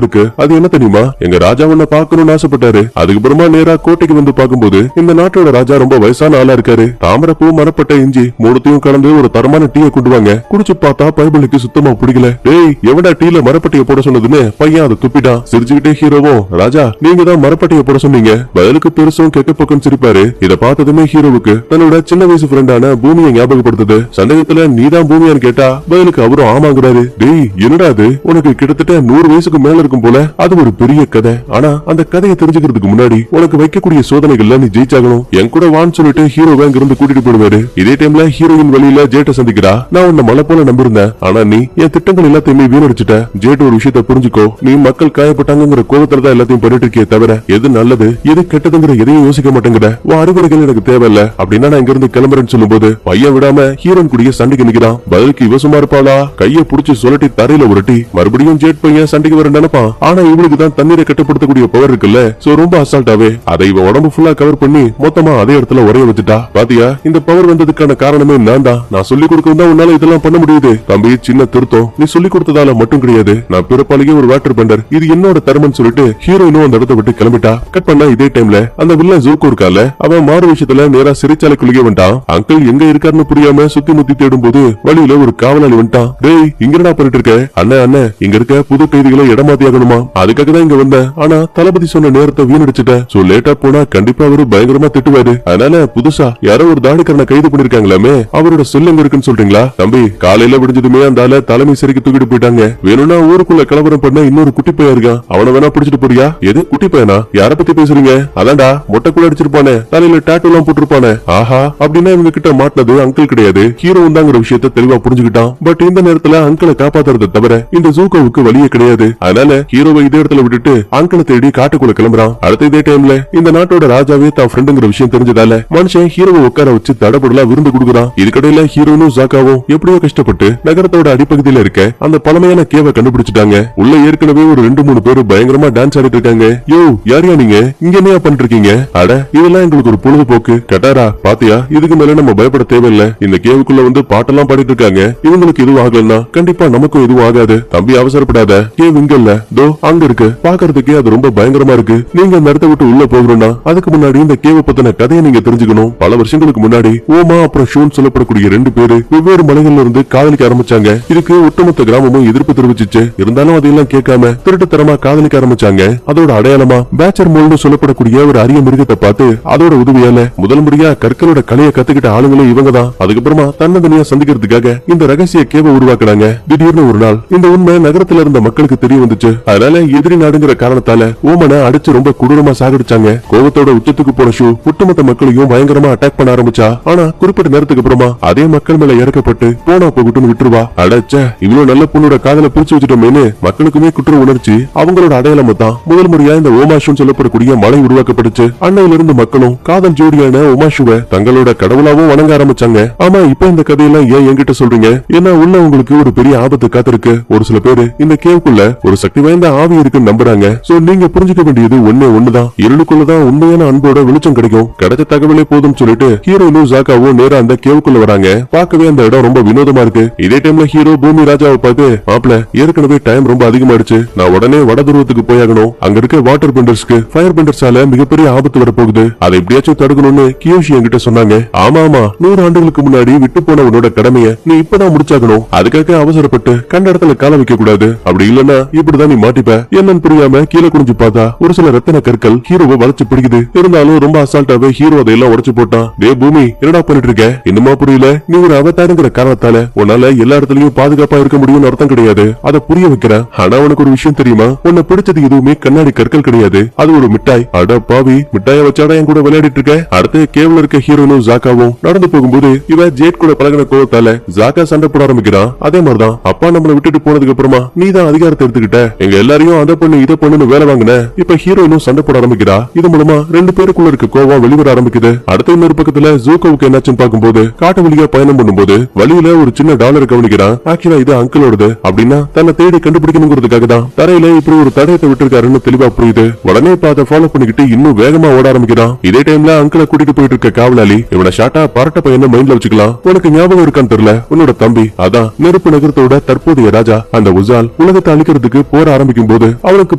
இருக்கு, அது என்ன தெரியுமா, எங்க ராஜா உன்னை பாக்கணும்னு ஆசைப்பட்டாரு. அதுக்கப்புறமா நேரா கோட்டைக்கு வந்து பாக்கும்போது இந்த நாட்டோட ராஜா ரொம்ப வயசான ஆளா இருக்காரு. தாமரப்பூ மரப்பட்ட இஞ்சி மூணுத்தையும் கலந்து ஒரு தரமான டீயை கொண்டுவாங்க. குடிச்சு பார்த்தா பைபிளுக்கு சுத்தமா பிடிக்கல. டேய் எவடா டீல மரப்பட்டைய போட சொன்னதுன்னு பையன் அதை துப்பிட்டான். சிரிச்சுக்கிட்டே ஹீரோவும் ராஜா நீங்க தான் மரப்பட்டைய போட சொன்னீங்க, பதிலுக்கு பெருசும் கெக்க பக்கம் சிரிப்பாரு. இத பார்த்ததுமே ஹீரோவுக்கு தன்னோட சின்ன வயசு ஃப்ரெண்டான பூமியை ஞாபகப்படுத்துது. சந்தேகத்துல நீதான் பூமியான்னு கேட்டா பதிலுக்கு அவரும் ஆமாங்கிறாரு. டேய் என்னடா அது, உனக்கு கிட்டத்தட்ட 100 வயசுக்கு மேல இருக்கும் போல, அது ஒரு பெரிய கதை. ஆனா அந்த கதையை தெரிஞ்சுக்கிறதுக்கு முன்னாடி உனக்கு வைக்கக்கூடிய சோதனைகள்ல நீ ஜெயிச்சாகணும், என் கூட வான்னு சொல்லிட்டு ஹீரோவை இங்கிருந்து கூட்டிட்டு போயிடுவாரு. இதே டைம்ல ஹீரோயின் வழியில ஜேட்ட சந்திக்கிறா. நான் உன்னை மலை போல நம்பிருந்தேன், ஆனா நீ என் திட்டங்கள் எல்லாத்தையுமே வீணடிச்சிட்ட. ஜேட் ஒரு விஷயத்த புரிஞ்சுக்கோ, நீ மக்கள் காயப்பட்டாங்கிற கோபத்துல தான் எல்லாத்தையும் பண்ணிட்டு இருக்கியே தவிர எது நல்லது எது கெட்டதுங்கிற எதையும் யோசிக்க மாட்டேங்கிற. உன் அறிவுரைகள் எனக்கு தேவையில்ல, அப்படின்னா நான் இங்க இருந்து கிளம்புறேன்னு சொல்லும் போது பையன் விடாம ஹீரோன் கூடிய சண்டைக்கு நிக்கிறான். பதிலுக்கு இவ சும்மா இருப்பாளா, கைய புடிச்சு சொல்லட்டி தரையில உருட்டி மறுபடியும் ஜேட் பையன் சண்டைக்கு வர நினைப்பான். ஆனா இவளுக்கு தான் தண்ணீரை கட்டுப்படுத்தக்கூடிய பவர் இருக்குல்ல, சோ ரொம்ப அசால்ட்டாவே அதை இவ உடம்பு ஃபுல்லா கவர் பண்ணி மொத்தமா அதே இடத்துல உரைய வச்சுட்டா. பாத்தியா இந்த பவர் வந்ததுக்கான காரணமே நான் தான், நான் சொல்லி கொடுக்கவும் தான் உன்னால இதெல்லாம் பண்ண முடியுது. தம்பி சின்ன திருத்தம், நீ சொல்லி கொடுத்ததால மட்டும் கிடையாது, நான் பிறப்பாலேயே ஒரு வாட்டர் பெண்டர், இது என்னோட தரமன்னு சொல்லிட்டு ஹீரோயினும் அந்த இடத்தை விட்டு கிளம்பிட்டா. கட் பண்ணா இதே டைம்ல அந்த வில்லன் ஜூக்கோ இருக்கால, அவன் மாறு விஷயத்துல நேரா சிறைச்சாலைக்குள்ளே வந்துட்டான். அங்கிள் எங்க இருக்காருன்னு புரியாம சுத்தி முத்தி தேடும் போது வழியில ஒரு காவலாளி வந்துட்டான். டேய் இங்க என்னடா பண்ணிட்டு இருக்க? அண்ணன் இங்க இருக்க புது கைதிகளை இடமாத்தி ஆகணுமா, அதுக்காக தான் இங்க வந்தேன். ஆனா தளபதி சொன்ன நேரத்தை வீணடிச்சுட்டேன், சோ லேட்டா போனா கண்டிப்பா அவரு பயங்கரமா திட்டுவாரு. அதனால புதுசா யாரோ ஒரு தாடிக்காரனை கைது பண்ணிருக்காங்களாமே, அவரோட செல் எங்க இருக்குன்னு சொல்றீங்களா? தம்பி காலையில விடிஞ்சதுமே அந்த ஆள தலைமை சிறைக்கு தூக்கிட்டு போயிட்டாங்க. வேணும்னா ஊருக்குள்ள கலவரம் பண்ண இன்னொரு குட்டி பையன் இருக்கான், அவனை வேணா பிடிச்சிட்டு போறியா? எது குட்டி பையனா, யார பத்தி பேசுறீங்க? அதான்டா மொட்டை கூட அடிச்சிருப்பானே, தலையில டாட்டூ எல்லாம் போட்டிருப்பானே. ஆஹா அப்படின்னா இவங்க கிட்ட மாட்டினது அங்கிள் கிடையாது, ஹீரோ தாங்கிற விஷயத்த தெளிவா புரிஞ்சுக்கிட்டான். பட் இந்த நேரத்துல அங்கிளை காப்பாத்துறதை தவிர இந்த ஜூக்கோவுக்கு வழியே கிடையாது. அதனால ஹீரோவை இதே இடத்துல விட்டுட்டு அங்கிளை தேடி காட்டுக்குள்ள கிளம்புறான். அடுத்த இதே டைம்ல இந்த நாட்டோட ராஜாவே தான் ஃப்ரெண்டுங்கிற விஷயம் தெரிஞ்சதால மனுஷன் ஹீரோவை உட்கார வச்சு தடபுடலா விருந்து கொடுக்குறான். இதுக்கடையில ஹீரோனும் ஜாக்காவும் எப்படியோ கஷ்டப்பட்டு நகரத்தோட அடிப்பகுதியில இருக்க அந்த பழமையான கேவை கண்டுபிடிச்சிட்டாங்க. உள்ள ஏற்கனவே ஒரு 2-3 பேரு பயங்கரமா டான்ஸ் ஆடிட்டு இருக்காங்க. யோ யாரியா நீங்க, இங்க என்ன பண்ணிட்டு இருக்கீங்க? அட இதெல்லாம் எங்களுக்கு ஒரு பொழுதுபோக்கு. கட்டாரா பாத்தியா, இதுக்கு மேல நம்ம பயப்பட தேவையில்ல, இந்த கேவுக்குள்ள வந்து பாட்டெல்லாம் பாடிட்டு இருக்காங்க, இவங்களுக்கு எதுவும் ஆகலன்னா கண்டிப்பா நமக்கும் எதுவும் ஆகாது. தம்பி அவசரப்படாத, கேவ் இங்க இல்ல, தோ அங்க இருக்கு, பாக்குறதுக்கே அது ரொம்ப பயங்கரமா இருக்கு. நீங்க அந்த இடத்தை விட்டு உள்ள போகணும்னா அதுக்கு முன்னாடி இந்த கேவை பத்தின கதையை நீங்க தெரிஞ்சுக்கணும். பல வருஷங்களுக்கு முன்னாடி ஓமா அப்புறம் ஷூன் சொல்லப்படக்கூடிய 2 பேரு வெவ்வேறு மலைகள்ல இருந்து காதலிக்க ஆரம்பிச்சாங்க. இதுக்கு ஒட்டுமொத்த கிராமமும் எதிர்ப்பு தெரிவிச்சிச்சு. இருந்தாலும் அதையெல்லாம் கேட்காம திருட்டுத்தரமா காதலிக்க ஆரம்பிச்சாங்க. அதோட அடையாளமா பேச்சர் மோல்னு சொல்லப்படக்கூடிய ஒரு அரிய மிருகத்தை பார்த்து அதோட உதவியால முதல் முறையா கற்களோட கலையை கத்துக்கிட்ட ஆளுங்களும் இவங்க தான். அதுக்கப்புறமா தன்னந்தனியா சந்திக்கிறதுக்காக இந்த ரகசிய கேவை உருவாக்குறாங்க. திடீர்னு ஒரு நாள் இந்த உண்மை நகரத்துல இருந்த மக்களுக்கு தெரிய வந்துச்சு. அதனால எதிரி நாடுங்கிற காரணத்தால ஓமனை அடிச்சு ரொம்ப கொடூரமா சாகடிச்சாங்க. கோபத்தோட உச்சத்துக்கு போன ஷூ ஒட்டுமொத்த மக்களையும் பயங்கரமா அட்டாக் பண்ண ஆரம்பிச்சா. ஆனா குறிப்பிட்ட நேரத்துக்கு அப்புறமா அதே மக்கள் மேல இறக்கப்பட்டு போனா போகட்டும்னு விட்டுருவா. அடச்ச இவ்வளவு நல்ல பொண்ணோட காதல பிரிச்சு வச்சுட்டோமேனு மக்களுக்குமே குற்ற உணர்ச்சி. அவங்களோட அடையாளம் தான் முதல் முறையா இந்த ஓமாஷுன்னு சொல்லப்படக்கூடிய மலை உருவாக்கப்பட்டுச்சு. அன்னையில இருந்து மக்களும் காதல் ஜோடியான ஓமாஷுவை தங்களோட கடவுளாவும் வணங்க ஆரம்பிச்சாங்க. ஆமா இப்ப இந்த கதையெல்லாம் ஏன் என்கிட்ட சொல்றீங்க? ஏன்னா உள்ள உங்களுக்கு ஒரு பெரிய ஆபத்து காத்திருக்கு. ஒரு சில பேரு இந்த கேவுக்குள்ள ஒரு சக்தி வாய்ந்த ஆவி இருக்குன்னு நம்புறாங்க. சோ நீங்க புரிஞ்சுக்க வேண்டியது ஒண்ணுதான், இருளுக்குள்ளதான் உண்மையான அன்போட வெளிச்சம் கிடைக்கும். கிடைச்ச தகவலே போதும் சொல்லிட்டு ஹீரோனும் ஜாக்காவும் நேரா அந்த கேவுக்குள்ள வராங்க. பார்க்கவே அந்த இடம் ரொம்ப வினோதமா இருக்கு. இதே டைம்ல ஹீரோ பூமி ராஜாவை பார்த்து மாப்ள ஏற்கனவே டைம் ரொம்ப அதிகமாயிடுச்சு, நான் உடனே வட துருவத்துக்கு போயாகணும். அங்க இருக்க வாட்டர் பெண்டர்ஸ்க்கு ஃபயர் பெண்டர்ஸால மிகப்பெரிய ஆபத்து வரப்போகுது, அதை எப்படியாச்சும் தடுக்கணும்னு கியோஷி என்கிட்ட சொன்னாங்க. ஆமா 100 ஆண்டுகளுக்கு முன்னாடி விட்டு போனவனோட கடமையை நீ இப்பதான் முடிச்சாகணும். அதுக்காக அவசரப்பட்டு கண்ட இடத்துல கால வைக்க கூடாது. அப்படி இல்லன்னா இப்படிதான் நீ மாட்டிப்ப. என்னன்னு புரியாம கீழே குனிஞ்சு பார்த்தா ஒரு சில ரத்தின கற்கள் ஹீரோவை வளைச்சு பிடிக்குது. இருந்தாலும் ரொம்ப அசால்ட்டாவே ஹீரோ அதையெல்லாம் உடைச்சு போட்டான். டே பூமி, என்னடா பண்ணிட்டு இருக்க? இன்னுமா புரியல? நீ ஒரு அவதாரங்கிற காரணத்தால உன்னால எல்லா இடத்துலயும் பாதுகாப்பா இருக்க முடியும்னு அர்த்தம் கிடையாது. அதை புரிய வைக்கிறேன். ஆனா உனக்கு ஒரு விஷயம் தெரியுமா? உன்னை பிடிச்சது எதுவுமே கண்ணாடி கற்கள் கிடையாது, அது ஒரு மிட்டாய். அட பாவி, மிட்டாய வச்சாடா என் கூட விளையாடிட்டு இருக்க? அடுத்து கேவ்ல இருக்க ஹீரோனும் ஜாக்காவும் நடந்து போகும்போது இவ ஜேட் கூட பழகின கோவத்தால ஜாக்கா சண்டை போட ஆரம்பிக்கிறான். அதே மாதிரிதான் அப்பா நம்மளை விட்டுட்டு போனதுக்கு அப்புறமா நீ தான் அதிகாரத்தை எடுத்துக்கிட்ட, எங்க எல்லாரையும் அதை பண்ணு இதை பண்ணுன்னு வேலை வாங்கின. இப்ப ஹீரோயினும் சண்டை போட ஆரம்பிக்கிறா. இது மூலமா ரெண்டு பேருக்குள்ள இருக்க கோவம் வெளிவர ஆரம்பிக்குது. அடுத்த இன்னொரு பக்கத்துல ஜூக்கோவுக்கு என்னாச்சுன்னு பார்க்கும்போது காட்டு வழியா பயணம் பண்ணும்போது வழியில ஒரு சின்ன டாலர் கவனிக்கிறான். ஆக்சுவலா இது அங்கிளோடது. அப்படின்னா தன்னை தேடி கண்டுபிடிக்கணுங்கிறதுக்காக தான் தரையில இப்படி ஒரு தடயத்தை விட்டுருக்காருன்னு தெளிவா புரியுது. உடனே இப்ப அதை ஃபாலோ பண்ணிக்கிட்டு இன்னும் வேகமா ஓட ஆரம்பிக்கிறான். இதே டைம்ல அங்கிளை கூட்டிட்டு போயிட்டு இருக்க காவலாளி இவனை ஷாட்டா பரட்ட பையனை மைண்ட்ல வச்சுக்கலாம். உனக்கு ஞாபகம் இருக்கான்னு தெரியல, உன்னோட தம்பி அதான் நெருப்பு நகரத்தோட தற்போதைய ராஜா அந்த உசால் உலகத்தை அழிக்கிறதுக்கு போற ஆரம்பிக்கும் போது அவனுக்கு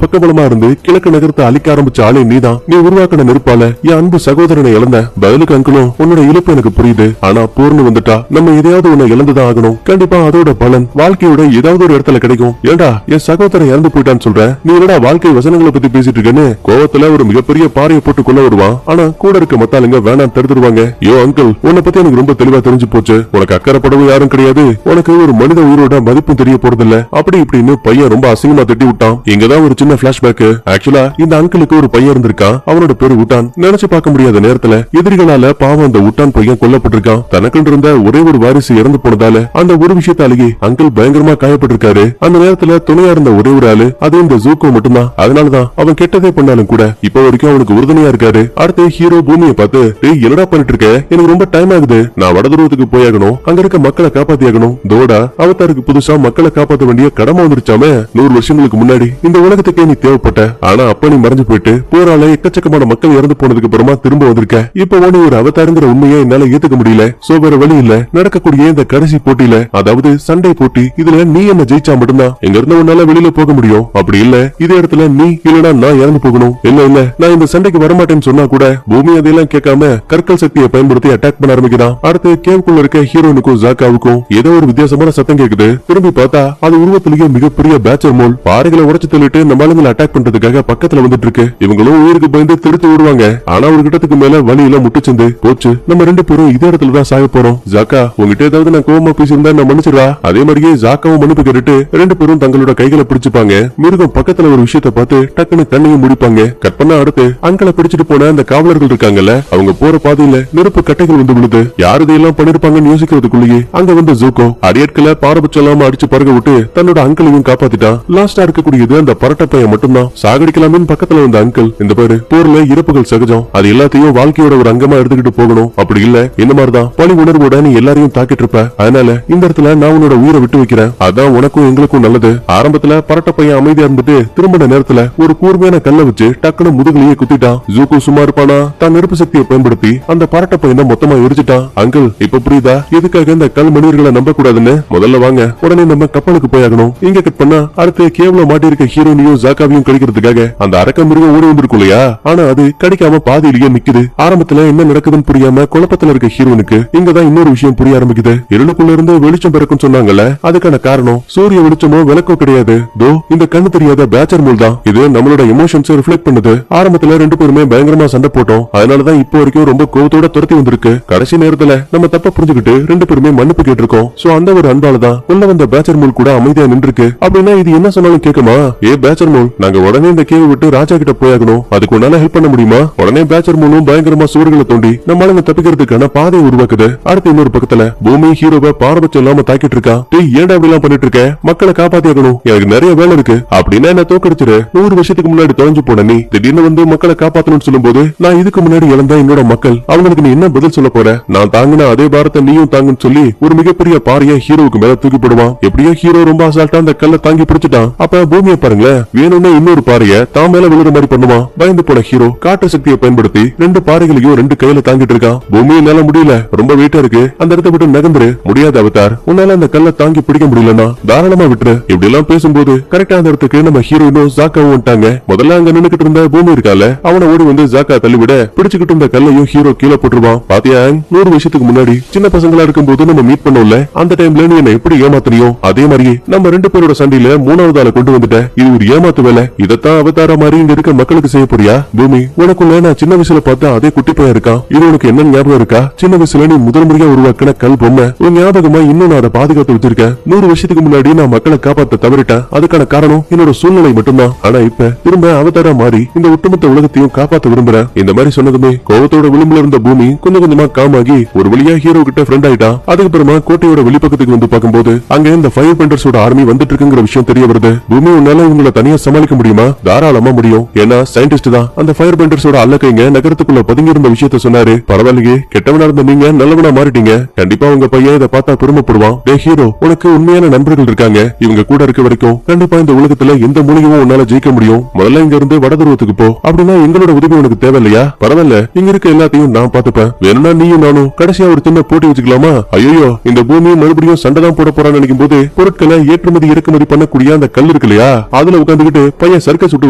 பக்கபலமா இருந்து கிழக்கு நகரத்தை அழிக்க ஆரம்பிச்ச ஆளே நீதான். நீ உருவாக்கின நெருப்பால என் அன்பு சகோதரனை இழந்த. பதிலுக்கு அங்கிளும் உன்னோட இழப்பு எனக்கு புரியுது. ஆனா பூர்ணு வந்துட்டா நம்ம எதையாவது உன்னை இழந்துதான் ஆகணும். கண்டிப்பா அதோட பலன் வாழ்க்கையோட ஏதாவது ஒரு இடத்துல கிடைக்கும். ஏண்டா என் சகோதரன் இறந்து போயிட்டான்னு சொல்ற? நீ என்னடா வாழ்க்கை வசனங்களை பத்தி பேசிட்டு இருக்கேன்னு கோவத்துல ஒரு மிகப்பெரிய பாறையை போட்டு கொள்ள வருவான். ஆனா கூட இருக்க மத்தாளுங்க வேணாம் தடுத்துருவாங்க. யோ அங்கிள், உன்னை பத்தி எனக்கு ரொம்ப தெளிவா தெரிஞ்சு போச்சு. உனக்கு அக்கறைப்படவும் யாரும் கிடையாது, உனக்கு ஒரு மனித உயிரோட மதிப்பும் தெரிய போறதில்ல. அப்படி இப்படின்னு பையன் ரொம்ப அசிங்கமா தட்டி விட்டான். இங்கதான் ஒரு சின்ன பிளாஷ்பேக். ஆக்சுவலா இந்த அங்கிளுக்கு ஒரு பையன் இருந்திருக்கான். அவனோட பேரு உட்டான். நினைச்சு பார்க்க முடியாத நேரத்துல எதிரிகளால பாவம் அந்த உட்டான் பையன் கொல்லப்பட்டிருக்கான். தனக்கு இருந்த ஒரே ஒரு வாரிசு இறந்து போனதால அந்த ஒரு விஷயத்தாலேயே அங்கிள் பயங்கரமா காயப்பட்டிருக்காரு. அந்த நேரத்துல துணையா இருந்த ஒரே ஒரு ஆளு அது இந்த ஜூக்கோ மட்டும்தான். அதனாலதான் அவன் கெட்டதே பண்ணாலும் கூட இப்ப வரைக்கும் அவனுக்கு உறுதுணையா இருக்காரு. அடுத்து ஹீரோ பூமியை பார்த்து, டேய் என்னடா பண்ணிட்டு இருக்க? எனக்கு ரொம்ப டைம் ஆகுது, நான் வடதுருவத்துக்கு போயாகணும், அங்க இருக்க மக்களை காப்பாத்தியாகணும். தோடா அவதாருக்கு புதுசா மக்களை காப்பாற்ற வேண்டிய கடமை வந்துருச்சாமே. 100 வருஷங்களுக்கு முன்னாடி இந்த உலகத்துக்கே நீ தேவைப்பட்ட. ஆனா அப்ப நீ மறைஞ்சு போயிட்டு போரால எக்கச்சக்கமான மக்கள் இறந்து போனதுக்கு அப்புறமா திரும்ப வந்திருக்க. இப்ப நீ ஒரு அவதாருங்கிற உண்மையை என்னால ஏத்துக்க முடியல. சோ வேற வழி இல்ல, நடக்கக்கூடிய இந்த கடைசி போட்டியில, அதாவது சண்டை போட்டி, இதுல நீ என்ன ஜெயிச்சா மட்டும்தான் எங்க இருந்து உன்னால வெளியில போக முடியும். அப்படி இல்ல இதே இடத்துல நீ இல்லனா நான் இறந்து போகணும். இல்ல இல்ல நான் இந்த சண்டைக்கு வரமாட்டேன்னு சொன்னா கூட பூமி அதையெல்லாம் கேட்காம கற்கள் சக்தியை பயன்படுத்தி அட்டாக் பண்ண ஆரம்பிக்கிறான். அடுத்து கேவுக்குள்ள இருக்க ஹீரோனுக்கும் ஜாக்காவுக்கும் ஏதோ ஒரு வித்தியாசமான சத்தம் கேக்குது. திரும்பி பார்த்தா அது உருவத்திலேயே மிகப்பெரிய பேச்சர் மோல் பாறைகளை உடைச்சு தள்ளிட்டு நம்ம ஆளுங்களை அட்டாக் பண்றதுக்காக பக்கத்துல வந்துட்டு இருக்கு. இவங்களும் உயிருக்கு பயந்து திருத்து விடுவாங்க. ஆனா ஒரு கிட்டத்துக்கு மேல வழியில முட்டுச்சந்து போச்சு. நம்ம ரெண்டு பேரும் இதே இடத்துலதான் சாக போறோம். ஜாக்கா உங்ககிட்ட ஏதாவது நான் கோவமா பேசியிருந்தா நான் மன்னிச்சிடா. அதே மாதிரியே ஜாக்காவும் மன்னிப்பு கேட்டுட்டு ரெண்டு பேரும் தங்களோட கைகளை பிடிச்சுப்பாங்க. மிருகம் பக்கத்துல ஒரு விஷயத்த பார்த்து டக்குன்னு கண்ணையும் முடிப்பாங்க. கட் பண்ண அடுத்து அங்களை பிடிச்சிட்டு போன அந்த காவலர்கள் இருக்காங்கல்ல, அவங்க போற பாதையில நெருப்பு கட்டைகள் வந்து விழுது. யாரு இதையெல்லாம் பண்ணிருப்பாங்கன்னு யோசிக்கிறதுக்குள்ளேயே அங்க வந்து ஜூக்கோ அடியட்களை பாரபட்சம் அடிச்சு பறக்க விட்டு தன்னோட அங்கிளையும் காப்பாத்திட்டான். லாஸ்டா இருக்கக்கூடியது அந்த பரட்ட பையன் மட்டும்தான். சாகடிக்கலாமே பக்கத்துல வந்த அங்கிள், இந்த பேரு போர்ல இறப்புகள் சகஜம், அது எல்லாத்தையும் வாழ்க்கையோட ஒரு அங்கமா எடுத்துக்கிட்டு போகணும். அப்படி இல்ல இந்த மாதிரிதான் பழி உணர்வோட நீ எல்லாரையும் தாக்கிட்டு இருப்ப. அதனால இந்த இடத்துல நான் உன்னோட உயிரை விட்டு வைக்கிறேன். அதான் உனக்கும் எங்களுக்கும் நல்லது. ஆரம்பத்துல பரட்ட பையன் அமைதியா இருந்துட்டு திரும்பின நேரத்துல ஒரு கூர்மையான கல்ல வச்சு டக்குனு முதுகுலயே குத்திட்டான். ஜூக்கு சும்மா இருப்பானா? தான் நெருப்பு சக்தியை பயன்படுத்தி அந்த பரட்ட பையனை மொத்தமா எரிச்சிட்டான். அங்கிள் இப்ப புரியுதா எதுக்காக இந்த கல் மனிதர்களை நம்ப கூடாதுன்னு? முதல்ல வாங்க, உடனே நம்ம கப்பலுக்கு போயாகணும். இங்க கட் பண்ணா அடுத்து கேவல மாட்டி இருக்க ஹீரோனியும் ஜாக்காவையும் கடிக்கிறதுக்காக அந்த அரக்க மிருகம் ஓடி வந்திருக்கும் இல்லையா? ஆனா அது கடிக்காம பாதியிலேயே நிக்குது. ஆரம்பத்துல என்ன நடக்குதுன்னு புரியாம குழப்பத்துல இருக்க ஹீரோனுக்கு இங்கதான் இன்னொரு விஷயம் புரிய ஆரம்பிக்குது. இருளுக்குள்ள இருந்து வெளிச்சம் பிறக்கும் சொன்னாங்கல்ல, அதுக்கான காரணம் சூரிய வெளிச்சமோ விளக்கோ கிடையாது. தோ இந்த கண்ணு தெரியாத பேச்சர் மூல் தான். இது நம்மளோட எமோஷன்ஸ் ரிஃப்ளெக்ட் பண்ணுது. ஆரம்பத்துல ரெண்டு பேருமே பயங்கரமா சண்டை போட்டோம். அதனாலதான் இப்போ வரைக்கும் ரொம்ப கோவத்தோட துரத்தி வந்திருக்கு. கடைசி நேரத்துல நம்ம தப்ப புரிஞ்சுக்கிட்டு ரெண்டு பேருமே மன்னிப்பு கேட்டிருக்கோம். சோ அந்த ஒரு அன்பாலதான் உள்ள வந்த பேச்சர் மூல் கூட அமைதியா நின்று இருக்கு. அப்படின்னா இது என்ன சொன்னாலும் கேக்குமா? ஏ பேச்சர் மூல், நாங்க உடனே இந்த கேவை விட்டு ராஜா கிட்ட போயாகணும். அதுக்கு உன்னால ஹெல்ப் பண்ண முடியுமா? உடனே பேச்சர் மூலும் பயங்கரமா சுவர்களை தோண்டி நம்மளால தப்பிக்கிறதுக்கான பாதையை உருவாக்குது. அடுத்து இன்னொரு பக்கத்துல பூமி ஹீரோவை பாரபட்சம் இல்லாம தாக்கிட்டு இருக்கான். ஏன்டா அப்படி எல்லாம் பண்ணிட்டு இருக்க? மக்களை காப்பாத்தியாகணும், எனக்கு நிறைய வேலை இருக்கு. அப்படின்னா என்ன தோக்கடிச்சிரு? 100 வருஷத்துக்கு முன்னாடி தொலைஞ்சு போன நீ திடீர்னு வந்து மக்களை காப்பாத்தணும்னு சொல்லும் போது நான் இதுக்கு முன்னாடி இழந்த என்னோட மக்கள், அவங்களுக்கு நீ என்ன பதில் சொல்ல போற? நான் தாங்கின அதே பாரத்தை நீயும் தாங்குன்னு சொல்லி ஒரு மிகப்பெரிய பாறையை ஹீரோவுக்கு மேல தூக்கி போடுவான். எப்படியோ ஹீரோ ரொம்ப அசால்ட்டா அந்த கல்லை தாங்கி பிடிச்சிட்டான். அப்ப பூமியை பாருங்களேன், வேணும்னே இன்னொரு பாறையை தான் மேல விழுற மாதிரி பண்ணுவான். பயந்து போன ஹீரோ காற்று சக்தியை பயன்படுத்தி ரெண்டு பாறைகளையும் ரெண்டு கையில தாங்கிட்டு இருக்கான். பூமி என்னால முடியல, ரொம்ப வெயிட்டா இருக்கு, அந்த இடத்த விட்டு நகர்ந்துரு. முடியாத அவதார், உன்னால அந்த கல்லை தாங்கி பிடிக்க முடியலன்னா தாராளமா விட்டுரு. இப்படி எல்லாம் பேசும்போது கரெக்டா அந்த இடத்துக்கு நம்ம ஹீரோயினும் ஜாக்காவும் வந்துட்டாங்க. முதல்ல அங்க நின்னுக்கிட்டு இருந்த பூமி இருக்கால, அவனை ஓடி வந்து ஜாக்கா தள்ளிவிட பிடிச்சுக்கிட்டு இருந்த கல்லையும் ஹீரோ கீழே போட்டுருவான். பாத்தியா, 100 வருஷத்துக்கு முன்னாடி சின்ன பசங்களா இருக்கும் போது நம்ம மீட் பண்ணோம்ல, அந்த டைம்ல நீ என்ன எப்படி ஏமாத்தினியோ அதே மாதிரியே நம்ம 2 பேரோட சண்டையில 3வது ஆளை கொண்டு வந்துட்ட. இது ஒரு ஏமாத்து வேலை. இதத்தான் அவதார மாதிரி இங்க இருக்க மக்களுக்கு செய்ய போறியா? பூமி, உனக்குள்ள நான் சின்ன வயசுல பார்த்தா அதே குட்டி பையன் இருக்கான். இது உனக்கு என்ன ஞாபகம் இருக்கா? சின்ன வயசுல நீ முதல் முறையா உருவாக்கின கல் பொம்மை உன் ஞாபகமா இன்னும் நான் அதை பாதுகாத்து வச்சிருக்கேன். 100 வருஷத்துக்கு முன்னாடி நான் மக்களை காப்பாத்த தவறிட்டேன். அதுக்கான காரணம் என்னோட சூழ்நிலை மட்டும்தான். ஆனா இப்ப திரும்ப அவதார மாதிரி இந்த ஒட்டுமொத்த உலகத்தையும் காப்பாத்த விரும்புறேன். இந்த மாதிரி சொன்னதுமே கோவத்தோட விளிம்புல இருந்த பூமி கொஞ்சம் கொஞ்சமா காமாகி ஒரு வழியா ஹீரோ கிட்ட ஃப்ரெண்ட் ஆயிட்டான். அதுக்கப்புறமா கோட்டையோட வெளிப்பக்கத்துக்கு வந்து பார்க்கும்போது அங்க இந்த ஃபயர் பெண்டர்ஸோட ஆர்மி வந்துட்டு இருக்குங்கிற விஷயம் தெரிய வருது. பூமி, உன்னால இவங்களை தனியா சமாளிக்க முடியுமா? தாராளமா முடியும். ஏன்னா சயின்டிஸ்ட் தான். அந்த ஃபயர் பெண்டர்ஸோட அல்லக்கைங்க நகரத்துக்குள்ள பதுங்கி இருந்த விஷயத்த சொன்னாரு. பரவாயில்லையே, கெட்டவனா இருந்த நீங்க நல்லவனா மாறிட்டீங்க. கண்டிப்பா உங்க பையன் இதை பார்த்தா பெருமைப்படுவான். டே ஹீரோ, உனக்கு உண்மையான நண்பர்கள் இருக்காங்க. இவங்க கூட இருக்க வரைக்கும் கண்டிப்பா இந்த உலகத்துல எந்த மூலிகையும் உன்னால ஜெயிக்க முடியும். முதல்ல இங்க இருந்து வடதுருவத்துக்கு போ. அப்படின்னா எங்களோட உதவி உனக்கு தேவையில்லையா? பரவாயில்ல, இங்க இருக்க எல்லாத்தையும் நான் பாத்துப்பேன். வேணும்னா நீயும் நானும் கடைசியா ஒரு சின்ன போட்டி வச்சுக்கலாமா? ஐயோ, இந்த பூமி மறுபடியும் சண்டை தான் போட போறான்னு நினைக்கும் போது பொருட்களை ஏற்றுமதி இறக்குமதி பண்ணக்கூடிய அந்த கல் இருக்கு இல்லையா, அதுல உட்காந்துக்கிட்டு பையன் சர்க்கஸ் விட்டு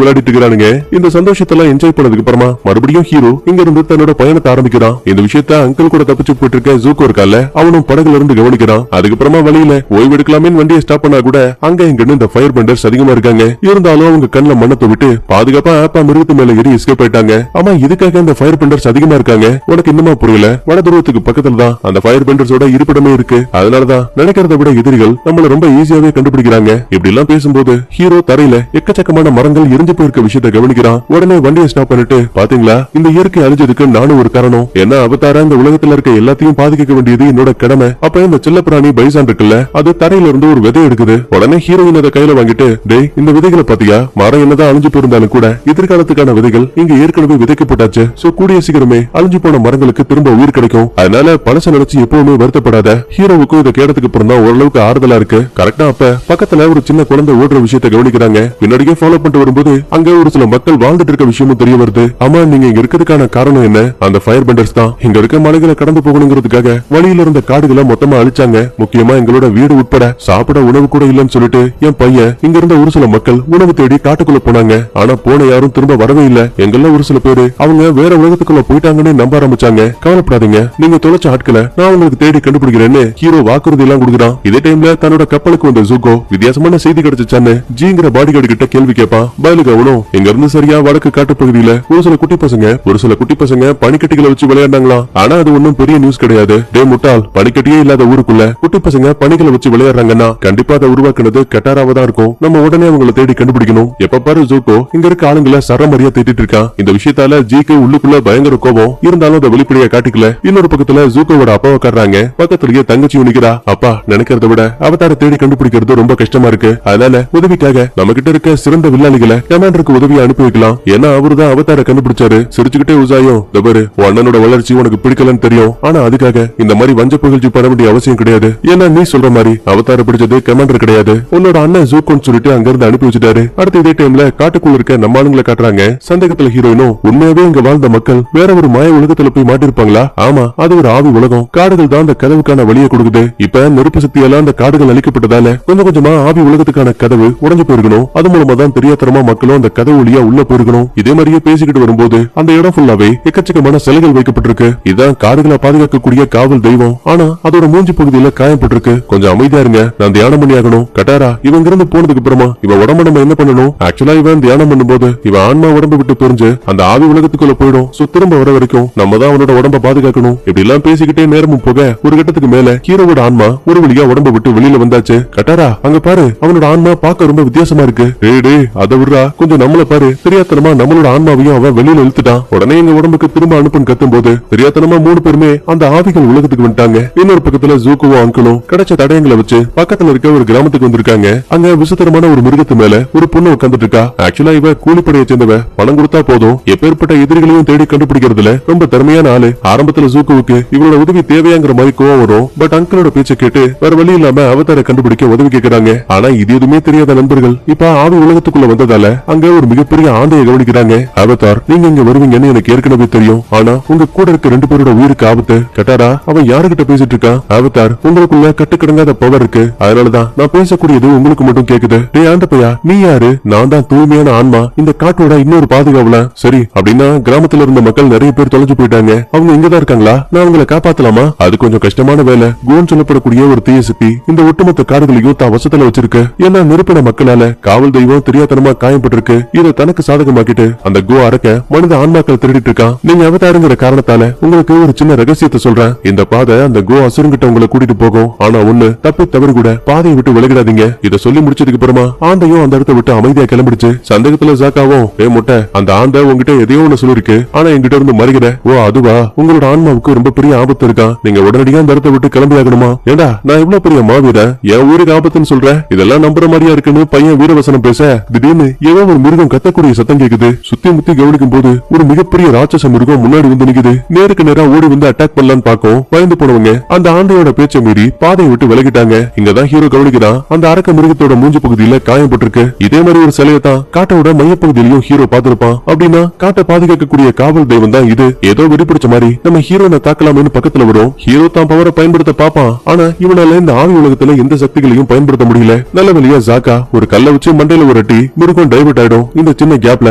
விளையாடிட்டு இருக்கிறானுங்க. இந்த சந்தோஷத்தெல்லாம் என்ஜாய் பண்ணதுக்கு அப்புறமா மறுபடியும் ஹீரோ இங்க இருந்து தன்னோட பயணத்தை ஆரம்பிக்கிறான். இந்த விஷயத்த அங்கிள் கூட தப்பிச்சு போயிட்டு இருக்க ஜூக்கோ இருக்கால, அவனும் படகுல இருந்து கவனிக்கிறான். அதுக்கப்புறமா வழியில ஓய்வு எடுக்கலாமே வண்டியை ஸ்டாப் பண்ணா கூட அங்க இங்க இந்த ஃபயர் பெண்டர்ஸ் அதிகமா இருக்காங்க. இருந்தாலும் அவங்க கண்ணுல மண்ணத்தை விட்டு பாதுகாப்பா ஆப்பா மிருகத்து மேல ஏறி எஸ்கேப் ஆயிட்டாங்க. ஆமா, இதுக்காக இந்த ஃபயர் பெண்டர்ஸ் அதிகமா இருக்காங்க. உனக்கு இன்னுமா புரியல? வடதுருவத்துக்கு பக்கத்துல தான் அந்த ஃபயர் பெண்டர்ஸோட இருப்பிடமே இருக்கு. அதனாலதான் நினைக்கிறத விட எதிரிகள் நம்மள ரொம்ப ஈஸியாவே கண்டுபிடிக்கிறாங்க. இப்படி எல்லாம் பேசும்போது ஹீரோ தரையில எக்கச்சக்கமான மரங்கள் எரிஞ்சு போயிருக்க விஷயத்தை கவனிக்கிறான். உடனே வண்டியை ஸ்டாப் பண்ணிட்டு, பாத்தீங்களா, இந்த இயற்கை அழிஞ்சதுக்கு நானும் ஒரு காரணம். ஏன்னா அவதார இந்த உலகத்துல இருக்க எல்லாத்தையும் பாதுகாக்க வேண்டியது என்னோட கடமை. அப்ப இந்த செல்ல பிராணி பைசான் இருக்குல்ல, அது தரையில இருந்து ஒரு விதை எடுக்குது. உடனே ஹீரோயின் அதை கையில வாங்கிட்டு, டேய், இந்த விதைகளை பாத்தியா? மரம் என்னதான் அழிஞ்சு போயிருந்தாலும் கூட எதிர்காலத்துக்கான விதைகள் இங்க ஏற்கனவே விதைக்கப்பட்டாச்சு. சோ கூடிய சீக்கிரமே அழிஞ்சு போன மரங்களுக்கு திரும்ப உயிர் கிடைக்கும். அதனால பழச நினைச்சு எப்பவுமே வருத்தப்படாத. ஹீரோவுக்கும் இதை கேட்டதுக்கு அப்புறம் தான் ஓரளவுக்கு ஆறுதலா இருக்கு. கரெக்டா அப்ப பக்கத்துல ஒரு சின்ன குழந்தை ஓடுற விஷயத்தை கவனிக்கிறாங்க. பின்னாடியே ஃபாலோ பண்ணிட்டு வரும்போது அங்க ஒரு சில மக்கள் வாழ்ந்துட்டு இருக்க விஷயமும் தெரிய வருது. ஆமா, நீங்க இங்க இருக்கிறதுக்கான காரணம் என்ன? அந்த ஃபயர் பெண்டர்ஸ் தான். இங்க இருக்க மலைகளை கடந்து போகணுங்கிறதுக்காக வழியில இருந்த காடுகளை மொத்தமா அழிச்சாங்க. முக்கியமா எங்களோட வீடு உட்பட சாப்பிட உணவு கூட இல்லன்னு சொல்லிட்டு என் பையன் இங்க இருந்த ஒரு சில மக்கள் உணவு தேடி காட்டுக்குள்ள போனாங்க. ஆனா போன யாரும் திரும்ப வரவே இல்ல. எங்கெல்லாம் ஒரு சில பேரு அவங்க வேற உலகத்துக்குள்ள போயிட்டாங்கன்னு நம்ப ஆரம்பிச்சாங்க. கவலைப்படாதீங்க, நீங்க தொலைச்ச ஆட்களை நான் உங்களுக்கு தேடி கண்டுபிடிக்கிறேன்னு ஹீரோ வாக்குறுதி எல்லாம் கொடுக்குறான். இதே டைம்ல தன்னோட கப்பலுக்கு வந்த ஜூகோ வித்தியாசமான செய்தி கிடைச்சுச்சான்னு ஜீங்கிற பாடிகார்டு கிட்ட கேள்வி கேட்பான். பதிலுக்கு அவனும் இங்க இருந்து சரியா வடக்கு காட்டு பகுதியில ஒரு சில குட்டி பசங்க பனிக்கட்டிகளை வச்சு விளையாடுறாங்களாம். ஆனா அது ஒன்னும் பெரிய நியூஸ் கிடையாது. டே முட்டாள், பனிக்கட்டியே இல்லாத ஊருக்குள்ள குட்டி பசங்க பனிகளை வச்சு விளையாடுறாங்கன்னா கண்டிப்பா அதை உருவாக்குனது கட்டாராவா தான் இருக்கும். நம்ம உடனே அவங்களை தேடி கண்டுபிடிக்கணும். எப்ப பாரு ஜூகோ இங்க இருக்க ஆளுங்களை சரமரியா திட்டிட்டு இருக்கான். இந்த விஷயத்தால ஜிக்கு உள்ளுக்குள்ள பயங்கர கோபம். இருந்தாலும் அதை வெளிப்படையா காட்டிக்கல. இன்னொரு பக்கத்துல ஜூகோவோட அப்பாவை காட்டுறாங்க. பக்கத்துலயே தங்கச்சி நிக்கிறா. அப்பா, நினைக்கிறத விட அவதார தேடி கண்டுபிடிக்கிறது ரொம்ப கஷ்டமா இருக்கு. அதனால உதவிக்காக நம்ம கிட்ட இருக்க சிறந்த வில்லாளிகளை கமாண்டருக்கு உதவியை அனுப்பி வைக்கலாம். ஏன்னா அவருதான் அவதார கண்டுபிடிச்சாரு. சிரிச்சுக்கிட்டே உசாயும், தவறு, அண்ணனோட வளர்ச்சி உனக்கு பிடிக்கலன்னு தெரியும். ஆனா அதுக்காக இந்த மாதிரி வஞ்ச புகழ்ச்சி பண்ண வேண்டிய அவசியம் கிடையாது. ஏன்னா நீ சொல்ற மாதிரி அவதார பிடிச்சது கமாண்டர் கிடையாது, உன்னோட அண்ணன் ஜூகோன்னு சொல்லிட்டு அங்க இருந்து அனுப்பி வச்சுட்டாரு. அடுத்த இதே டைம்ல காட்டுக்குள்ள இருக்க நம்ம ஆளுங்களை காட்டுறாங்க. சந்தேகத்துல ஹீரோயினும், உண்மையாவே இங்க வாழ்ந்த மக்கள் வேற ஒரு மாய உலகத்துல போய் மாட்டிருப்பாங்களா? ஆமா, அது ஒரு ஆவி உலகம். காடுகள் தான் அந்த கதவுக்கான வழியை கொடுக்குது. இப்ப நெருப்பு சக்தியெல்லாம் அந்த காடுகள் அழிக்கப்பட்டதால கொஞ்சம் கொஞ்சமா ஆவி உலகத்துக்கான கதவு உடைஞ்சு போயிருக்கணும். அது மூலமா தான் தெரியாதரமா மக்களும் அந்த கதவு வழியா உள்ள போயிருக்கணும். இதே மாதிரியே பேசிக்கிட்டு வரும்போது அந்த இடம் ஃபுல்லாவே எக்கச்சக்கமான சிலைகள் வைக்கப்பட்டிருக்கு. இதான் காடுகளை பாதுகாக்கக்கூடிய காவல் தெய்வம். ஆனா அதோட மூஞ்சி பகுதியில காயப்பட்டிருக்கு. கொஞ்சம் அமைதியா இருங்க, நான் தியானம் பண்ணி ஆகணும். கட்டாரா, இவங்க இருந்து போனதுக்கு அப்புறமா இவ உடம்ப நம்ம என்ன பண்ணணும்? ஆக்சுவலா இவன் தியானம் பண்ணும்போது இவன் ஆன்மா உடம்பு விட்டு பிரிஞ்சு அந்த ஆவி உலகத்துக்குள்ள போயிடும். சோ திரும்ப வர வரைக்கும் நம்ம தான் அவனோட உடம்ப பாதுகாக்கணும். இப்படி எல்லாம் பேசிக்கிட்டே நேரமும் போக ஒரு கட்டத்துக்கு மேல ஹீரோவோட ஆன்மா ஒரு வழியா உடம்ப விட்டு வெளியில வந்தாச்சு. கட்டாரா, அங்க பாரு, அவனோட ஆன்மா பார்க்க ரொம்ப வித்தியாசமா இருக்கு. டேய், அதை விடுறா, கொஞ்சம் நம்மள பாரு. தெரியாதனமா நம்மளோட ஆன்மாவையும் அவன் வெளியில இழுத்துட்டான். உடனே எங்க உடம்புக்கு திரும்ப அனுப்புன்னு கத்தும் போது தெரியாதனமா 3 பேருமே அந்த ஆவிகள் உலகத்துக்கு வந்துட்டாங்க. இன்னொரு பக்கத்துல ஜூக்குவும் அங்கிளும் கிடைச்ச தடயங்களை வச்சு பக்கத்துல இருக்க ஒரு கிராமத்துக்கு வந்திருக்காங்க. அங்க விசித்திரமான ஒரு மிருகத்து மேல ஒரு பொண்ணு உட்காந்துட்டு இருக்கா. ஆக்சுவலா இவ கூலிப்படையை சேர்ந்தவ. பணம் கொடுத்தா போதும் எப்பேற்பட்ட எதிரிகளையும் தேடி கண்டுபிடிக்கிறதுல ரொம்ப திறமையான ஆளு. ஆரம்பத்துல ஜூக்குவுக்கு இவரோட உதவி தேவையாங்கிற மாதிரி கோவம் வரும். பட் அங்கிளோட பேச்சை கேட்டு வேற வழி இல்லாம அவதார கண்டுபிடிக்க உதவி கேட்கிறாங்க. ஆனா இது எதுவுமே தெரியாத நண்பர்கள் இப்ப ஆவி உலகத்துக்குள்ள வந்ததால அங்க ஒரு மிகப்பெரிய ஆந்தையை கவனிக்கிறாங்க. அவதார், நீங்க இங்க வருவீங்கன்னு எனக்கு ஏற்கனவே தெரியும். ஆனா உங்க கூட இருக்க 2 பேரோட உயிருக்கு ஆபத்து. கட்டாரா, அவன் யாருகிட்ட பேசிட்டு இருக்கான்? அவதார், உங்களுக்குள்ள கட்டுக்கடங்காத பவர் இருக்கு. அதனாலதான் நான் பேசக்கூடியது உங்களுக்கு மட்டும் கேக்குது. டே ஆண்டப்பையா, நீ யாரு? நான் தான் தூய்மையான ஆன்மா, இந்த காட்டோட இன்னொரு பாதுகாவலன். சரி, அப்படின்னா கிராமத்துல இருந்த மக்கள் நிறைய பேர் தொலைஞ்சு போயிட்டாங்க. அவங்க இங்கதான் இருக்காங்களா? நான் அவங்களை காப்பாத்தலாமா? அது கொஞ்சம் கஷ்டமான வேலை. கோன் சொல்லப்படக்கூடிய மிகப்பெரிய ஒரு தீய சக்தி இந்த ஒட்டுமொத்த காடுகளையும் தான் வசத்துல வச்சிருக்கு. ஏன்னா நெருப்பின மக்களால காவல் தெய்வம் தெரியாதனமா காயப்பட்டிருக்கு. இதை தனக்கு சாதகமாக்கிட்டு அந்த கோ அரக்க மனித ஆன்மாக்கள் திருடிட்டு இருக்கான். நீங்க அவதாருங்கிற காரணத்தால உங்களுக்கு ஒரு சின்ன ரகசியத்தை சொல்றேன். இந்த பாதை அந்த கோ அசுரங்கிட்ட உங்களை கூட்டிட்டு போகும். ஆனா ஒண்ணு தப்பி தவறு கூட பாதையை விட்டு விலகிடாதீங்க. இதை சொல்லி முடிச்சதுக்கு அப்புறமா ஆந்தையும் அந்த இடத்தை விட்டு அமைதியா கிளம்பிடுச்சு. சந்தேகத்துல ஜாக்காவும் முட்டை அந்த ஆந்தை உங்ககிட்ட எதையோ ஒண்ணு சொல்லிருக்கு, ஆனா எங்கிட்ட இருந்து மறைகிற. ஓ அதுவா, உங்களோட ஆன்மாவுக்கு ரொம்ப பெரிய ஆபத்து இருக்கா, நீங்க உடனடியா அந்த இடத்தை விட்டு கிளம்பி ஆகணுமா? ஏண்டா நான் இவ்வளவு பெரிய மாவீரன், என் ஊருக்கு ஆபத்துன்னு சொல்ற, இதெல்லாம் நம்புற மாதிரியா இருக்குன்னு பையன் வீரவசனம் பேச திடீர்னு ஏதோ ஒரு மிருகம் கத்தக்கூடிய சத்தம் கேக்குது. சுத்தி முத்தி கவனிக்கும் போது ஒரு மிகப்பெரிய ராட்சச மிருகம் முன்னாடி வந்து நிக்குது. நேருக்கு நேரா ஓடி வந்து அட்டாக் பண்ணலான்னு பாக்கும். பயந்து போனவங்க அந்த ஆந்தையோட பேச்சை மீறி பாதையை விட்டு விலகிட்டாங்க. இங்கதான் ஹீரோ கவனிக்கிறான், அந்த அரக்க மிருகத்தோட மூஞ்சி பகுதியில காயப்பட்டிருக்கு. இதே மாதிரி ஒரு சிலையை தான் காட்டோட மையப்பகுதியிலையும் ஹீரோ பார்த்திருப்பான். அப்படின்னா காட்டை பாதுகாக்கக்கூடிய காவல் தெய்வம் தான் இது. ஏதோ வெடிப்பிடிச்ச மாதிரி நம்ம ஹீரோனை தாக்கலாம்னு பக்கத்துல வரும். ஹீரோ தான் பவரை பயன்படுத்த பாப்பான். ஆனா இவனால இந்த ஆவி உலகத்துல எந்த சக்திகளையும் பயன்படுத்த முடியல. நல்ல வழியா ஜாக்கா ஒரு கல்ல வச்சு மண்டையில உரட்டி மிருகம் டைவர்ட் ஆயிடும். இந்த சின்ன கேப்ல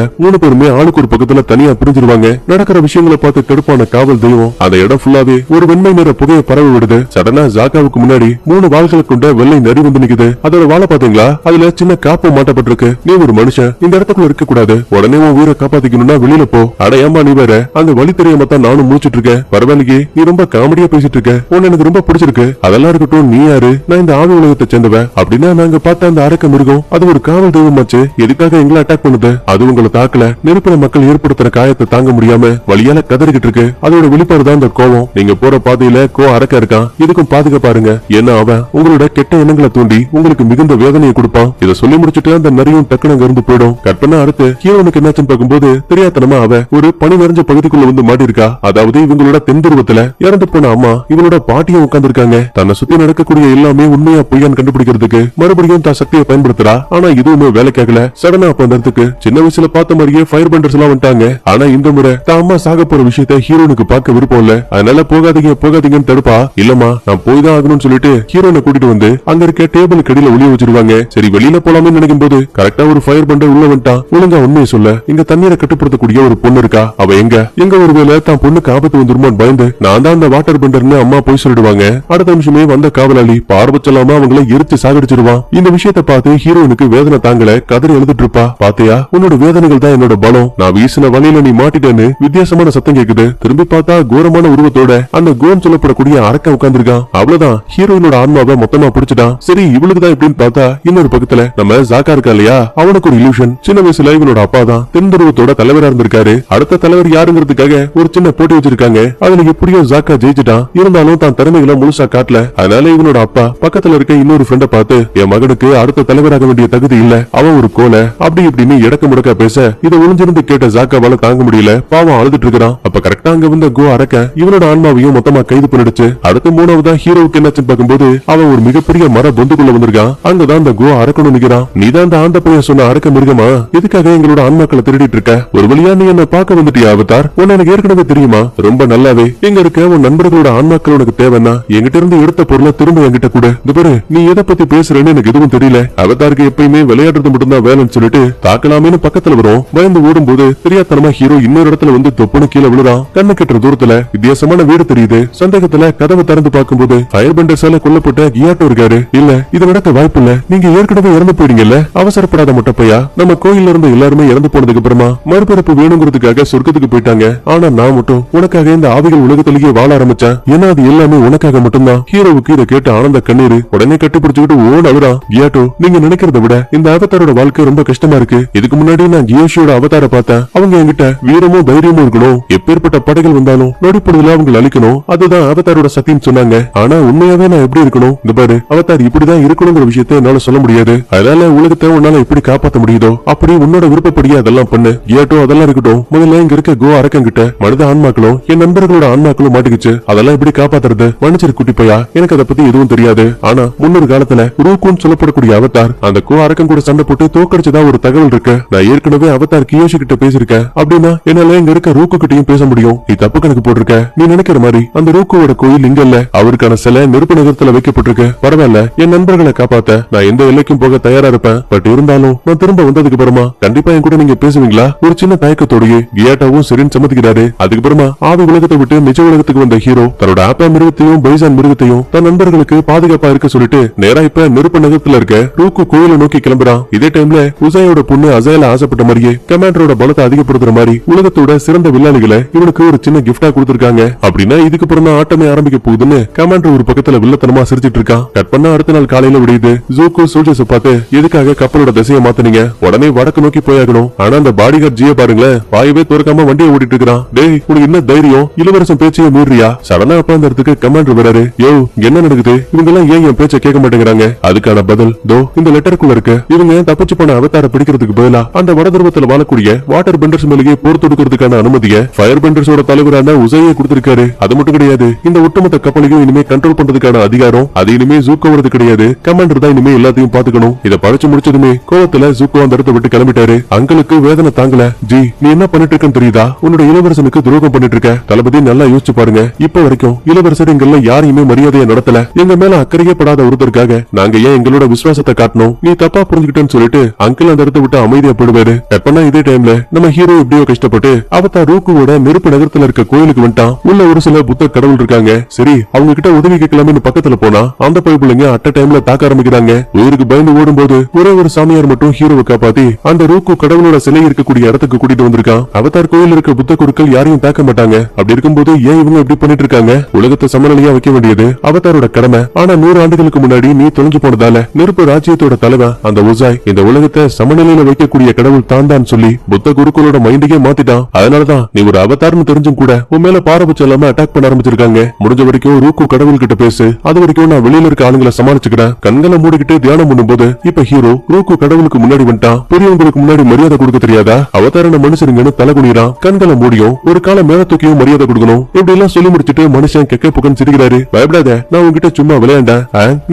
3 பேருமே ஆளுக்கு ஒரு பக்கத்துல தனியா பிரிஞ்சிருவாங்க. நடக்கிற விஷயங்களை பார்த்து கடுப்பான காவல் தெய்வம் அந்த இடம் ஃபுல்லாவே ஒரு வெண்மை நிற புகையை பரவி விடுது. சடனா ஜாக்காவுக்கு முன்னாடி 3 வாள்களை கொண்ட வெள்ளை நரி வந்து நிக்குது. அதோட வாழை பாத்தீங்களா, அதுல சின்ன காப்பு மாட்டப்பட்டிருக்கு. நீ ஒரு மனுஷன், இந்த இடத்துக்குள்ள இருக்க கூடாது, உடனே உன் உயிரை காப்பாத்திக்கணும்னா வெளியில போ. அடையாம நீ வேற, அந்த வழி தெரியாம தான் நானும் முடிச்சிட்டு இருக்கேன். பரவாயில்லையே, நீ ரொம்ப காமெடியா பேசிட்டு இருக்க, உன்னை எனக்கு ரொம்ப பிடிச்சிருக்கு. அதெல்லாம் இருக்கட்டும், நீ யாரு? நான் இந்த ஆவி உலகத்தை சேர்ந்தவன். அப்படின்னா நாங்க பார்த்த அந்த அரக்க மிருகம் அது ஒரு காவல் தெய்வமாச்சு, எதுக்காக எங்களை அட்டாக் பண்ணுது? அது உங்களை தாக்கல, நெருப்பின மக்கள் ஏற்படுத்துற காயத்தை தாங்க முடியாம வழியால கதறிக்கிட்டு இருக்கு. அதோட வெளிப்பாடு தான் இந்த கோவம். நீங்க போற பாதையில கோ அரக்க இருக்கான், இதுக்கும் பாதுகா பாருங்க. ஏன்னா அவன் உங்களோட கெட்ட எண்ணங்களை தூண்டி உங்களுக்கு மிகுந்த வேதனையை கொடுப்பான். இதை சொல்லி முடிச்சுட்டு அந்த நரியும் டக்குனு அங்க இருந்து போயிடும். கற்பனை அடுத்து ஹீரோனுக்கு என்னாச்சுன்னு பார்க்கும்போது தெரியாதனமா அவ ஒரு பனி நிறைஞ்ச பகுதிக்குள்ள வந்து மாட்டி இருக்கா. அதாவது இவங்களோட தென்துருவத்துல இறந்து போன அம்மா இவளோட பாட்டியும் உட்கார்ந்து இருக்காங்க. தன்னை சுத்தி நடக்கக்கூடிய எல்லாமே உண்மையா பொய்யான்னு கண்டுபிடிக்கிறதுக்கு மறுபடியும் தான் சக்தியை பயன்படுத்துறா. ஆனா இதுவுமே வேலைக்காகல. சடனா அப்ப அந்த இடத்துக்கு சின்ன வயசுல பார்த்த மாதிரியே ஃபயர் பண்டர்ஸ் எல்லாம் வந்துட்டாங்க. ஆனா இந்த முறை தான் அம்மா சாக போற விஷயத்த ஹீரோனுக்கு பார்க்க விருப்பம் இல்ல. அதனால போகாதீங்க போகாதீங்கன்னு தடுப்பா. இல்லம்மா நான் போய் தான் ஆகணும்னு சொல்லிட்டு ஹீரோனை கூட்டிட்டு வந்து அங்க இருக்க டேபிள் கடியில ஒளிய வச்சிருவாங்க. சரி வெளியில போலாமே நினைக்கும் போது கரெக்டா ஒரு ஃபயர் பண்டர் உள்ள வந்துட்டான். ஒழுங்கா உண்மையை சொல்ல, இங்க தண்ணீரை கட்டுப்படுத்தக்கூடிய ஒரு பொண்ணு இருக்கா, அவ எங்க ஒருவேளை தான் பொண்ணுக்கு ஆபத்து வந்துருமோன்னு பயந்து நான் தான் அந்த வாட்டர் பண்டர்னு அம்மா போய் சொல்லிடுவாங்க. அடுத்த நிமிஷமே வந்த காவலாளி பார்வச்சலாம அவங்களை எரிச்சு சாகடிச்சிருவான். இந்த விஷயத்தை பார்த்து ஹீரோனுக்கு வேதனை தாங்கல, கதறி எழுதிட்டு இருப்பா. பாத்தியா, உன்னோட வேதனைகள் தான் என்னோட பலம், நான் வீசின வழியில நீ மாட்டிட்டேன்னு வித்தியாசமான சத்தம் கேக்குது. திரும்பி பார்த்தா கோரமான உருவத்தோட அந்த கோன் சொல்லப்படக்கூடிய அரக்க உட்கார்ந்துருக்கான். அவ்வளவுதான், ஹீரோயினோட ஆன்மாவை மொத்தமா பிடிச்சிட்டான். சரி இவளுக்குதான் எப்படின்னு பார்த்தா இன்னொரு பக்கத்துல நம்ம ஜாக்கா இருக்கா இல்லையா, அவனுக்கு ஒரு இல்யூஷன். சின்ன வயசுல இவனோட அப்பா தான் தென்துருவத்தோட தலைவரா இருந்திருக்காரு. அடுத்த தலைவர் யாருங்கிறதுக்காக ஒரு சின்ன போட்டி வச்சிருக்காங்க. அதுல எப்படியோ ஜாக்கா ஜெயிச்சுட்டான். இருந்தாலும் தான் திறமைகளை முழுசா காட்டல. அதனால இவனோட அப்பா பக்கத்துல இருக்க இன்னொரு ஃப்ரெண்ட பார்த்து என் மகனுக்கு அடுத்த தலைவராக வேண்டிய தகுதி இல்ல, அவன் ஒரு கோலை அப்படி இப்படின்னு இடக்க முடக்கா பேச இதை ஒளிஞ்சிருந்து கேட்ட ஜாக்காவால தாங்க முடியல. பாவம் அழுதுட்டு இருக்கிறான். அப்ப கரெக்டா அங்க வந்த கோ அரக்க இவனோட ஆன்மாவையும் மொத்தமா கைது பண்ணிடுச்சு. அடுத்து 3வதா ஹீரோவுக்கு என்னாச்சுன்னு பார்க்கும்போது அவன் ஒரு மிகப்பெரிய மர பொந்துக்குள்ள வந்திருக்கான். அங்கதான் அந்த கோ அரக்கணும் நிக்கிறான். நீதான் அந்த ஆந்த பையன் சொன்ன அரக்க மிருகமா? எதுக்காக எங்களோட ஆன்மாக்களை திருடிட்டு இருக்க? ஒரு வழியா நீ என்ன பார்க்க வந்துட்டியா அவதார்? உன்னை எனக்கு ஏற்கனவே தெரியுமா? ரொம்ப நல்லாவே. எங்க இருக்க உன் நண்பர்களோட ஆன்மாக்கள் உனக்கு தேவைன்னா என்கிட்ட இருந்து எடுத்த பொருளை திரும்ப என்கிட்ட கூட. இந்த பாரு, நீ எதை பத்தி பேசுறேன்னு எனக்கு எதுவும் தெரியல. அவதாருக்கு எப்பயுமே விளையாடுறது மட்டும்தான் வேலைன்னு சொல்லிட்டு தாக்கலாமேன்னு பக்கத்துல வரும். பயந்து ஓடும் போது தெரியாதனமா ஹீரோ இன்னொரு இடத்துல வந்து தொப்புன்னு கீழே விழுறான். கண்ணு கட்டுற தூரத்துல வித்தியாசமான வீடு தெரியுது. சந்தேகத்துல கதவை திறந்து பார்க்கும்போது ஃபயர் பண்டர்ஸால கொல்லப்பட்ட கியாட்டோ இருக்காரு. இல்ல இது நடக்க வாய்ப்பு இல்ல, நீங்க ஏற்கனவே இறந்து போயிடுங்கல்ல. அவசரப்படாத முட்டப்பையா, நம்ம கோயில்ல இருந்து எல்லாருமே இறந்து போனதுக்கு அப்புறமா மறுபிறப்பு வேணுங்கிறதுக்காக சொர்க்கத்துக்கு போயிட்டாங்க. ஆனா நான் மட்டும் உனக்காக இந்த ஆவிகள் உலகத்திலேயே வாழ ஆரம்பிச்சேன். ஏன்னா அது எல்லாமே உனக்காக மட்டும்தான். ஹீரோவுக்கு இதை கேட்டு ஆனந்த கண்ணீர். உடனே கட்டிப்பிடிச்சுக்கிட்டு ஓன் அழுறான். கியாட்டோ, நீங்க நினைக்கிறத விட இந்த அவதாரோட வாழ்க்கை ரொம்ப கஷ்டமா இருக்கு. இதுக்கு முன்னாடி நான் கியோஷியோட அவதார பார்த்தேன். அவங்க என்கிட்ட வீரமும் தைரியமும் இருக்கணும், எப்பேற்பட்ட படைகள் வந்தாலும் நொடிப்பொழுதுல அவங்க அழிக்கணும், அதுதான் அவதாரோட சத்தியம் சொன்னாங்க. ஆனா உண்மையாவே நான் எப்படி இருக்கணும்? இந்த பாரு, அவதார் இப்படிதான் இருக்கணுங்கிற விஷயத்தை என்னால சொல்ல முடியாது. அதனால உலகத்தை உன்னால எப்படி காப்பாற்ற முடியுதோ அப்படி உன்னோட விருப்பப்படியே அதெல்லாம் பண்ணு. கியாட்டோ, அதெல்லாம் இருக்கட்டும். முதல்ல இங்க இருக்க கோ அரக்கங்கிட்ட மனித ஆன்மாக்களும் என் நண்பர்களோட ஆன்மாக்களும் மாட்டிக்கிச்சு. அதெல்லாம் எப்படி காப்பாத்துறது? மனுஷர் குட்டி பையா, எனக்கு அதை பத்தி எதுவும் தெரியாது. ஆனா முன்னொரு காலத்துல ரூக்குன்னு சொல்லப்படக்கூடிய அவதார் அந்த கோ அரக்கன் கூட சண்டை போட்டு தோக்கடிச்சதா ஒரு தகவல் இருக்கு. நான் ஏற்கனவே அவதார் கியோஷி கிட்ட பேசிருக்கேன். அப்படின்னா என்னால இங்க இருக்க ரூக்கு கிட்டையும் பேச முடியும். நீ தப்பு கணக்கு போட்டிருக்க. நீ நினைக்கிற மாதிரி அந்த ரூக்குவோட கோயில் இங்க இல்ல, அவருக்கான சிலை நெருப்பு நகரத்துல வைக்கப்பட்டிருக்கு. பரவாயில்ல, என் நண்பர்களை காப்பாத்த நான் எந்த எல்லைக்கும் போக தயாரா இருப்பேன். பட் இருந்தாலும் நான் திரும்ப வந்ததுக்கு அப்புறமா கண்டிப்பா என் கூட நீங்க பேசுவீங்களா? ஒரு சின்ன தயக்கத்தோடயே கியாட்டாவும் சரின்னு சம்மதிக்கிறாரு. அதுக்கப்புறமா ஆவி உலகத்தை விட்டு நிஜ உலகத்துக்கு வந்த ஹீரோ தன்னோட ஆப்பா மிருகத்தையும் பைசான் மிருகத்தையும் தன் நண்பர்களுக்கு பாதுகாப்பா இருக்க சொல்லிட்டு நேரா இப்ப நெருப்பு நகரத்துல இருக்க ரூக்கு கோயிலை நோக்கி கிளம்புறான். இதே டைம்ல உசாயோட பொண்ணு அசைல ஆசைப்பட்ட மாதிரியே கமாண்டரோட பலத்தை அதிகப்படுத்துற மாதிரி உலகத்தோட சிறந்த வில்லாளிகளை இவனுக்கு ஒரு சின்ன கிஃப்டா கொடுத்திருக்காங்க. அப்படின்னா இதுக்கு அப்புறம் தான் ஆட்டமே ஆரம்பிக்க போகுதுன்னு கமாண்டர் ஒரு பக்கத்துல வில்லத்தனமா சிரிச்சிட்டு இருக்கான். கட் பண்ணா அடுத்த நாள் காலையில விடியுது. ஜூக்கோ சோல்ஜர்ஸ் பார்த்து எதுக்காக கப்பலோட திசையை மாத்தினீங்க, உடனே வடக்கு நோக்கி போயாகணும். ஆனா அந்த பாடிகார்ட் ஜிய பாருங்களேன், வாயவே துறக்காம வண்டியை ஓட்டிட்டு இருக்கான். டேய் உனக்கு என்ன தைரியம், இளவரசன் பேச்சையே மீறியா? சடனா அப்ப அந்த இடத்துக்கு கமாண்டர் வராரு. யோ என்ன நடக்குது, இவங்க எல்லாம் ஏன் என் பேச்சை கேட்க மாட்டேங்கிறாங்க? அதுக்கான பதில் தோ இந்த லெட்டருக்குள்ள இருக்கு. இவங்க தப்பிச்சு போன அவதார பிடிக்கிறதுக்கு பதிலா அந்த வடதுருவத்துல வாழக்கூடிய வாட்டர் பெண்டர்ஸ் மேலேயே போர் தொடுக்கிறதுக்கான அனுமதியை ஃபயர் பெண்டர்ஸோட தலைவரான உசையை கொடுத்திருக்காரு. அது மட்டும் கிடையாது, இந்த ஒட்டுமொத்த கப்பலையும் இனிமே கண்ட்ரோல் பண்றதுக்கான அதிகாரம் அது இனிமே ஜூக்கோவது கிடையாது. கமாண்டர் தான் இனிமே எல்லாத்தையும் பாத்துக்கணும். இத படிச்சு முடிச்சதுமே கோவத்துல ஜூக்கோ அந்த இடத்தை விட்டு கிளம்பிட்டாரு. அங்களுக்கு வேதனை தாங்கல. ஜி நீ என்ன பண்ணிட்டு இருக்கன்னு தெரியுதா? உன்னோட இளவரசனுக்கு துரோகம் பண்ணிட்டு இருக்க. தளபதி நல்லா யோசிச்சு பாருங்க. இப்ப வரைக்கும் இளவரசர் எங்கள யாரையுமே மரியாதையை நடத்தல. எங்க மேல அக்கறையே படாத ஒருத்தருக்காக நாங்க ஏன் எங்களோட விசுவாசத்தை காட்டணும்? நீ தப்பா புரிஞ்சுக்கிட்டேன்னு சொல்லிட்டு அங்கிள் அந்த இடத்தை விட்டு அமைதியா போடுவாரு. எப்பனா இதே டைம்ல நம்ம ஹீரோ எப்படியோ கஷ்டப்பட்டு அவதார் ரூக்குவோட நெருப்பு நகரத்துல இருக்க கோயிலுக்கு வந்துட்டான். உள்ள ஒரு சில புத்த கடவுள் இருக்காங்க. சரி அவங்க கிட்ட உதவி கேட்கலாம்னு பக்கத்துல போனா அந்த பைபிள்ங்க அட்ட டைம்ல தாக்க ஆரம்பிக்கிறாங்க. ஊருக்கு பயந்து ஓடும்போது ஒரே ஒரு சாமியார் மட்டும் ஹீரோவை காப்பாத்தி அந்த ரூக்கு கடவுளோட சிலை இருக்கக்கூடிய இடத்துக்கு கூட்டிட்டு வந்திருக்கான். அவதார் கோயில் இருக்க புத்த குருக்கள் யாரையும் தாக்க மாட்டாங்க. அப்படி இருக்கும்போது ஏன் இவங்க இப்படி பண்ணிட்டு இருக்காங்க? உலகத்தை சமநிலையா வைக்க வேண்டியது அவதாரோட கடமை. ஆனா 100 ஆண்டுகளுக்கு முன்னாடி நீ தொலைஞ்சு போனதால நெருப்பு ராஜ்யத்தோட தலைவன் அந்த உசாய் இந்த உலகத்தை சமநிலையில வைக்கக்கூடிய கடவுள் தான் சொல்லி புத்த குருக்களோட மைண்டுக்கே மாத்திட்டான். அதனாலதான் நீ ஒரு அவதார்னு தெரிஞ்சும் கூட உன் மேல பாரபட்சம் இல்லாம அட்டாக் பண்ண ஆரம்பிச்சிருக்காங்க. முடிஞ்ச வரைக்கும் ரூக்கு கடவுள் கிட்ட பேசு. அது வரைக்கும் நான் வெளியில இருக்க ஆளுங்களை சமாளிச்சுக்கிறேன். கண்களை மூடிக்கிட்டு தியானம் பண்ணும்போது இப்ப ஹீரோ ரூக்கு கடவுளுக்கு முன்னாடி வந்துட்டான். பெரியவங்களுக்கு முன்னாடி மரியாதை கொடுக்க தெரியாதா? அவதாரான மனுஷனுங்கன்னு தலை குனிறான். கண்களை மூடியும் ஒரு கால மேல தூக்கியும் மரியாதை கொடுக்கணும். இப்படி எல்லாம் சொல்லி முடிச்சிட்டு மனுஷன் கெக்க புகன் சிரிக்கிறாரு. பயப்படாத, நான் உங்ககிட்ட சும்மா விளையாண்டா.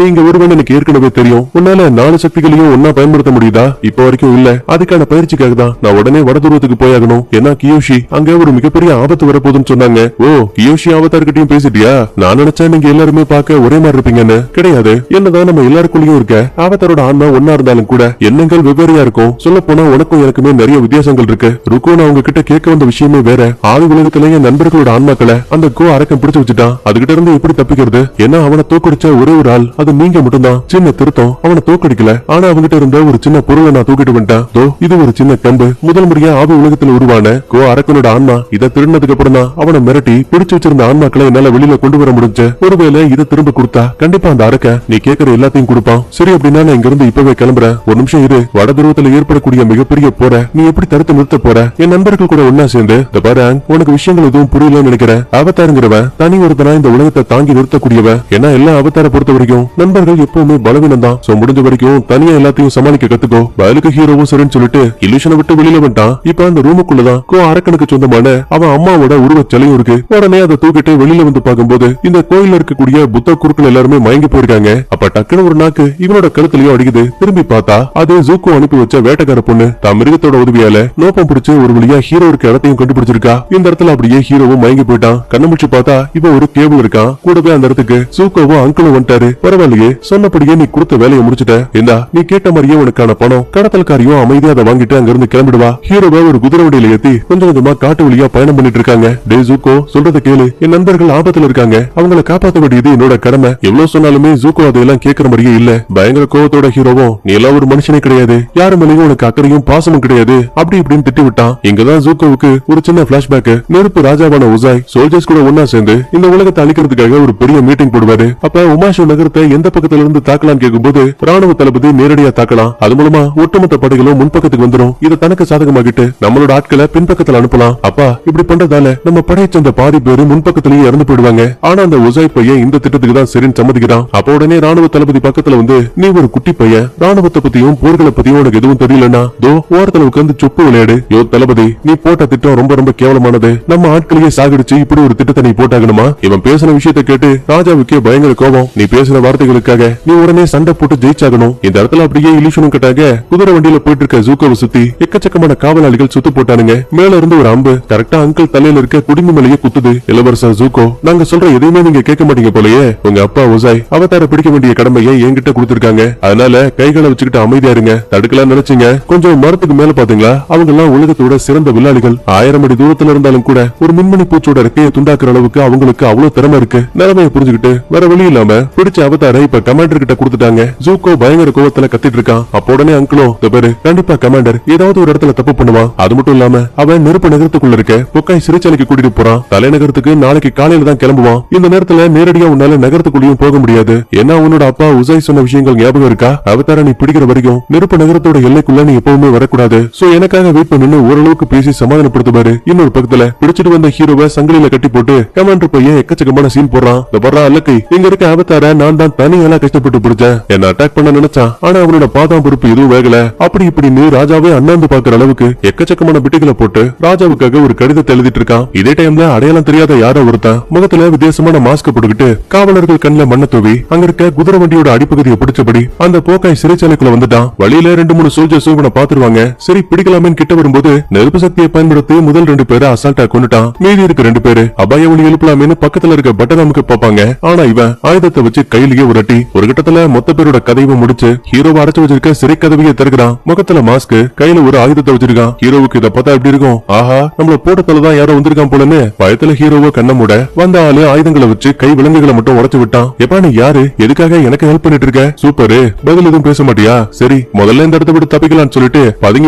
நீங்க ஒருவன் எனக்கு ஏற்கனவே தெரியும். உன்னால 4 சக்திகளையும் ஒன்னா பயன்படுத்த முடியுதா? இப்ப வரைக்கும் இல்ல. அதுக்கான பயிற்சிக்காக தான் நான் உடனே வடதுருவத்துக்கு போயாகணும். ஏன்னா கியோஷி அங்க ஒரு மிகப்பெரிய ஆபத்து வரப்போகுதுன்னு சொன்னாங்க. ஓ கியோஷி அவதார்கிட்டயும் பேசிட்டியா? நான் நினைச்சேன் நீங்க எல்லாருமே பார்க்க ஒரே மாதிரி இருப்பீங்கன்னு. கிடையாது. என்னதான் நம்ம எல்லாருக்குள்ளயும் இருக்க அவதாரோட ஆன்மா ஒன்னா இருந்தாலும் கூட எண்ணங்கள் வெவ்வேறையா இருக்கும். சொல்ல போனா உனக்கும் எனக்குமே நிறைய வித்தியாசங்கள் இருக்கு. ருக்கு நான் உங்க கிட்ட கேட்க வந்த விஷயமே வேற. ஆளு உலகத்துல என் நண்பர்களோட ஆன்மாக்களை அந்த கோ அரக்கம் பிடிச்சு வச்சுட்டான். அதுகிட்ட இருந்து எப்படி தப்பிக்கிறது? ஏன்னா அவனை தோக்கடிச்ச ஒரே ஒரு ஆள் அது நீங்க மட்டும்தான். சின்ன திருத்தம், அவனை தோக்கடிக்கல. ஆனா அவங்கிட்ட இருந்த ஒரு சின்ன பொருளை நான் தூக்கிட்டு வந்துட்டேன். தோ இது ஒரு சின்ன கம்பு. முதல் முறையா ஆவி உலகத்துல உருவான கோ அரக்கனோட ஆன்மா இதை திருடினதுக்கு அப்புறம் தான் அவனை மிரட்டி பிடிச்சு வச்சிருந்த ஆன்மாக்களை என்னால வெளியில கொண்டு வர முடிஞ்சு. ஒருவேளை இதை திரும்ப கொடுத்தா கண்டிப்பா அந்த அரக்க நீ கேட்கிற எல்லாத்தையும் கொடுப்பான். சரி அப்படின்னா நான் இங்க இருந்து இப்பவே கிளம்புறேன். ஒரு நிமிஷம் இரு. வட துருவத்துல ஏற்படக்கூடிய மிகப்பெரிய போற நீ எப்படி தடுத்து நிறுத்த போற? என் நண்பர்கள் கூட ஒன்னா சேர்ந்து இந்த பாரு உனக்கு விஷயங்கள் எதுவும் புரியலன்னு நினைக்கிறேன். அவதாருங்கிறவன் தனி ஒருத்தனா இந்த உலகத்தை தாங்கி நிறுத்தக்கூடியவன். ஏன்னா எல்லா அவதார பொறுத்த வரைக்கும் நண்பர்கள் எப்பவுமே பலவீனம் தான். சோ முடிஞ்ச வரைக்கும் தனியா எல்லாத்தையும் சமாளிக்க கத்துக்கோ. பயலுக்கு ஹீரோவும் சரின்னு சொல்லிட்டு இல்யூஷனை விட்டு வெளியில வந்துட்டான். இப்ப அந்த ரூமுக்குள்ளதான் கோ அரக்கனுக்கு சொந்தமான அவன் அம்மாவோட உருவச் சிலையும் இருக்கு. உடனே அதை தூக்கிட்டு வெளியில வந்து பார்க்கும்போது இந்த கோயில்ல இருக்கக்கூடிய புத்த குருக்கள் எல்லாருமே மயங்கி போயிருக்காங்க. அப்ப டக்குனு ஒரு நாக்கு இவனோட கழுத்துலயும் அடிக்குது. திரும்பி பார்த்தா அது ஜூக்கோ அனுப்பி வச்ச வேட்டைக்கார பொண்ணு தான் மிருகத்தோட உதவியால நோப்பம் பிடிச்சு ஒரு வழியா ஹீரோ இருக்க இடத்தையும் கண்டுபிடிச்சிருக்கா. இந்த இடத்துல அப்படியே ஹீரோவும் மயங்கி போயிட்டான். கண்ணு முடிச்சு பார்த்தா இவன் ஒரு கேபிள் இருக்கான். கூடவே அந்த இடத்துக்கு ஜூக்கோவும் அங்கிளும் வந்துட்டாரு. பரவாயில்லையே, சொன்னபடியே நீ கொடுத்த வேலையை முடிச்சுட்ட. இந்தா நீ கேட்ட மாதிரியே உனக்கான பணம். கடத்தல்காரியும் அமைதியா அதை வாங்கிட்டு அங்க இருந்து கிளம்பிடுவா. ஹீரோவை ஒரு குதிரை வண்டியில ஏத்தி கொஞ்சம் கொஞ்சமா காட்டு வழியா பயணம் பண்ணிட்டு இருக்காங்க. டே ஜூக்கோ சொல்றத கேளு. என் நண்பர்கள் ஆபத்துல இருக்காங்க. அவங்கள காப்பாற்ற வேண்டியது என்னோட கடமை. எவ்வளவு சொன்னாலுமே ஜூக்கோ அதையெல்லாம் கேட்கற மாதிரியே இல்ல. பயங்கர கோவத்தோட ஹீரோவும் நீ எல்லாம் ஒரு மனுஷனே கிடையாது, யாரு மேலேயும் உனக்கு அக்கறையும் பாசமும் கிடையாது அப்படி இப்படின்னு திட்டி விட்டான். இங்கதான் ஜூக்கோவுக்கு ஒரு சின்ன பிளாஷ்பேக். நெருப்பு ராஜாவான உசாய் சோல்ஜர்ஸ் கூட ஒன்னா சேர்ந்து இந்த உலகத்தை அழிக்கிறதுக்காக ஒரு பெரிய மீட்டிங் போடுவாரு. அப்ப உமாஷோ நகரத்தை எந்த பக்கத்துல இருந்து தாக்கலாம் கேட்கும்போது ராணுவ தளபதி நேரடியா தாக்கலாம். அது மூலமா ஒட்டுமொத்த படைகளும் முன்பக்கத்துக்கு வந்துடும். இதை தனக்கு சாதகமாகிட்டு நம்மளோட ஆட்களை பின்பக்கத்துல அனுப்பலாம். அப்பா இப்படி பண்றதால நம்ம படையை சேர்ந்த பாதி பேரு முன்பக்கத்திலேயே இறந்து போயிடுவாங்க. ஆனா அந்த உசாய் பையன் இந்த திட்டத்துக்கு தான் சரின்னு சம்மதிக்கிறான். அப்ப உடனே ராணுவ தளபதி பக்கத்துல வந்து நீ ஒரு குட்டி பையன், ராணுவத்தை பத்தியும் போர்களை பத்தியும் உனக்கு எதுவும் தெரியலன்னா தோ ஓரத்துல உட்கார்ந்து சொப்பு விளையாடு. யோ தளபதி நீ போட்ட திட்டம் ரொம்ப ரொம்ப கேவலமானது. நம்ம ஆட்களையே சாகடிச்சு இப்படி ஒரு திட்டத்தை நீ போட்டாகணுமா? இவன் பேசின விஷயத்தை கேட்டு ராஜாவுக்கே பயங்கர கோபம். நீ பேசின வார்த்தைகளுக்காக நீ உடனே சண்டை போட்டு ஜெயிச்சாகணும். இந்த இடத்துல அப்படியே இலிஷனும் கட்டாக குதிரை வண்டியில போயிட்டு இருக்க ஜூக்கோவை சுத்தி எக்கச்சக்கமான காவலாளிகள் சுத்து போட்டானுங்க. மேல இருந்து ஒரு அம்பு கரெக்டா அங்கிள் தலையில இருக்க குடிமி மேலேயே குத்துது. இளவரசர் ஜூக்கோ நாங்க சொல்ற எதையுமே நீங்க கேட்க மாட்டீங்க போலயே. உங்க அப்பா உசாய் அவதார பிடிக்க வேண்டிய கடமையை என்கிட்ட கொடுத்திருக்காங்க. அதனால கைகளை வச்சுக்கிட்டு அமைதியா இருங்க. தடுக்கலாம் நினைச்சீங்க, கொஞ்சம் மரத்துக்கு மேல பாத்தீங்களா? அவங்க எல்லாம் உலகத்தோட சிறந்த வில்லாளிகள். 1000 அடி தூரத்துல இருந்தாலும் கூட ஒரு மின்மணி பூச்சோட ரெக்கையை துண்டாக்குற அளவுக்கு அவங்களுக்கு அவ்வளவு திறமை இருக்கு. நிலைமையை புரிஞ்சுக்கிட்டு வேற வழி இல்லாம பிடிச்ச அவதார இப்ப கமாண்டர் கிட்ட கொடுத்துட்டாங்க. ஜூக்கோ பயங்கர கோவத்துல கத்திட்டு இருக்கான். அப்ப உடனே அங்கிளும் பாரு கண்டிப்பா கமாண்டர் ஏதாவது ஒரு இடத்துல தப்பு பண்ணுவான். அது மட்டும் இல்லாம அவன் நெருப்பு நகரத்துக்குள்ள இருக்க பொக்காய் சிறைச்சாலைக்கு கூட்டிட்டு போறான். தலைநகரத்துக்கு நாளைக்கு காலையில தான் கிளம்புவான். இந்த நேரத்துல நேரடியா உன்னால நகரத்துக்குள்ளேயும் போக முடியாது. ஏன்னா உன்னோட அப்பா உசாய் சொன்ன விஷயங்கள் ஞாபகம் இருக்கா? அவதார நீ பிடிக்கிற வரைக்கும் நெருப்பு நகரத்தோட எல்லைக்குள்ள நீ எப்பவுமே வரக்கூடாது. சோ எனக்காக வெயிட் பண்ணு ஓரளவுக்கு பேசி சமாதானப்படுத்துவாரு. இன்னொரு பக்கத்துல பிடிச்சிட்டு வந்த ஹீரோவை சங்கிலியில கட்டி போட்டு கமாண்டர் பையன் எக்கச்சக்கமான சீன் போடுறான். அல்லக்கை இங்க இருக்க அவதார நான் தான் தனியால கஷ்டப்பட்டு பிடிச்சேன். என்ன அட்டாக் பண்ண நினைச்சான். ஆனா அவனோட பாதாம் பொறுப்பு எதுவும் வேகல. அப்படி இப்படின்னு ராஜாவே அண்ணாந்து பாக்குற அளவுக்கு எக்கச்சக்கமான பிட்டுகளை போட்டு ராஜாவுக்காக ஒரு கடிதத்தை எழுதிட்டு இருக்கான். இதே டைம்ல அடையாளம் தெரியாத யாரோ ஒருத்தன் முகத்துல வித்தியாசமான மாஸ்க் போட்டுக்கிட்டு காவலர்கள் கண்ணில் மண்ண தூவி அங்க இருக்க குதிரை வண்டியோட அடிப்பகுதியை பிடிச்சபடி அந்த போக்காய் சிறைச்சாலைக்குள்ள வந்துட்டான். வழியில 2-3 சோல்ஜர்ஸ் இவனை பாத்துருவாங்க. சரி பிடிக்கலாமேன்னு கிட்ட வரும்போது நெருப்பு சக்தியை பயன்படுத்தி முதல் 2 பேரை அசால்ட்டா கொண்டுட்டான். மீதி இருக்க 2 பேரு அபாய ஒளி எழுப்பலாமேன்னு பக்கத்துல இருக்க பட்டராமுக்கு பாப்பாங்க. ஆனா இவன் ஆயுதத்தை வச்சு கையிலேயே உரட்டி ஒரு கட்டத்துல மொத்த பேரோட கதையை முடிச்சு ஹீரோவை அடைச்சு வச்சிருக்க சிறை கதவையை திறக்கிறான். முகத்துல மாஸ்க் கையில ஒரு ஆயுதத்தை வச்சிருக்கான். ஹீரோவுக்கு இதை பார்த்தா எப்படி இருக்கும்? ஆஹா நம்மள போட்டதுலதான் யாரோ வந்திருக்கான் போலன்னு பயத்துல ஹீரோவோ கண்ண மூட வந்த ஆளு ஆயுதங்களை வச்சு கை விலங்குகளை மட்டும் உடைச்சு விட்டான். எப்பா நீ யாரு? எதுக்காக எனக்கு ஹெல்ப் பண்ணிட்டு இருக்க? சூப்பரு பதில் எதுவும் பேச மாட்டியா? சரி முதல்ல இந்த இடத்த விட்டு தப்பிக்கலாம்னு சொல்லிட்டு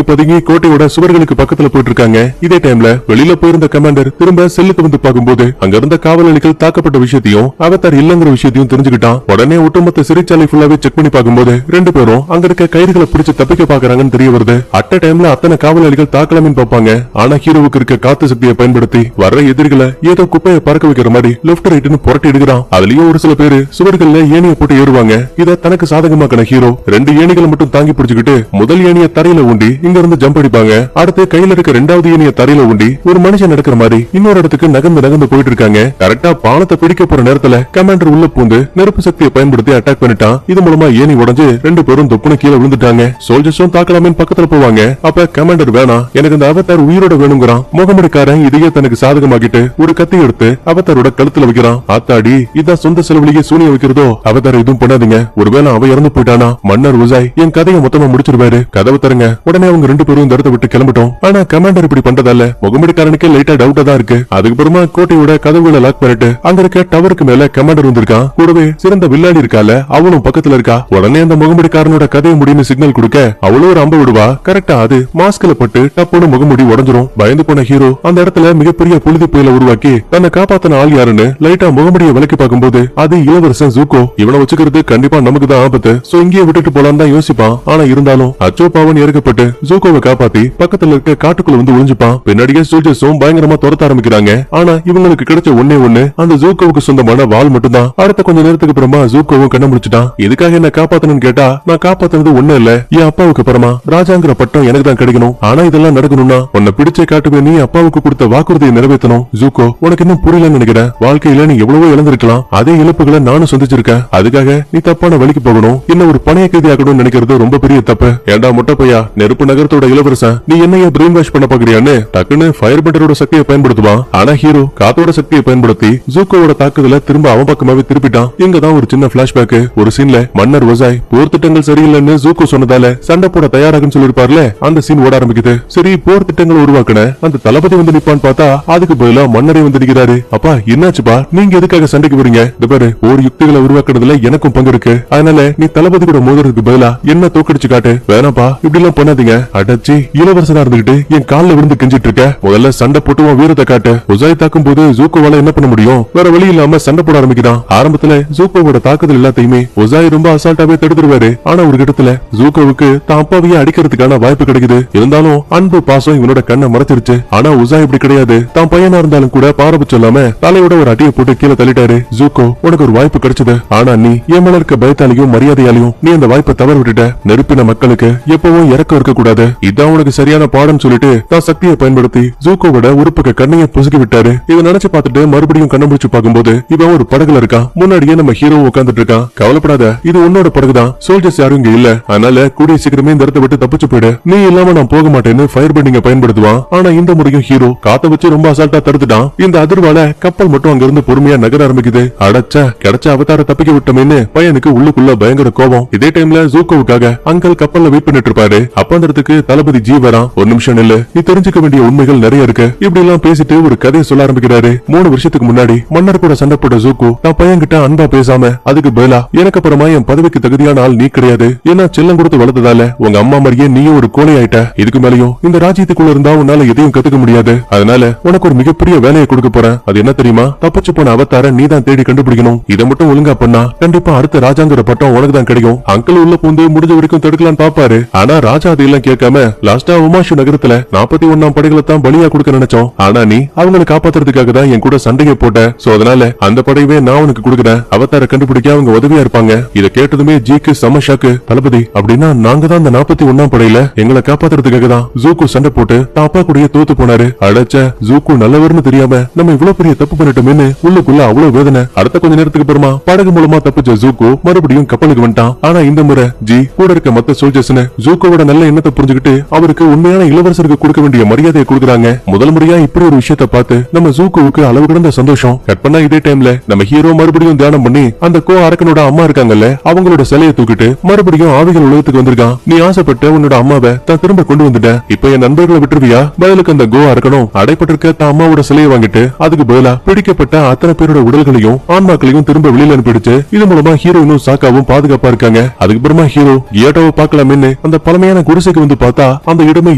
பதுங்கி கோட்டையோட சுவர்களுக்கு பக்கத்துல போயிட்டு இருக்காங்க. இதே டைம்ல வெளியில போயிருந்த கமாண்டர் திரும்ப செல்லுக்கு வந்து பார்க்கும்போது அங்க இருந்த காவலாளிகள் தாக்கப்பட்ட விஷயத்தையும் அவதார் இல்லங்கிற விஷயத்தையும் தெரிஞ்சுக்கிட்டான். உடனே ஒட்டுமொத்த சிறைச்சாலை ஃபுல்லாவே செக் பண்ணி பார்க்கும்போது 2 பேரும் அங்க இருக்க கயிறுகளை பிடிச்சு தப்பிக்க பாக்குறாங்கன்னு தெரிய வருது. அட்ட டைம்ல அத்தனை காவலாளிகள் தாக்கலாமின்னு பார்ப்பாங்க. ஆனா ஹீரோவுக்கு இருக்க காத்து சக்தியை பயன்படுத்தி வர்ற எதிரிகளை ஏதோ குப்பையை பறக்க வைக்கிற மாதிரி லெப்ட் ரைட்னு புரட்டி எடுக்கிறான். அதுலயும் ஒரு சில பேரு சுவர்கள்ல ஏணியை போட்டு ஏறுவாங்க. இத தனக்கு சாதகமாக்கின ஹீரோ 2 ஏணிகளை மட்டும் தாங்கி பிடிச்சுக்கிட்டு முதல் ஏணிய தரையில ஊண்டி இங்க இருந்து ஜம்ப் அடிப்பாங்க. அடுத்து கையில இருக்க 2வது ஏணிய தரையில ஊண்டி ஒரு மனுஷன் நடக்கிற மாதிரி இன்னொரு இடத்துக்கு நகர்ந்து போயிட்டு இருக்காங்க. கரெக்டா பாலத்தை பிடிக்க போற நேரத்துல கமாண்டர் உள்ள பூந்து நெருப்பு சக்தியை பயன்படுத்தி அட்டாக் பண்ணிட்டான். இது மூலமா ஏணி உடைஞ்சு 2 பேரும் தொப்புன கீழே விழுந்துட்டாங்க. சோல்ஜர்ஸும் தாக்கலாமே பக்கத்துல போவாங்க. அப்ப கமாண்டர் வேணாம் எனக்கு இந்த அவதார் உயிரோட வேணுங்கிறான். முகமடிக்காரன் இதையே தனக்கு சாதகமாக்கிட்டு ஒரு கத்தி எடுத்து அவதாரோட கழுத்துல வைக்கிறான். ஆத்தாடி இதான் சொந்த செலவுலயே சூனிய வைக்கிறதோ? அவதார் எதுவும் பண்ணாதீங்க. ஒருவேளை அவ இறந்து போயிட்டானா மன்னர் உசாய் என் கதையை மொத்தமா முடிச்சிருவாரு. கதவை தருங்க. உடனே அவங்க 2 பேரும் இந்த இடத்தை விட்டு கிளம்பிட்டோம். ஆனா கமாண்டர் இப்படி பண்றதால முகமடிக்காரனுக்கு லைட்டா டவுட்டா தான் இருக்கு. அதுக்கப்புறமா கோட்டையோட கதவுகளை லாக் பண்ணிட்டு அங்க இருக்க டவருக்கு மேல கமாண்டர் வந்திருக்கான். கூடவே சிறந்த வில்லாடி இருக்கால அவளும் பக்கத்துல இருக்கா. உடனே அந்த முகமடிக்காரனோட கதையை முடின்னு சிக்னல் கொடுக்க அவளும் ஒரு அம்பு விடுவா. கரெக்டா அது மாஸ்க்ல பட்டு டப்புன்னு முகமுடி உடஞ்சிரும். பயந்து போன ஹீரோ அந்த இடத்துல மிகப்பெரிய புழுதி புயலை உருவாக்கி தன்னை காப்பாத்தின ஆள் யாருன்னு லைட்டா முகமுடியை விலக்கி பார்க்கும்போது அது இளவரசன் ஜூக்கோ. இவனை வச்சுக்கிறது கண்டிப்பா நமக்கு தான் ஆபத்து. சோ இங்கேயே விட்டுட்டு போலாம் தான் யோசிப்பான். ஆனா இருந்தாலும் அச்சோ பாவன் இறக்கப்பட்டு ஜூக்கோவை காப்பாத்தி பக்கத்துல இருக்க காட்டுக்குள்ள வந்து ஒளிஞ்சுப்பான். பின்னாடியே சோல்ஜர்ஸும் பயங்கரமா துரத்த ஆரம்பிக்கிறாங்க. ஆனா இவங்களுக்கு கிடைச்ச ஒண்ணு அந்த ஜூக்கோவுக்கு சொந்தமான வாள் மட்டும்தான். அடுத்த கொஞ்ச நேரத்துக்கு அப்புறமா ஜூக்கோவும் கண்ண முடிச்சுட்டான். எதுக்காக என்ன காப்பாத்தணும்னு கேட்டா நான் காப்பாத்துனது ஒண்ணு இல்ல என் அப்பாவுக்கு அப்புறமா ராஜாங்கிற பட்டம் எனக்கு தான் கிடைக்கணும். ஆனா இதெல்லாம் நடக்கணும்னா உன்னை பிடிச்சே காட்டுவே நீ அப்பாவுக்கு கொடுத்த வாக்குறுதியை நிறைவேற்றணும். ஜூக்கோ உனக்கு இன்னும் புரியலன்னு நினைக்கிறேன். வாழ்க்கையில நீ எவ்வளவோ இழந்திருக்கலாம். அதே இழப்புகளை நானும் சந்திச்சிருக்கேன். அதுக்காக நீ தப்பான வழிக்கு போகணும். என்ன ஒரு பணைய கைதி ஆகணும்னு நினைக்கிறது ரொம்ப பெரிய தப்பு. ஏண்டா முட்டை பையா நெருப்பு நகரத்தோட இளவரசன் நீ என்னைய பிரெயின் வாஷ் பண்ண பாக்குறியான்னு டக்குன்னு ஃபயர் பெண்டரோட சக்தியை பயன்படுத்துவான். ஆனா ஹீரோ காத்தோட சக்தியை பயன்படுத்தி ஜூக்கோவோட தாக்குதல திரும்ப அவன் பக்கமாவே திருப்பிட்டான். இங்கதான் ஒரு சின்ன பிளாஷ்பேக். ஒரு சீன்ல மன்னர் வசாய் போர் திட்டங்கள் சரியில்லைன்னு ஜூக்கோ சொன்னதால சண்டை போட தயாராகுன்னு சொல்லிருப்பார்ல அந்த சீன் ஓட ஆரம்பிக்குது. சரி போர் திட்டங்கள் உருவாக்குன அந்த தளபதி வந்து நிப்பான்னு பார்த்தா அதுக்கு பதிலா மன்னரே வந்து நிக்கிறாரு. அப்பா என்னாச்சுப்பா நீங்க எதுக்காக சண்டைக்கு வரீங்க? பாரு ஒரு யுக்திகளை உருவாக்குறதுல எனக்கும் பங்கு இருக்கு. அதனால நீ தளபதி கூட மோதுறதுக்கு பதிலா என்ன தோக்கடிச்சு காட்டு. வேணாப்பா இப்படி எல்லாம் பண்ணாதீங்க. அடச்சி இளவரசனா இருந்துகிட்டு என் கால்ல விழுந்து கெஞ்சிட்டு இருக்க. முதல்ல சண்டை போட்டு வீரத்தை காட்டு. உசாய் தாக்கும் போது ஜூக்கோவால என்ன பண்ண முடியும்? வேற வழி இல்லாம சண்டை போட ஆரம்பிக்கிறான். ஆரம்பத்துல ஜூக்கோவோட தாக்குதல் எல்லாத்தையுமே உசாய் ரொம்ப அசால்ட்டாவே தடுத்துருவாரு. ஆனா ஒரு கட்டத்துல ஜூக்கோவுக்கு தான் அப்பாவையே அடிக்கிறதுக்கான வாய்ப்பு கிடைக்குது. இருந்தாலும் அன்பு பாசம் இவனோட கண்ணை மறைச்சிருச்சு. ஆனா உசாய் இப்படி கிடையாது. தான் பையனா இருந்தாலும் கூட பாரபட்சம் சொல்லாம தலையோட ஒரு அடியை போட்டு கீழே தள்ளிட்டாரு. ஜூக்கோ உனக்கு ஒரு வாய்ப்பு கிடைச்சது. ஆனா நீ என் மேல இருக்க பயத்தாலையும் மரியாதையாலையும் நீ அந்த வாய்ப்பை தவற விட்டுட்ட. நெருப்பின மக்களுக்கு எப்பவும் இறக்கம் இருக்க கூடாது. இதான் உனக்கு சரியான பாடம் சொல்லிட்டு தான் சக்தியை பயன்படுத்தி ஜூக்கோவோட உறுப்புக்கு கண்ணையை புசுக்கி விட்டாரு. இதை நினைச்சு பார்த்துட்டு மறுபடியும் கண்ண முடிச்சு பார்க்கும்போது இவன் ஒரு படகுல இருக்கான். முன்னாடியே நம்ம ஹீரோ உட்கார்ந்துட்டு இருக்கான். கவலைப்படாத இது உன்னோட படகுதான். சோல்ஜர்ஸ் யாரும் இங்க இல்ல. அதனால கூடிய சீக்கிரமே இந்த இடத்தை விட்டு தப்பிச்சு போயிடு. நீ இல்லாம நான் போக மாட்டேன்னு ஃபயர் பெண்டிங்க பயன்படுத்துவான். ஆனா இந்த முறையும் ஹீரோ காத்த வச்சு ரொம்ப அசால்ட்டா தடுத்துட்டான். இந்த அதிர்வால கப்பல் மட்டும் அங்க இருந்து பொறுமையா நகர ஆரம்பிக்குது. அடச்ச கிடைச்ச அவதார தப்பிக்க விட்டோமேன்னு பையனுக்கு உள்ளுக்குள்ள பயங்கர கோபம். இதே டைம்ல ஜூக்கோவுக்காக அங்கல் கப்பல்ல வெயிட் பண்ணிட்டு இருப்பாரு. அப்ப அந்த இடத்துக்கு தளபதி ஜி வரான். ஒரு நிமிஷம் இல்ல நீ தெரிஞ்சுக்க வேண்டிய உண்மைகள் நிறைய இருக்கு. இப்படி எல்லாம் பேசிட்டு ஒரு கதையை சொல்ல ஆரம்பிக்கிறாரு. 3 வருஷத்துக்கு முன்னாடி மன்னர் கூட சண்டை போட்ட ஜூக்கோ நான் பையன் கிட்ட அன்பா பேசாம அதுக்கு பதிலா எனக்கு அப்புறமா என் பதவிக்கு தகுதியான ஆள் நீ கிடையாது, ஏன்னா செல்லம் கொடுத்து வளர்த்ததால உங்க அம்மா மாதிரியே நீயும் ஒரு கோழை ஆயிட்ட. இதுக்கு மேலயும் இந்த ராஜ்யத்துக்குள்ள இருந்தா உன்னால எதையும் கத்துக்க முடியாது. அதனால உனக்கு ஒரு மிகப்பெரிய வேலையை கொடுக்க போறேன். அது என்ன தெரியுமா? தப்பிச்சு போன அவதார நீ தான் தேடி கண்டுபிடிக்கணும். இதை மட்டும் ஒழுங்கா பண்ணா கண்டிப்பா அடுத்த ராஜாங்கிற பட்டம் உனக்கு தான் கிடைக்கும். அங்கிள் உள்ள பூந்து முடிஞ்ச வரைக்கும் தடுக்கலான்னு பாப்பாரு. ஆனா ராஜா அதெல்லாம் கேட்காம லாஸ்டா உமாஷு நகரத்துல 41ஆம் படைகளை தான் பலியா கொடுக்க நினைச்சோம். ஆனா நீ அவங்களை காப்பாத்துறதுக்காக தான் என் கூட சண்டையை போட்ட. சோ அதனால அந்த படையவே நான் உனக்கு கொடுக்குறேன். அவதார கண்டுபிடிக்க அவங்க உதவியா இருப்பாங்க. இதை கேட்டதுமே ஜிக்கு செம ஷாக்கு. தளபதி, அப்படின்னா நாங்க தான் அந்த 41ஆம் படையில எங்களை காப்பாத்துறதுக்காக தான் ஜூக்கு சண்டை போட்டு தான் அப்பா கூடயே தோத்து போனாரு. அடைச்ச ஜூக்கு நல்லவர்னு தெரியாம நம்ம இவ்வளவு பெரிய தப்பு பண்ணிட்டோம்னு உள்ளுக்குள்ள அவ்வளவு வேதனை. அடுத்த கொஞ்ச நேரத்துக்கு அப்புறமா படகு மூலமா தப்பிச்ச ஜூக்கு மறுபடியும் கப்பலுக்கு வந்துட்டான். ஆனா இந்த முறை ஜி கூட இருக்க மத்த சோல்ஜர்ஸ்னு ஜூக்கோட நல்ல எண்ணத்தை புரிஞ்சுக்கிட்டு அவருக்கு உண்மையான இளவரசருக்கு கொடுக்க வேண்டிய மரியாதையை கொடுக்குறாங்க. முதல் முறையா இப்படி ஒரு விஷயத்த பார்த்து நம்ம ஜூக்குவுக்கு அளவு கடந்த சந்தோஷம். கட் பண்ணா இதே டைம்ல நம்ம ஹீரோ மறுபடியும் தியானம் பண்ணி அந்த கோ அரக்கனோட அம்மா இருக்காங்கல்ல அவங்களோட சிலையை தூக்கிட்டு மறுபடியும் ஆவிகள் உலகத்துக்கு வந்திருக்கான். நீ ஆசைப்பட்டு உன்னோட அம்மாவை தான் திரும்ப கொண்டு வந்துட்ட. இப்ப என் நண்பர்களை விட்டுருவியா? பதிலுக்கு அந்த கோ அரக்கனும் அடைப்பட்டிருக்க தான் அம்மாவோட சிலையை வாங்கிட்டு அதுக்கு பதிலா பிடிக்கப்பட்ட அத்தனை பேரோட உடல்களையும் ஆன்மாக்களையும் திரும்ப வெளியில அனுப்பிடுச்சு. இது மூலமா ஹீரோயினும் சாக்காவும் பாதுகாப்பா இருக்காங்க. அதுக்கப்புறமா ஹீரோ கியாட்டோவை பார்க்கலாம்னு அந்த பழமையான குடிசைக்கு வந்து பார்த்தா அந்த இடமே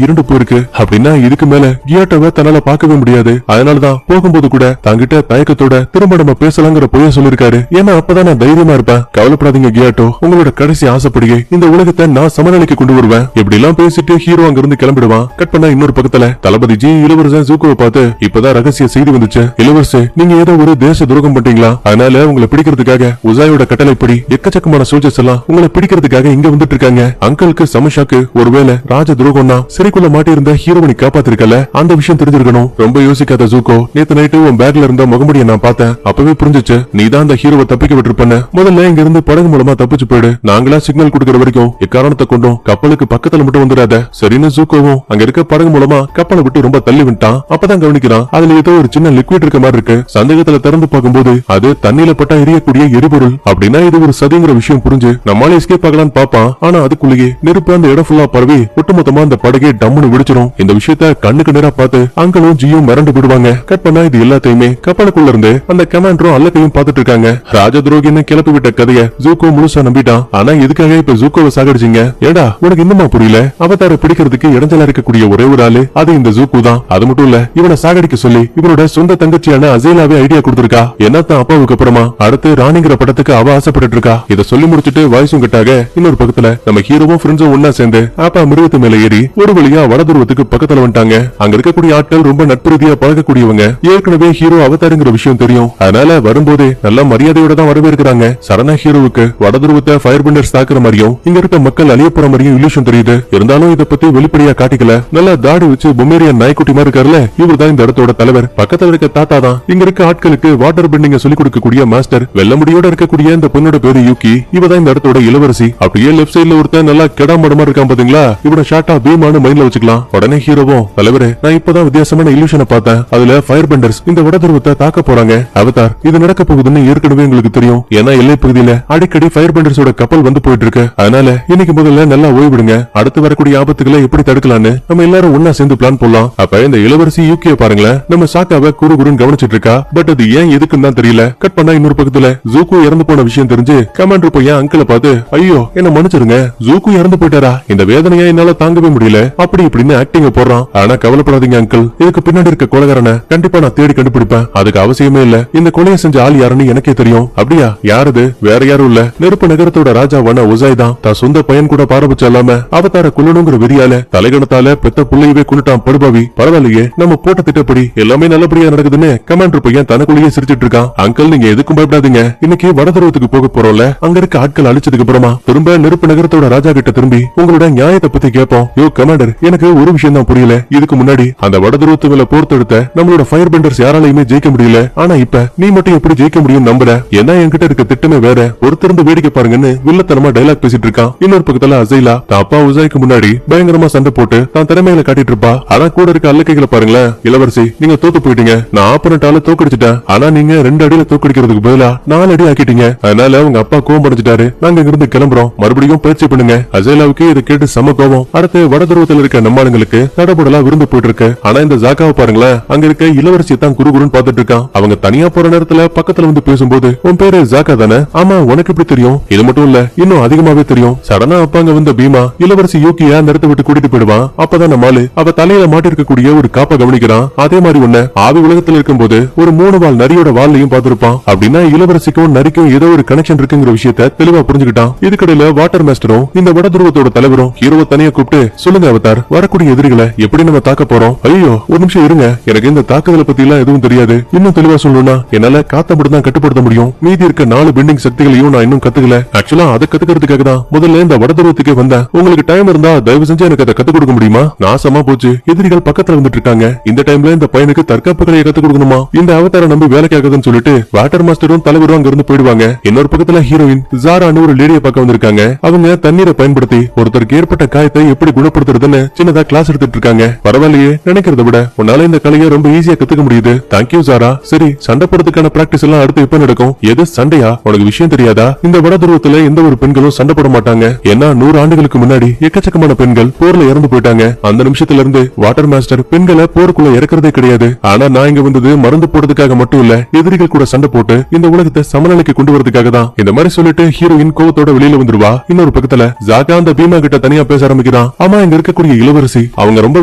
இருண்டு போயிருக்கு. அப்படின்னா இதுக்கு மேல கியாட்டோவை தன்னால பார்க்கவே முடியாது. அதனாலதான் போகும்போது கூட தங்கிட்ட தயக்கத்தோட திரும்ப நம்ம பேசலாங்கிற பொய்ய சொல்லிருக்காரு. ஏன்னா அப்பதான் நான் தைரியமா இருப்பேன். கவலைப்படாதீங்க கியாட்டோ, உங்களோட கடைசி ஆசைப்படியே இந்த உலகத்தை நான் சமநிலைக்கு கொண்டு வருவேன். இப்படி எல்லாம் பேசிட்டு ஹீரோ அங்க இருந்து கிளம்பிடுவான். கட் பண்ணா இன்னொரு பக்கத்துல தளபதி ஜி இளவரசன் ஜூக்கோவை பார்த்து இப்பதான் ரகசிய செய்தி வந்துச்சு. இளவரசே, நீங்க ஏதோ ஒரு தேச துரோகம் பண்றீங்களா? அதனால உங்களை பிடிக்கிறதுக்காக உசாயோட கட்டளைப்படி எக்கச்சக்கமான சோல்ஜர்ஸ் எல்லாம் உங்களை பிடிக்கிறதுக்காக இங்க வந்துட்டு இருக்காங்க. அங்கிளுக்கு சமஷாக்கு ஒருவேளை ராஜ துரோகம்னா சிறைக்குள்ள மாட்டியிருந்த ஹீரோவனை காப்பாத்திருக்கல அந்த விஷயம் தெரிஞ்சிருக்கணும். ரொம்ப யோசிக்காத ஜூக்கோ, நேத்து நைட்டு உன் பேக்ல இருந்த முகமுடியை நான் பார்த்தேன். அப்பவே புரிஞ்சிச்சு நீ தான் அந்த ஹீரோவை தப்பிக்க விட்டுருப்பேன்னு. முதல்ல இங்க இருந்து படகு மூலமா தப்பிச்சு போயிடு. நாங்களா சிக்னல் கொடுக்கற வரைக்கும் எக்காரணத்தை கொண்டும் கப்பலுக்கு பக்கத்துல மட்டும் வந்துடாத. சரின்னு ஜூக்கோவும் அங்க இருக்க படகு மூலமா கப்பலை விட்டு ரொம்ப தள்ளி விட்டான். அப்பதான் கவனிக்கிறான் அதுல ஏதோ ஒரு சின்ன லிக்விட் இருக்க மாதிரி இருக்கு. சந்தேகத்துல திறந்து பார்க்கும்போது அது தண்ணியில பட்டா எரியக்கூடிய எரிபொருள். அப்படின்னா இது ஒரு சதிங்கிற விஷயம் புரிஞ்சு நம்மளால எஸ்கேப் ஆகலான்னு பாப்பான். ஆனா அதுக்குள்ளேயே நெருப்பு அந்த இடம் ஃபுல்லா பரவி ஒட்டுமொத்தமா அந்த படகே டம்முன்னு விடிச்சிடும். இந்த விஷயத்த கண்ணுக்கு நேரா பார்த்து அங்களும் ஜியும் மிரண்டு விடுவாங்க. கட் பண்ணா இது எல்லாத்தையுமே கப்பலுக்குள்ள இருந்து அந்த கமாண்டரும் அல்லக்கையும் பார்த்துட்டு இருக்காங்க. ராஜ துரோகின்னு கிளப்பி விட்ட கதைய ஜூக்கோ முழுசா நம்பிட்டான். ஆனா இதுக்காக இப்ப ஜூக்கோவை சாகடிச்சீங்க. ஏடா உனக்கு இன்னுமா புரியல? அவதார பிடிக்கிறதுக்கு இடைஞ்சலா இருக்கக்கூடிய ஒரே ஒரு ஆளு அது இந்த ஜூக்கு தான். அது மட்டும் இல்ல, இவனை சாகடிக்க சொல்லி இவனோட சொந்த தங்கச்சியான அசேலாவே ஐடியா கொடுத்திருக்கா. என்னத்தான் அப்பாவுக்கு அப்புறமா அடுத்து ராணிங்கிற படத்துக்கு அவ ஆசைப்பட்டு இருக்கா. இத சொல்லி முடிச்சிட்டு வாய்ஸும் கட்டாக இன்னொரு பக்கத்துல நம்ம ஹீரோவும் ஃப்ரெண்ட்ஸும் ஒன்னா சேர்ந்து ஆப்பா மிருகத்து மேல ஏறி ஒரு வழியா வடதுருவத்துக்கு பக்கத்துல வந்துட்டாங்க. அங்க இருக்கக்கூடிய ஆட்கள் ரொம்ப நட்புரீதியா பழகக்கூடியவங்க. ஏற்கனவே ஹீரோ அவதாருங்கிற விஷயம் தெரியும். அதனால வரும்போதே நல்ல மரியாதையோட தான் வரவேற்கிறாங்க. சரணா ஹீரோவுக்கு வடதுருவத்தை ஃபயர் பெண்டர்ஸ் தாக்குற மாதிரியும் இங்க இருக்க மக்கள் அழிய போற மாதிரியும் இல்யூஷன் தெரியுது. இருந்தாலும் இத பத்தி வெளிப்படையா காட்டிக்கல. நல்லா தாடி வச்சு பொம்மேரியா நாய்க்குட்டி மாதிரி இருக்காருல, இவர் தான் இந்த இடத்தோட தலைவர். பக்கத்துல இருக்க தாத்தா தான் இங்க இருக்க ஆட்களுக்கு வாட்டர் பெண்டிங்க சொல்லி கொடுக்கக்கூடிய மாஸ்டர். வெள்ள முடியோட இருக்கக்கூடிய இந்த பொண்ணோட பேரு யூகி. இவ தான் இந்த இடத்தோட இளவரசி. அப்படியே லெப்ட் சைடுல ஒருத்தன் நல்லா கெடாமடமா இருக்கான் பாத்தீங்களா, இவன ஷார்ட்டா பீமானு மைண்ட்ல வச்சுக்கலாம். உடனே ஹீரோவும் தலைவரே நான் இப்பதான் வித்தியாசமான இல்யூஷனை பார்த்தேன். அதுல ஃபயர் பெண்டர்ஸ் இந்த வடதுருவத்தை தாக்க போறாங்க. அவதார் இது நடக்க போகுதுன்னு ஏற்கனவே உங்களுக்கு தெரியும். ஏன்னா எல்லை பகுதியில அடிக்கடி ஃபயர் பெண்டர்ஸோட கப்பல் வந்து போயிட்டு இருக்கு. அதனால இன்னைக்கு முதல்ல நல்லா ஓய்விடுங்க. அடுத்து வரக்கூடிய ஆபத்துக்களை எப்படி தடுக்கலான்னு நம்ம எல்லாரும் ஒன்னா சேர்ந்து பிளான் போடலாம். அப்ப இந்த இளவரசி யூகிய பாருங்களேன், நம்ம சாக்காவை குறுகுறுன்னு கவனிச்சிட்டு இருக்கா. பட் அது ஏன் எதுக்குன்னு தான் தெரியல. கட் பண்ணா இன்னொரு பக்கத்துல ஜூக்கு இறந்து போன விஷயம் தெரிஞ்சு கமாண்டர் பையன் அங்கிளை பார்த்து ஐயோ என்ன மன்னிச்சிருங்க, ஜூக்கு இறந்து போயிட்டாரா, இந்த வேதனையா என்னால தாங்கவே முடியல அப்படி இப்படின்னு ஆக்டிங்க போடுறான். ஆனா கவலைப்படாதீங்க அங்கிள், இதுக்கு பின்னாடி இருக்க கொலைகாரனை கண்டிப்பா நான் தேடி கண்டுபிடிப்பேன். அதுக்கு அவசியமே இல்ல. இந்த கொலையை செஞ்ச ஆள் யாருன்னு எனக்கே தெரியும். அப்படியா? யாரது? வேற யாரும் இல்ல, நெருப்பு நகரத்தோட ராஜாவான உசாய் தான். தான் சொந்த பையன் கூட பாரபட்சம் இல்லாம அவதார குள்ளணுங்கிற வெறியால தலைகணத்தால பெத்த புள்ளையவே கொண்டுட்டான் படுபாவி. பரவாயில்லையே, நம்ம போட்ட திட்டப்படி எல்லாமே நல்லபடியா நடக்குதுன்னு கமாண்டர் பையன் தனக்குள்ளேயே சிரிச்சிட்டு இருக்கான். அங்கிள் நீங்க எதுக்கும் பயப்படாதீங்க, இன்னைக்கு வடதுருவத்துக்கு போக போறோம்ல, அங்க இருக்க ஆட்கள் அழிச்சதுக்கு அப்புறமா திரும்ப நெருப்பு நகரத்தோட ராஜா கிட்ட திரும்பி உங்களோட நியாயத்தை பத்தி கேட்போம். யோ கமாண்டர், எனக்கு ஒரு விஷயம் தான் புரியல. இதுக்கு முன்னாடி அந்த வடதுருவத்து மேல போர்த்தெடுத்த நம்மளோட ஃபயர் பெண்டர்ஸ் யாராலையுமே ஜெயிக்க முடியல. ஆனா இப்ப நீ மட்டும் எப்படி ஜெயிக்க முடியும் நம்பல? ஏன்னா என்கிட்ட இருக்க திட்டமே வேற. ஒருத்தருந்து வேடிக்கை பாருங்கன்னு வில்லத்தனமா டைலாக் பேசிட்டு இருக்கான். இன்னொரு பக்கத்துல அசைலா தான் அப்பா உசாய்க்கு முன்னாடி பயங்கரமா சண்டை போட்டு தான் திறமையில காட்டிட்டு இருப்பா. ஆனா கூட இருக்க அல்லக்கைகளை பாருங்களேன். இளவரசி நீங்க தோத்து போயிட்டீங்க, நான் ஆப்பனட்டால தோக்கடிச்சிட்டேன். ஆனா நீங்க 2 அடியில தோக்கடிக்கிறதுக்கு பதிலா 4 அடி ஆக்கிட்டீங்க. அதனால உங்க அப்பா கோவம் படைச்சிட்டாரு. நாங்க இங்க இருந்து கிளம்புறோம், மறுபடியும் பயிற்சி பண்ணுங்க. அசைலாவுக்கு இதை கேட்டு சம கோவம். அடுத்து வடதுருவத்தில் இருக்க நம்மளுங்களுக்கு தடபுடலா விருந்து போயிட்டு இருக்கு. ஆனா இந்த ஜாக்காவை பாருங்களேன், அங்க இருக்க இளவரசியை தான் குறுகுறுன்னு பாத்துட்டு இருக்கான். அவங்க தனியா போற நேரத்துல பக்கத்துல பக்கத்துல வந்து பேசும்போது உன் பேரு ஜாக்கா தானே? ஆமா, உனக்கு எப்படி தெரியும்? இது மட்டும் இல்ல, இன்னும் அதிகமாவே தெரியும். சடனா அப்பாங்க வந்த பீமா இளவரசி யூகிய அந்த இடத்தை விட்டு கூட்டிட்டு போயிடுவான். அப்பதான் நம்மாலு அவ தலையில மாட்டிருக்கக்கூடிய ஒரு காப்ப கவனிக்கிறான். அதே மாதிரி ஒண்ணு ஆவி உலகத்துல இருக்கும்போது ஒரு 3 வால் நரியோட வால்லையும் பார்த்திருப்பான். அப்படின்னா இளவரசிக்கும் நரிக்கும் ஏதோ ஒரு கனெக்ஷன் இருக்குங்கிற விஷயத்த தெளிவா புரிஞ்சுக்கிட்டான். இதுக்கடையில வாட்டர் மாஸ்டரும் இந்த வட துருவத்தோட தலைவரும் ஹீரோவை தனியா கூப்பிட்டு, சொல்லுங்க அவதார், வரக்கூடிய எதிரிகளை எப்படி நம்ம தாக்க போறோம்? ஐயோ, ஒரு நிமிஷம் இருங்க, எனக்கு இந்த தாக்குதலை பத்தி எல்லாம் எதுவும் தெரியாது. இன்னும் தெளிவா சொல்லணும்னா என்னால காத்த மட்டும் தான் கட்டுப்படுத்த முடியும். மீதி இருக்க 4 பெண்டிங் சக்திகளையும் நான் இன்னும் கத்துக்கல. ஆக்சுவலா அதை கத்துக்கிறதுக்காக தான் முதல்ல இந்த வட துருவத்துக்கே வந்தேன். உங்களுக்கு டைம் இருந்தா தயவு செஞ்சு எனக்கு அதை கத்துக் கொடுக்க முடியுமா? நாசமா போச்சு, எதிரிகள் பக்கத்துல வந்துட்டு இருக்காங்க. இந்த டைம்ல இந்த பையனுக்கு தற்காப்பு கலையை கத்துக் கொடுக்கணுமா? இந்த அவதார நம்பி வேலைக்கு ஆகுதுன்னு சொல்லிட்டு வாட்டர் மாஸ்டரும் தலைவரும் அங்க இருந்து போயிடுவாங்க. இன்னொரு பக்கத்துல ஹீரோயின் ஜாரான்னு ஒரு லேடியை பார்க்க வந்திருக்காங்க. அவங்க தண்ணீரை பயன்படுத்தி ஒருத்தருக்கு ஏற்பட்ட காயத்தை எப்படி குணப்படுத்துறதுன்னு சின்னதா கிளாஸ் எடுத்துட்டு இருக்காங்க. பரவாயில்லையே, நினைக்கிறத விட உன்னால இந்த கலையை ரொம்ப ஈஸியா கத்துக்க முடியுது. தேங்க்யூ ஜாரா. சரி, சண்டை போடுறதுக்கான பிராக்டிஸ் எல்லாம் அடுத்து எப்ப நடக்கும்? எது சண்டையா? உனக்கு விஷயம் தெரியாதா? இந்த வட துருவத்துல எந்த ஒரு பெண்களும் சண்டை போட மாட்டாங்க. ஏன்னா 100 ஆண்டுகளுக்கு முன்னாடி எக்கச்சக்கமான பெண்கள் போர்ல இறந்து போயிட்டாங்க. அந்த நிமிஷத்துல இருந்து வாட்டர் மாஸ்டர் பெண்களை போருக்குள்ள இறக்குறதே கிடையாது. ஆனா நான் இங்க வந்தது மருந்து போடுறதுக்காக மட்டும் இல்ல, எதிரிகள் கூட சண்டை போட்டு இந்த உலகத்தை சமநிலைக்கு கொண்டு வரதுக்காக தான். இந்த மாதிரி சொல்லிட்டு ஹீரோயின் கோவத்தோட வெளியில வந்துருவா. இன்னொரு பக்கத்துல ஜாகா அந்த பீமா கிட்ட தனியா பேச ஆரம்பிக்கிறான். ஆமா, இங்க இருக்கக்கூடிய இளவரசி அவங்க ரொம்ப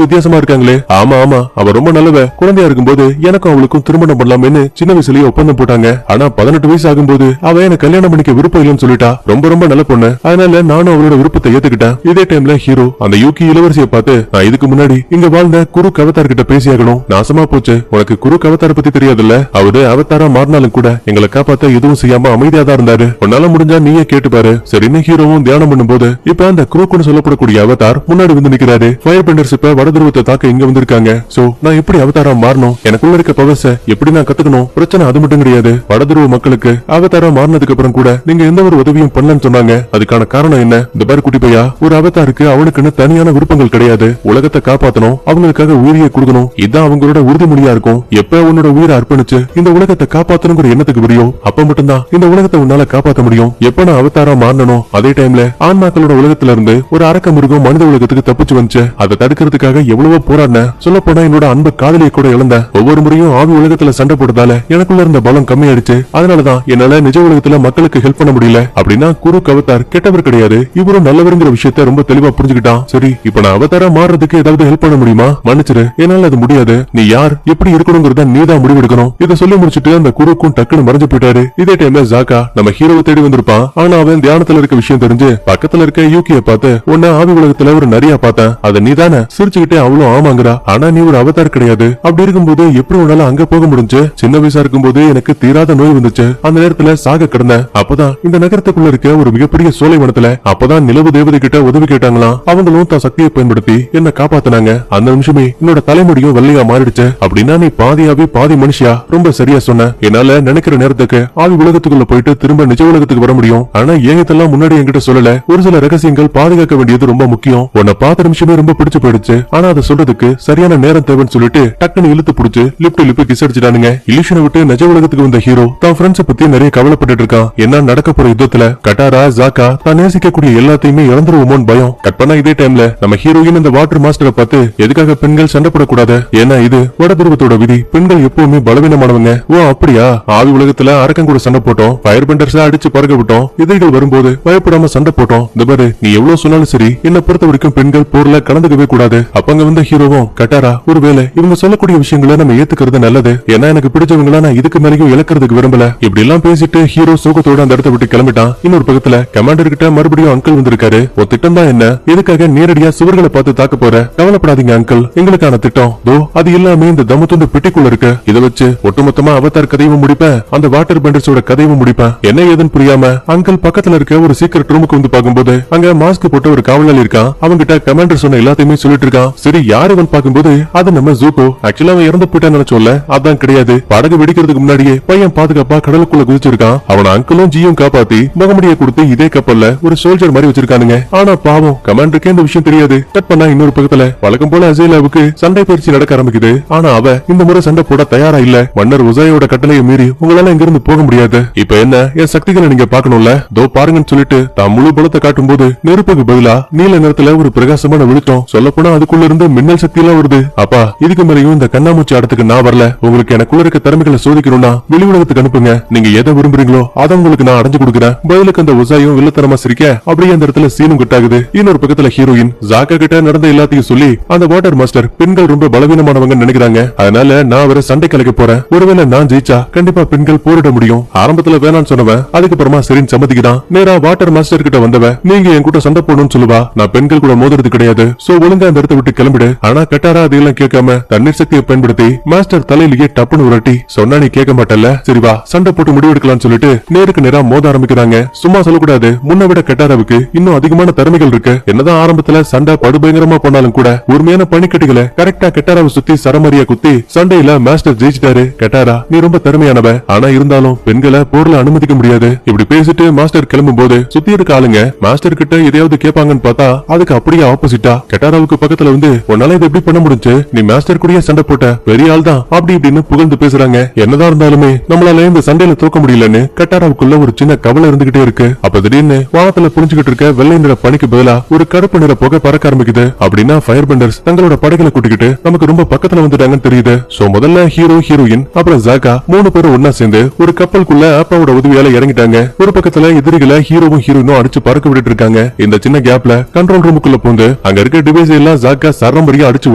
வித்தியாசமா இருக்காங்களே. ஆமா ஆமா, அவ ரொம்ப நல்லவ. குழந்தையா இருக்கும்போது எனக்கும் அவளுக்கும் திருமணம் பண்ணலாம்னு சின்ன வயசுலயே ஒப்பந்தம் போட்டாங்க. ஆனா 18 வயசு ஆகும்போது அவ எனக்கு கல்யாணம் பண்ணிக்க விருப்பம் இல்லைன்னு சொல்லிட்டா. ரொம்ப ரொம்ப நல்ல பொண்ணு. அதனால நானும் அவளோட விருப்பத்தை ஏத்துக்கிட்டேன். இதே டைம்ல ஹீரோ அந்த யூகி இளவரசியை பார்த்து, நான் இதுக்கு முன்னாடி இங்க வாழ்ந்த குரு அவதார் கிட்ட பேசியாகணும். நாசமா போச்சு, உனக்கு குரு அவதார பத்தி தெரியாதுல்ல. அவரு அவதாரா மாறினாலும் கூட எங்களை காப்பாத்த எதுவும் செய்யாம அமைதியா தான் இருந்தாரு. உன்னால முடிஞ்சா நீயே கேட்டு பாரு. சரின்னு ஹீரோவும் தியானம் பண்ணும்போது இப்ப அந்த குரூக்குன்னு சொல்லப்படக்கூடிய அவதார் முன்னாடி வந்து நிக்கிறாரு. ஃபயர் பெண்டர்ஸ் இப்ப வடதுருவத்தை தாக்க இங்க வந்திருக்காங்க. சோ நான் எப்படி அவதாரா மாறணும்? எனக்குள்ள இருக்க பவர்ஸ எப்படி நான் கத்துக்கணும்? பிரச்சனை அது மட்டும் கிடையாது. வடதுருவ மக்களுக்கு அவதாரா மாறினதுக்கு அப்புறம் கூட நீங்க எந்த ஒரு உதவியும் பண்ணலன்னு சொன்னாங்க. அதுக்கான காரணம் என்ன? இந்த பாரு குட்டி பையா, ஒரு அவதாருக்கு அவனுக்குன்னு தனியான விருப்பங்கள் கிடையாது. உலகத்தை காப்பாத்தணும், அவங்களுக்காக உயிரியை கொடுக்கணும். இதுதான் அவங்களோட உறுதிமொழியா இருக்கும். எப்ப உன்னோட உயிரை அர்ப்பணிச்சு இந்த உலகத்தை காப்பாத்தணுங்கிற எண்ணத்துக்கு வரியோ அப்ப மட்டும்தான் இந்த உலகத்தை உன்னால காப்பாத்த முடியும். எப்ப நான் அவதாரா மாறணும், அதே டைம்ல ஆன்மாக்களோட உலகத்துல இருந்து ஒரு அரக்க மிருகம் மனித உலகத்துக்கு தப்பிச்சு வந்துச்சு. அதை தடுக்கிறதுக்காக எவ்வளவோ போராடினேன். சொல்ல போனா என்னோட அன்பு காதலியை கூட இழந்தேன். ஒவ்வொரு முறையும் ஆவி உலகத்துல சண்டை போட்டதால எனக்குள்ள இருந்த பலம் கம்மியாயிடுச்சு. அதனாலதான் என்னால நிஜ உலகத்துல மக்களுக்கு ஹெல்ப் பண்ண முடியல. அப்படின்னா குரு அவதார் கெட்டவர் கிடையாது, இவரும் நல்லவருங்கிற விஷயத்த ரொம்ப தெளிவா புரிஞ்சுக்கிட்டான். சரி, இப்ப நான் அவதாரா மாறுறதுக்கு ஏதாவது ஹெல்ப் பண்ண முடியுமா? மன்னிச்சிரு, என்னால அது முடியாது. நீ யார், எப்படி இருக்கணுங்கிறத நீதான் முடிவெடுக்கணும். இதை சொல்லி முடிச்சுட்டு அந்த குருக்கும் டக்குன்னு மறைஞ்சு போயிட்டாரு. இதே டைம்ல ஜாக்கா நம்ம ஹீரோவை தேடி வந்திருப்பான். ஆனா அவன் தியானத்துல இருக்க விஷயம் தெரிஞ்சு பக்கத்துல இருக்க யூகியை பார்த்து, உன்ன ஆவி உலகத்துல ஒரு நரியா பார்த்தேன், அதை நீதானே? சிரிச்சுக்கிட்டே அவளும் ஆமாங்கிறா. ஆனா நீ ஒரு அவதார் கிடையாது. அப்படி இருக்கும்போது எப்படி உன்னால அங்க போக முடிஞ்சு? சின்ன வயசா இருக்கும்போது எனக்கு தீராத நோய் வந்துச்சு. அந்த நேரத்துல சாக கிடந்தேன். அப்பதான் இந்த நகரத்துக்குள்ள இருக்க ஒரு மிகப்பெரிய சோலைவனத்துல அப்பதான் நிலவு தேவதை கிட்ட உதவி கேட்டாங்களாம். அவங்களும் தன் சக்தியை பயன்படுத்தி என்ன காப்பாத்தினாங்க. அந்த நிமிஷமே என்னோட தலைமுடியும் வெள்ளையா மாறிடுச்சு. அப்படின்னா நீ பாதியாவே பாதி மனுஷியா? ரொம்ப சரியா சொன்ன. என்னால நினைக்கிற நேரத்துக்கு ஆவி உலகத்துக்குள்ள போயிட்டு திரும்ப நிஜ உலகத்துக்கு வர முடியும். ஆனா ஏகத்தெல்லாம் முன்னாடி என்கிட்ட சொல்லல. ஒரு சில ரகசியங்கள் பாதுகாக்க வேண்டியது ரொம்ப முக்கியம். உன்னை பார்த்த நிமிஷமே ரொம்ப பிடிச்சு போயிடுச்சு. ஆனா அதை சொல்றதுக்கு சரியான நேரம் தேவைன்னு சொல்லிட்டு டக்குன்னு இழுத்து பிடிச்சு லிப்ட் கிஸ் அடிச்சிட்டானுங்க. இலிஷனை விட்டு நிஜ உலகத்துக்கு வந்த ஹீரோ தான் ஃப்ரெண்ட்ஸை பத்தி நிறைய கவலைப்பட்டு இருக்கான். என்ன நடக்க போற யுத்தத்துல கட்டாரா ஜாக்கா தான் நேசிக்கக்கூடிய எல்லாத்தையுமே இழந்துருவோமோன்னு பயம். கட் பண்ணா இதே டைம்ல நம்ம ஹீரோயின் இந்த வாட்டர் மாஸ்டரை பார்த்து, எதுக்காக பெண்கள் சண்டை போடக்கூடாது? ஏன்னா இது வட துருவத்தோட விதி. பெண்கள் எப்பவுமே பலவீனமானவங்க. ஓ அப்படியா? ஆவி உலகத்துல அரக்கன் கூட சண்டை போட்டோம், ஃபயர் பெண்டர்ஸா அடிச்சு பறக்க விட்டோம், எதிரிகள் வரும்போது பயப்படாம சண்டை போட்டோம். இந்த பாரு, நீ எவ்வளவு சொன்னாலும் சரி, என்ன பொறுத்த வரைக்கும் பெண்கள் போர்ல கலந்துக்கவே கூடாது. அப்பங்க வந்த ஹீரோவும், கட்டாரா, ஒருவேளை இவங்க சொல்லக்கூடிய விஷயங்களை நம்ம ஏத்துக்கிறது நல்லது. ஏன்னா எனக்கு பிடிச்சவங்களா நான் இதுக்கு மேலேயும் இழக்கிறதுக்கு விரும்பல. இப்படி எல்லாம் பேசிட்டு ஹீரோ சோகத்தோட அந்த இடத்தை விட்டு கிளம்பிட்டான். இன்னொரு பக்கத்துல கமாண்டர் கிட்ட மறுபடியும் அங்கிள் வந்திருக்காரு. ஒரு திட்டம் தான் என்ன? எதுக்காக நேரடியா சுவர்களை பார்த்து தாக்க போற? கவலைப்படாதீங்க அங்கிள், எங்களுக்கான திட்டம் தோ அது எல்லாமே இந்த தமுத்துண்டு பெட்டிக்குள்ள இருக்கு. இதை வச்சு ஒட்டுமொத்தமா அவதார் கதையும் முடிப்பேன், அந்த வாட்டர் பெண்டர்ஸோட கதையும் முடிப்பேன். என்ன ஏதுன்னு புரியாம அங்கிள் பக்கத்துல இருக்க ஒரு சீக்கிரட் ரூமுக்கு வந்து பாக்கும்போது அங்க மாஸ்க் போட்ட ஒரு காவலாளி இருக்கான். அவங்கிட்ட கமாண்டர் சொன்ன எல்லாத்தையுமே சொல்லிட்டு இருக்கான். சரி, யாரு வந்து பாக்கும்போது அது நம்ம ஜூகோ. ஆக்சுவலா அவன் இறந்து போயிட்டான்னு நினைச்சோம்ல, அதான் கிடையாது. படகு வெடிக்கிறதுக்கு முன்னாடியே பையன் பாதுகாப்பா கடலுக்குள்ள குதிச்சிருக்கான். அவன் அங்கிளும் ஜியும் காப்பாத்தி முகமுடியை கொடுத்து இதே கப்பல்ல ஒரு சோல்ஜர் மாதிரி வச்சிருக்கானுங்க. ஆனா பாவம் கமாண்டருக்கு இந்த விஷயம் தெரியாது. கட் பண்ணா இன்னொரு பக்கத்துல வழக்கம் போல அசைலாவுக்கு சண்டை பயிற்சி நடக்க ஆரம்பிக்குது. ஆனா அவ இந்த முறை சண்டை போட தயாரா இல்ல. மன்னர் உசையோட கட்டளையை மீறி உங்களால இங்க இருந்து போக முடியாது. இப்ப என்ன, என் சக்திகளை நீங்க பாக்கணும்ல, தோ பாருங்கன்னு சொல்லிட்டு தான் முழு பலத்தை காட்டும் போது நெருப்புக்கு பதிலா நீல நிறத்துல ஒரு பிரகாசமான வெளிச்சம். சொல்ல போனா அதுக்குள்ள இருந்து மின்னல் சக்தி எல்லாம் வருது. அப்பா, இதுக்கு மேலையும் இந்த கண்ணாமூச்சி ஆட்டத்துக்கு நான் வரல. உங்களுக்கு எனக்குள்ள இருக்க திறமைகளை சோதிக்கணும்னா வெளி உலகத்துக்கு அனுப்புங்க. நீங்க எதை விரும்புறீங்களோ அதை உங்களுக்கு நான் அடைஞ்சு கொடுக்குறேன். பதிலுக்கு அந்த உசாயும் வில்லத்தனமா சிரிக்க அப்படியே அந்த இடத்துல சீனும் கட்டாகுது. இன்னொரு பக்கத்துல ஹீரோயின் ஜாக்கா கிட்ட நடந்த எல்லாத்தையும் சொல்லி அந்த வாட்டர் மாஸ்டர் பெண்கள் ரொம்ப பலவீனமானவங்க நினைக்கிறாங்க, அதனால நான் அவரை சண்டை கலைக்க போறேன். ஒருவேளை நான் ஜெயிச்சா கண்டிப்பா பெண்கள் போரிட முடியும். ஆரம்பத்துல வேணான்னு சொன்னவன் அதுக்கப்புறமா சரின்னு சம்மதிக்கிறான். நேரா வாட்டர் மாஸ்டர் கிட்ட வந்தவ நீங்க என் கூட சண்டை போடணும்னு சொல்லுவா. நான் பெண்கள் கூட மோதுறது கிடையாது, சோ ஒழுங்கா அந்த இடத்தை விட்டு கிளம்பிடு. ஆனா கட்டாரா அதெல்லாம் கேட்காம தண்ணீர் சக்தியை பயன்படுத்தி மாஸ்டர் தலையிலேயே டப்புன்னு உரட்டி சொன்னா நீ கேட்க மாட்டல்ல, சரி வா சண்டை போட்டு முடிவெடுக்கலாம்னு சொல்லிட்டு நேருக்கு நேரா மோத ஆரம்பிக்கிறாங்க. சும்மா சொல்லக்கூடாது, முன்ன விட கட்டாராவுக்கு இன்னும் அதிகமான திறமைகள் இருக்கு. என்னதான் ஆரம்பத்துல சண்டை படுபயங்கரமா போனாலும் கூட உண்மையான பனிக்கட்டிகளை கரெக்டா கட்டாராவை சுத்தி சரமாரியா குத்தி சண்டையில மாஸ்டர் ஜெயிச்சிட்டாரு. கட்டாரா நீ ரொம்ப திறமையானவ, ஆனா இருந்தாலும் பெண்களை போர்ல அனுமதிக்க முடியாது. இப்படி பேசிட்டு மாஸ்டர் கிளம்பும் போது சுத்தி இருக்க ஆளுங்க மாஸ்டர் கிட்ட எதையாவது கேட்பாங்கன்னு பார்த்தா அதுக்கு அப்படியே ஆப்போசிட்டா கட்டாராவுக்கு பக்கத்துல வந்து உன்னால இது எப்படி பண்ண முடிஞ்சு, நீ மாஸ்டர் கூடயே சண்டை போட்ட, பெரிய ஆள் தான் அப்படி இப்படின்னு புகழ்ந்து பேசுறாங்க. என்னதான் இருந்தாலுமே நம்மளால இந்த சண்டையில தூக்க முடியலன்னு கட்டாராவுக்குள்ள ஒரு சின்ன கவலை இருந்துகிட்டே இருக்கு. அப்ப திடீர்னு வானத்துல புரிஞ்சுகிட்டு இருக்க வெள்ளை நிற பனிக்கு பதிலா ஒரு கருப்பு நிற புகை பறக்க ஆரம்பிக்குது. அப்படின்னா ஃபயர் பெண்டர்ஸ் தங்களோட படைகளை கூட்டிக்கிட்டு நமக்கு ரொம்ப பக்கத்துல வந்துட்டாங்கன்னு தெரியுது. சோ முதல்ல ஹீரோ ஹீரோயின் அப்புறம் ஜாக்கா 3 பேரும் ஒன்னா சேர்ந்து ஒரு கப்பலுக்குள்ள ஆப்பாவோட உதவியால இறங்கிட்டாங்க. ஒரு பக்கத்துல எதிரிகளை ஹீரோவும் ஹீரோயினும் அடிச்சு பறக்க விட்டுட்டு இருக்காங்க. இந்த சின்ன கேப்ல கண்ட்ரோல் ரூமுக்குள்ள போந்து அங்க இருக்க டிவைஸ் எல்லாம் ஜாக்கா சரமரியா அடிச்சு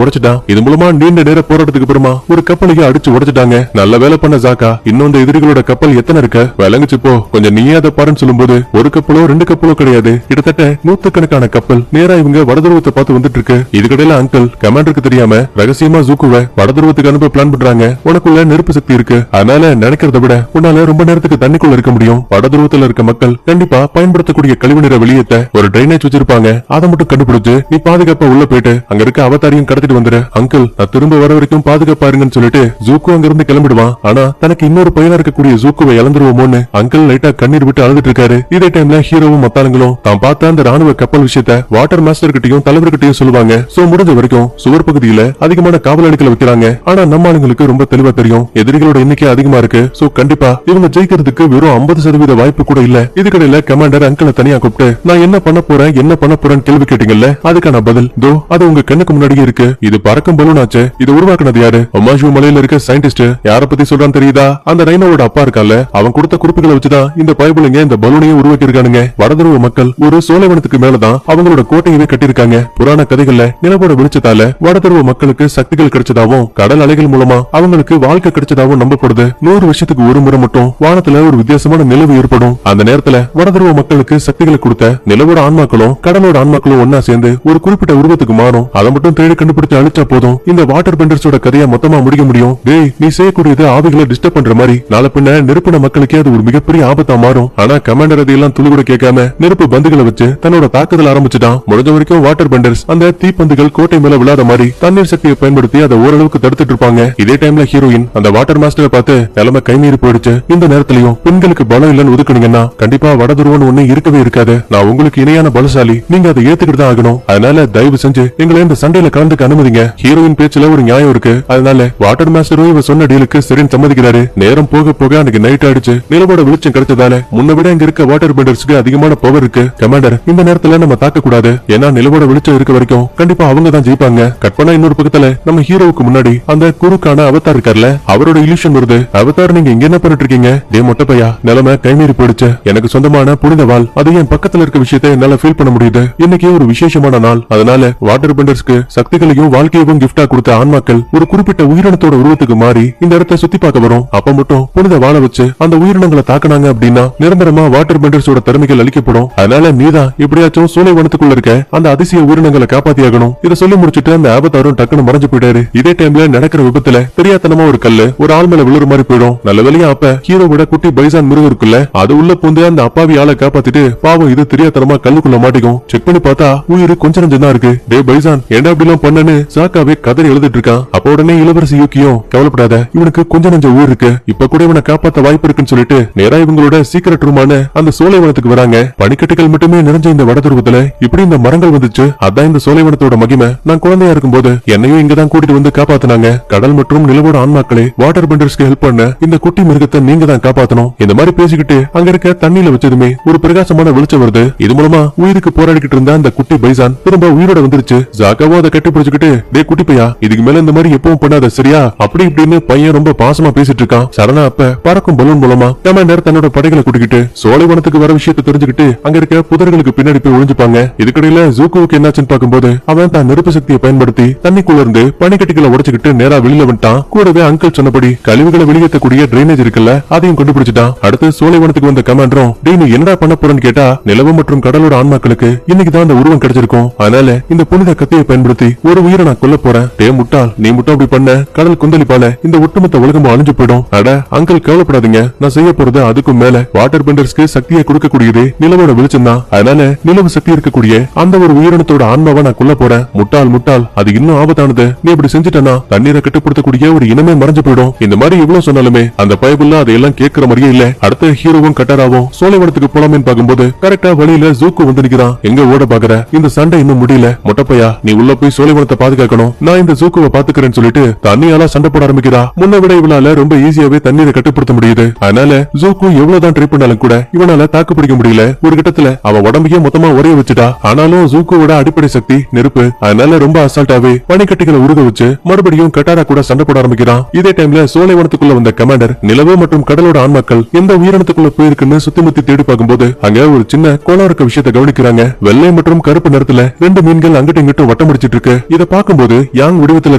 உடைச்சிட்டான். இது மூலமா நீண்ட நேர போராட்டத்துக்கு அப்புறமா ஒரு கப்பலையே அடிச்சு உடைச்சிட்டாங்க. நல்ல வேலை பண்ண ஜாக்கா. இன்னும் இந்த எதிரிகளோட கப்பல் எத்தனை இருக்க விளங்குச்சு போ, கொஞ்சம் நீயே அதை பாருன்னு சொல்லும்போது ஒரு கப்பலோ 2 கப்பலோ கிடையாது, கிட்டத்தட்ட 100கணக்கான கப்பல் நேரா இவங்க வடதுருவத்தை பார்த்து வந்துட்டு இருக்கு. இதுக்கடையில அங்கிள் கமாண்டருக்கு தெரியாம ரகசியமா ஜூக்குவை வடதுருவத்துக்கு அனுப்ப பிளான் பண்றாங்க. உனக்குள்ள நெருப்பு சக்தி இருக்கு, அதனால நினைக்கிறத விட உன்னால ரொம்ப நேரத்துக்கு தண்ணிக்குள்ள இருக்க முடியும். வடதுருவத்துல இருக்க மக்கள் கண்டிப்பா பயன்படுத்தக்கூடிய கழிவுநீர வெளியேற்ற ஒரு ட்ரைனேஜ் வச்சிருப்பாங்க. அதை மட்டும் கண்டுபிடிச்சு நீ பாதுகாப்பா உள்ள போயிட்டு அங்க இருக்க அவதாரியும் கடத்திட்டு வந்துரு. அங்கிள் நான் திரும்ப வர வரைக்கும் பாதுகாப்பா இருங்கன்னு சொல்லிட்டு ஜூக்கு அங்க இருந்து கிளம்பிடுவான். ஆனா தனக்கு இன்னொரு பையனா இருக்கக்கூடிய ஜூக்குவை இழந்துருவோமோன்னு அங்கிள் லைட்டா கண்ணீர் விட்டு அழுதுட்டு இருக்காரு. இதே டைம்ல ஹீரோவும் மத்தாளுங்களும் தான் பார்த்த அந்த ராணுவ கப்பல் விஷயத்த வாட்டர் மாஸ்டர் கிட்டையும் தலைவர்கிட்டையும் சொல்லுவாங்க. சோ முடிஞ்ச வரைக்கும் சுவர் பகுதியில அதிகமான காவலாளிகளை வைக்கிறாங்க. ஆனா நம்ம ஆளுங்களுக்கு ரொம்ப தெளிவா தெரியும் எதிரிகளோட எண்ணிக்கை அதிகமா இருக்கு. சோ கண்டிப்பா இவங்க ஜெயிக்கிறதுக்கு வெறும் 50% வாய்ப்பு கூட இல்ல. இதுக்கடையில கமாண்டர் அங்கிளை தனியா கூப்பிட்டு நான் என்ன பண்ண போறேன்னு கேள்வி கேட்டீங்கல்ல, அதுக்கான பதில் தோ அது உங்க கண்ணுக்கு முன்னாடியே இருக்கு. இது பறக்கும் பலூன் ஆச்சு. இது உருவாக்குனது யாரு? ஒமாஜு மலையில இருக்க சயின்டிஸ்ட். யார பத்தி சொல்றான்னு தெரியுதா? அந்த ரைனோவோட அப்பா இருக்கால, அவன் கொடுத்த குறிப்புகளை வச்சுதான் இந்த பைபிளுங்க இந்த பலூனையும் உருவாக்கி இருக்கானுங்க. வடதுருவ மக்கள் ஒரு சோலைவனத்துக்கு மேலதான் அவங்களோட கோட்டையவே கட்டிருக்காங்க. புராண கதைகள்ல நிலவோட வெளிச்சத்தால வடதுருவ மக்களுக்கு சக்திகள் கிடைச்சதாவும் கடல் அலைகள் மூலமா அவங்களுக்கு வாழ்க்கை கிடைச்சதாவும் நம்பப்படுது. 100 வருஷத்துக்கு ஒரு முறை மட்டும் வானத்துல ஒரு வித்தியாசமான நிலவு ஏற்படும். அந்த நேரத்துல வடதுருவ மக்களுக்கு சக்திகளை கொடுத்த நிலவோட ஆன்மாக்களும் கடலோட ஆன்மாக்களும் ஒன்னா சேர்ந்து ஒரு குறிப்பிட்ட உருவத்துக்கு மாறும். அதை மட்டும் தேடி கண்டுபிடிச்சு அழிச்சா போதும் இந்த வாட்டர் பெண்டர்ஸோட கதையை மொத்தமா முடிக்க முடியும். டேய் நீ செய்யக்கூடியது ஆவிகளை டிஸ்டர்ப் பண்ற மாதிரி நாளை பின்ன நெருப்பின மக்களுக்கே அது ஒரு மிகப்பெரிய ஆபத்தா மாறும். ஆனா கமாண்டர் அதையெல்லாம் துளி கூட கேட்காம நெருப்பு பந்துகளை வச்சு தன்னோட தாக்குதல் ஆரம்பிச்சுட்டான். முடிஞ்ச வரைக்கும் வாட்டர் பெண்டர்ஸ் அந்த தீப்பந்துகள் கோட்டை மேல விழாத மாதிரி தண்ணீர் சக்தியை பயன்படுத்தி அதை ஓரளவுக்கு தடுத்துட்டு இருப்பாங்க. இதே டைம்ல ஹீரோயின் அந்த வாட்டர் மாஸ்டரை பார்த்து நிலைமை கைமீறி போயிடுச்சு. இந்த நேரத்திலையும் பெண்களுக்கு பலம் இல்லன்னு ஒதுக்குனீங்கன்னா கண்டிப்பா வடதுருவன் ஒண்ணு இருக்கவே இருக்காது. நான் உங்களுக்கு இணையான பலசாலி, நீங்க அதை ஏத்துக்கிட்டு தான் ஆகணும். அதனால தயவு செஞ்சு எங்களை இந்த சண்டையில கலந்துக்க அனுமதிங்க. ஹீரோயின் பேச்சுல ஒரு நியாயம் இருக்கு. அதனால வாட்டர் மாஸ்டரும் இவ சொன்ன டீலுக்கு சரின்னு சம்மதிக்கிறாரு. நேரம் போக போக அன்னைக்கு நைட் ஆயிடுச்சு. நிலவோட வெளிச்சம் கிடைச்சதால முன்ன விட இங்க இருக்க வாட்டர் பெண்டர்ஸ்க்கு அதிகமான பவர் இருக்கு. கமாண்டர் இந்த நேரத்துல நம்ம தாக்க கூடாது, ஏன்னா நிலவோட வெளிச்சம் இருக்க வரைக்கும் கண்டிப்பா அவங்க தான் ஜெயிப்பாங்க. கற்பனா இன்னொரு பக்கத்துல நம்ம ஹீரோவுக்கு முன்னாடி அந்த குறுக்கான அவதார் இருக்கார்ல, அவரோட இல்யூஷன் வருது. அவதார் நீங்க இங்க என்ன பண்ணிட்டு இருக்கீங்க? டே மொட்டைப்பையா, நிலைமை கைமீறி போயிடுச்சு. எனக்கு சொந்தமான புனித வாள், அது என் பக்கத்துல இருக்க விஷயத்தை என்னால ஃபீல் பண்ண முடியுது. இன்னைக்கு ஒரு விசேஷமான நாள். அதனால வாட்டர் பெண்டர்ஸ்க்கு சக்திகளையும் வாழ்க்கையையும் கிஃப்டா கொடுத்த ஆன்மாக்கள் ஒரு குறிப்பிட்ட உயிரினத்தோட உருவத்துக்கு மாறி இந்த இடத்தை சுத்தி பார்க்க வரும். அப்ப மட்டும் புனித வாழ வச்சு அந்த உயிரினங்களை தாக்குனாங்க அப்படின்னா நிரந்தரமா வாட்டர் பெண்டர்ஸோட திறமைகள் அளிக்கப்படும். அதனால நீதான் எப்படியாச்சும் சூளை வனத்துக்குள்ள இருக்க அந்த அதிசய உயிரினங்களை காப்பாத்தியாகணும். இதை சொல்லி முடிச்சுட்டு அந்த ஆபத்தாரும் டக்குன்னு மறைஞ்சு போயிட்டாரு. இதே டைம்ல நடக்கிற விபத்துல தெரியாதனமா ஒரு கல்லு ஒரு ஆள் மேல விழுற மாதிரி போயிடும். நல்ல வேலையா அப்ப ஹீரோவோட குட்டி பைசான் மிருகம் இருக்குல்ல, அது உள்ள பூந்து அந்த அப்பாவி ஆளை காப்பாத்திட்டு பாவம் இது தெரியாதனமா கல்லுக்குள்ள மாட்டிக்கும். செக் பண்ணி பார்த்தா உயிர் கொஞ்சம் நஞ்சம் தான் இருக்கு. டே பைசான் என்ன அப்படிலாம் பண்ணனு சாக்காவே கதறி எழுதிட்டு இருக்கான். அப்ப உடனே இளவரசி யூக்கியும் கவலைப்படாத, இவனுக்கு கொஞ்சம் நஞ்சம் உயிர் இருக்கு, இப்ப கூட இவனை காப்பாத்த வாய்ப்பு இருக்குன்னு சொல்லிட்டு நேரா இவங்களோட சீக்கிரட் ரூமான அந்த சோலைவனத்துக்கு வராங்க. பனிக்கட்டுகள் மட்டுமே நிறைஞ்ச இந்த வடதுருவத்துல இப்படி இந்த மரங்கள் வந்துச்சு. அதான் இந்த சோலைவனத்தோட மகிமை. நான் குழந்தையா இருக்கும் போது என்னையும் இங்கதான் கூட்டிட்டு வந்து காப்பாத்தினாங்க. கடல் மற்றும் நிலவோட ஆன்மாக்களே வாட்டர் பெண்டர்ஸ்க்கு ஹெல்ப் பண்ண இந்த குட்டி மிருகத்தை நீங்க தான் காப்பாத்தணும். இந்த மாதிரி பேசிக்கிட்டு அங்க இருக்க தண்ணியில வச்சதுமே ஒரு பிரகாசமான வெளிச்சம் வருது. இது மூலமா உயிருக்கு போராடிக்கிட்டு இருந்த அந்த குட்டி பைசான் திரும்ப உயிரோட வந்துருச்சு. ஜாக்காவோ அதை கட்டி பிடிச்சுக்கிட்டு டே குட்டி பையா, இதுக்கு மேல இந்த மாதிரி எப்பவும் பண்ணாத சரியா அப்படி இப்படின்னு பையன் ரொம்ப பாசமா பேசிட்டு இருக்கான். போயிடுவான். சரணா அப்ப பறக்கும் பலூன் மூலமா கமாண்டர் தன்னோட படைகளை கூட்டிக்கிட்டு சோலைவனத்துக்கு வர விஷயத்தை தெரிஞ்சுக்கிட்டு அங்க இருக்க புதர்களுக்கு பின்னாடி போய் ஒளிஞ்சுப்பாங்க. இதுக்கடையில ஜூக்குவுக்கு என்னாச்சுன்னு பாக்கும்போது அவன் தான் நெருப்பு சக்தியை பயன்படுத்தி தண்ணிக்குள்ள இருந்து பனிக்கட்டிகளை உடைச்சுக்கிட்டு நேரா வெளியில வந்துட்டான். கூடவே அங்கிள் சொன்னபடி கழிவுகளை வெளியேற்றக்கூடிய டிரைனேஜ் இருக்குல்ல அதையும் கண்டுபிடிச்சிட்டான். அடுத்து சோலைவனத்துக்கு வந்த கமாண்டரும் நீ என்னடா பண்ண போறன்னு கேட்டா நிலவு மற்றும் கடலோட ஆன்மாக்களுக்கு இன்னைக்குதான் அந்த உருவம் கிடைச்சிருக்கும். அதனால இந்த புனித கத்தியை பயன்படுத்தி ஒரு உயிரை நான் கொல்ல போறேன். டே முட்டாள், நீ மட்டும் அப்படி பண்ண கடல் குந்தளிப்பால இந்த ஒட்டுமொத்த உலகமும் அழிஞ்சு போயிடும். அட அங்கிள் கவலைப்படாதீங்க, நான் செய்ய போறது அதுக்கும் மேல வாட்டர் பெண்டர்ஸ்க்கு சக்தியை கொடுக்கக்கூடியது நிலவோட வெளிச்சம் தான். அதனால நிலவு சக்தி இருக்கக்கூடிய அந்த ஒரு உயிரினத்தோட ஆன்மாவை நான் கொல்ல போறேன். முட்டாள் முட்டாள், அது இன்னும் ஆபத்தானது. நீ இப்படி செஞ்சுட்டனா தண்ணீரை கட்டுப்படுத்தக்கூடிய ஒரு இனமே மறைஞ்சு போயிடும். இந்த மாதிரி இவ்வளவு சொன்னாலுமே அந்த பைபிள்ல அதையெல்லாம் கேட்கிற மாதிரியே இல்ல. அடுத்த ஹீரோவும் கட்டாராவும் சோலைவனத்துக்கு போலாமேன்னு பாக்கும்போது கரெக்டா வழியில ஜூக்கு வந்து நிக்கிறான். எங்க ஓட பாக்குற, இந்த சண்டை இன்னும் முடியல. மொட்டப்பையா, நீ உள்ள போய் சோலைவனத்தை பாதுகாக்கணும், நான் இந்த ஜூக்குவை பாத்துக்கிறேன்னு சொல்லிட்டு தண்ணியால சண்டை போட ஆரம்பிக்கிறா. முன்ன விட இவளால ரொம்ப ஈஸியாவே தண்ணீரை கட்டுப்படுத்த முடியுது. அதனால ஜூக்கு எவ்வளவுதான் ட்ரை பண்ணாலும் கூட இவனால தாக்கு பிடிக்க முடியல. ஒரு கட்டத்துல அவ உடம்பையே மொத்தமா உரைய வச்சுட்டா. ஆனாலும் ஜூக்குவோட அடிப்படை சக்தி நெருப்பு. அதனால ரொம்ப அசால்ட்டாவே பனிக்கட்டிகளை உருக வச்சு மறுபடியும் கட்டாரா கூட சண்டை போட ஆரம்பிக்கிறான். இதே டைம்ல சோலைவனத்துக்குள்ள வந்த கமாண்டர் நிலவு மற்றும் கடலோட ஆன்மாக்கள் எந்த உயிரினத்துக்குள்ள போயிருக்குன்னு சுத்தி முத்தி தேடி பார்க்கும்போது அங்க ஒரு சின்ன கோலம் இருக்க விஷயத்தை கவனிக்கிறாங்க. வெள்ளை மற்றும் கருப்பு நிறத்துல ரெண்டு மீன்கள் அங்கிட்ட இங்கிட்ட வட்டம் முடிச்சிட்டு இருக்கு. இத பார்க்கும்போது யாங் வடிவத்துல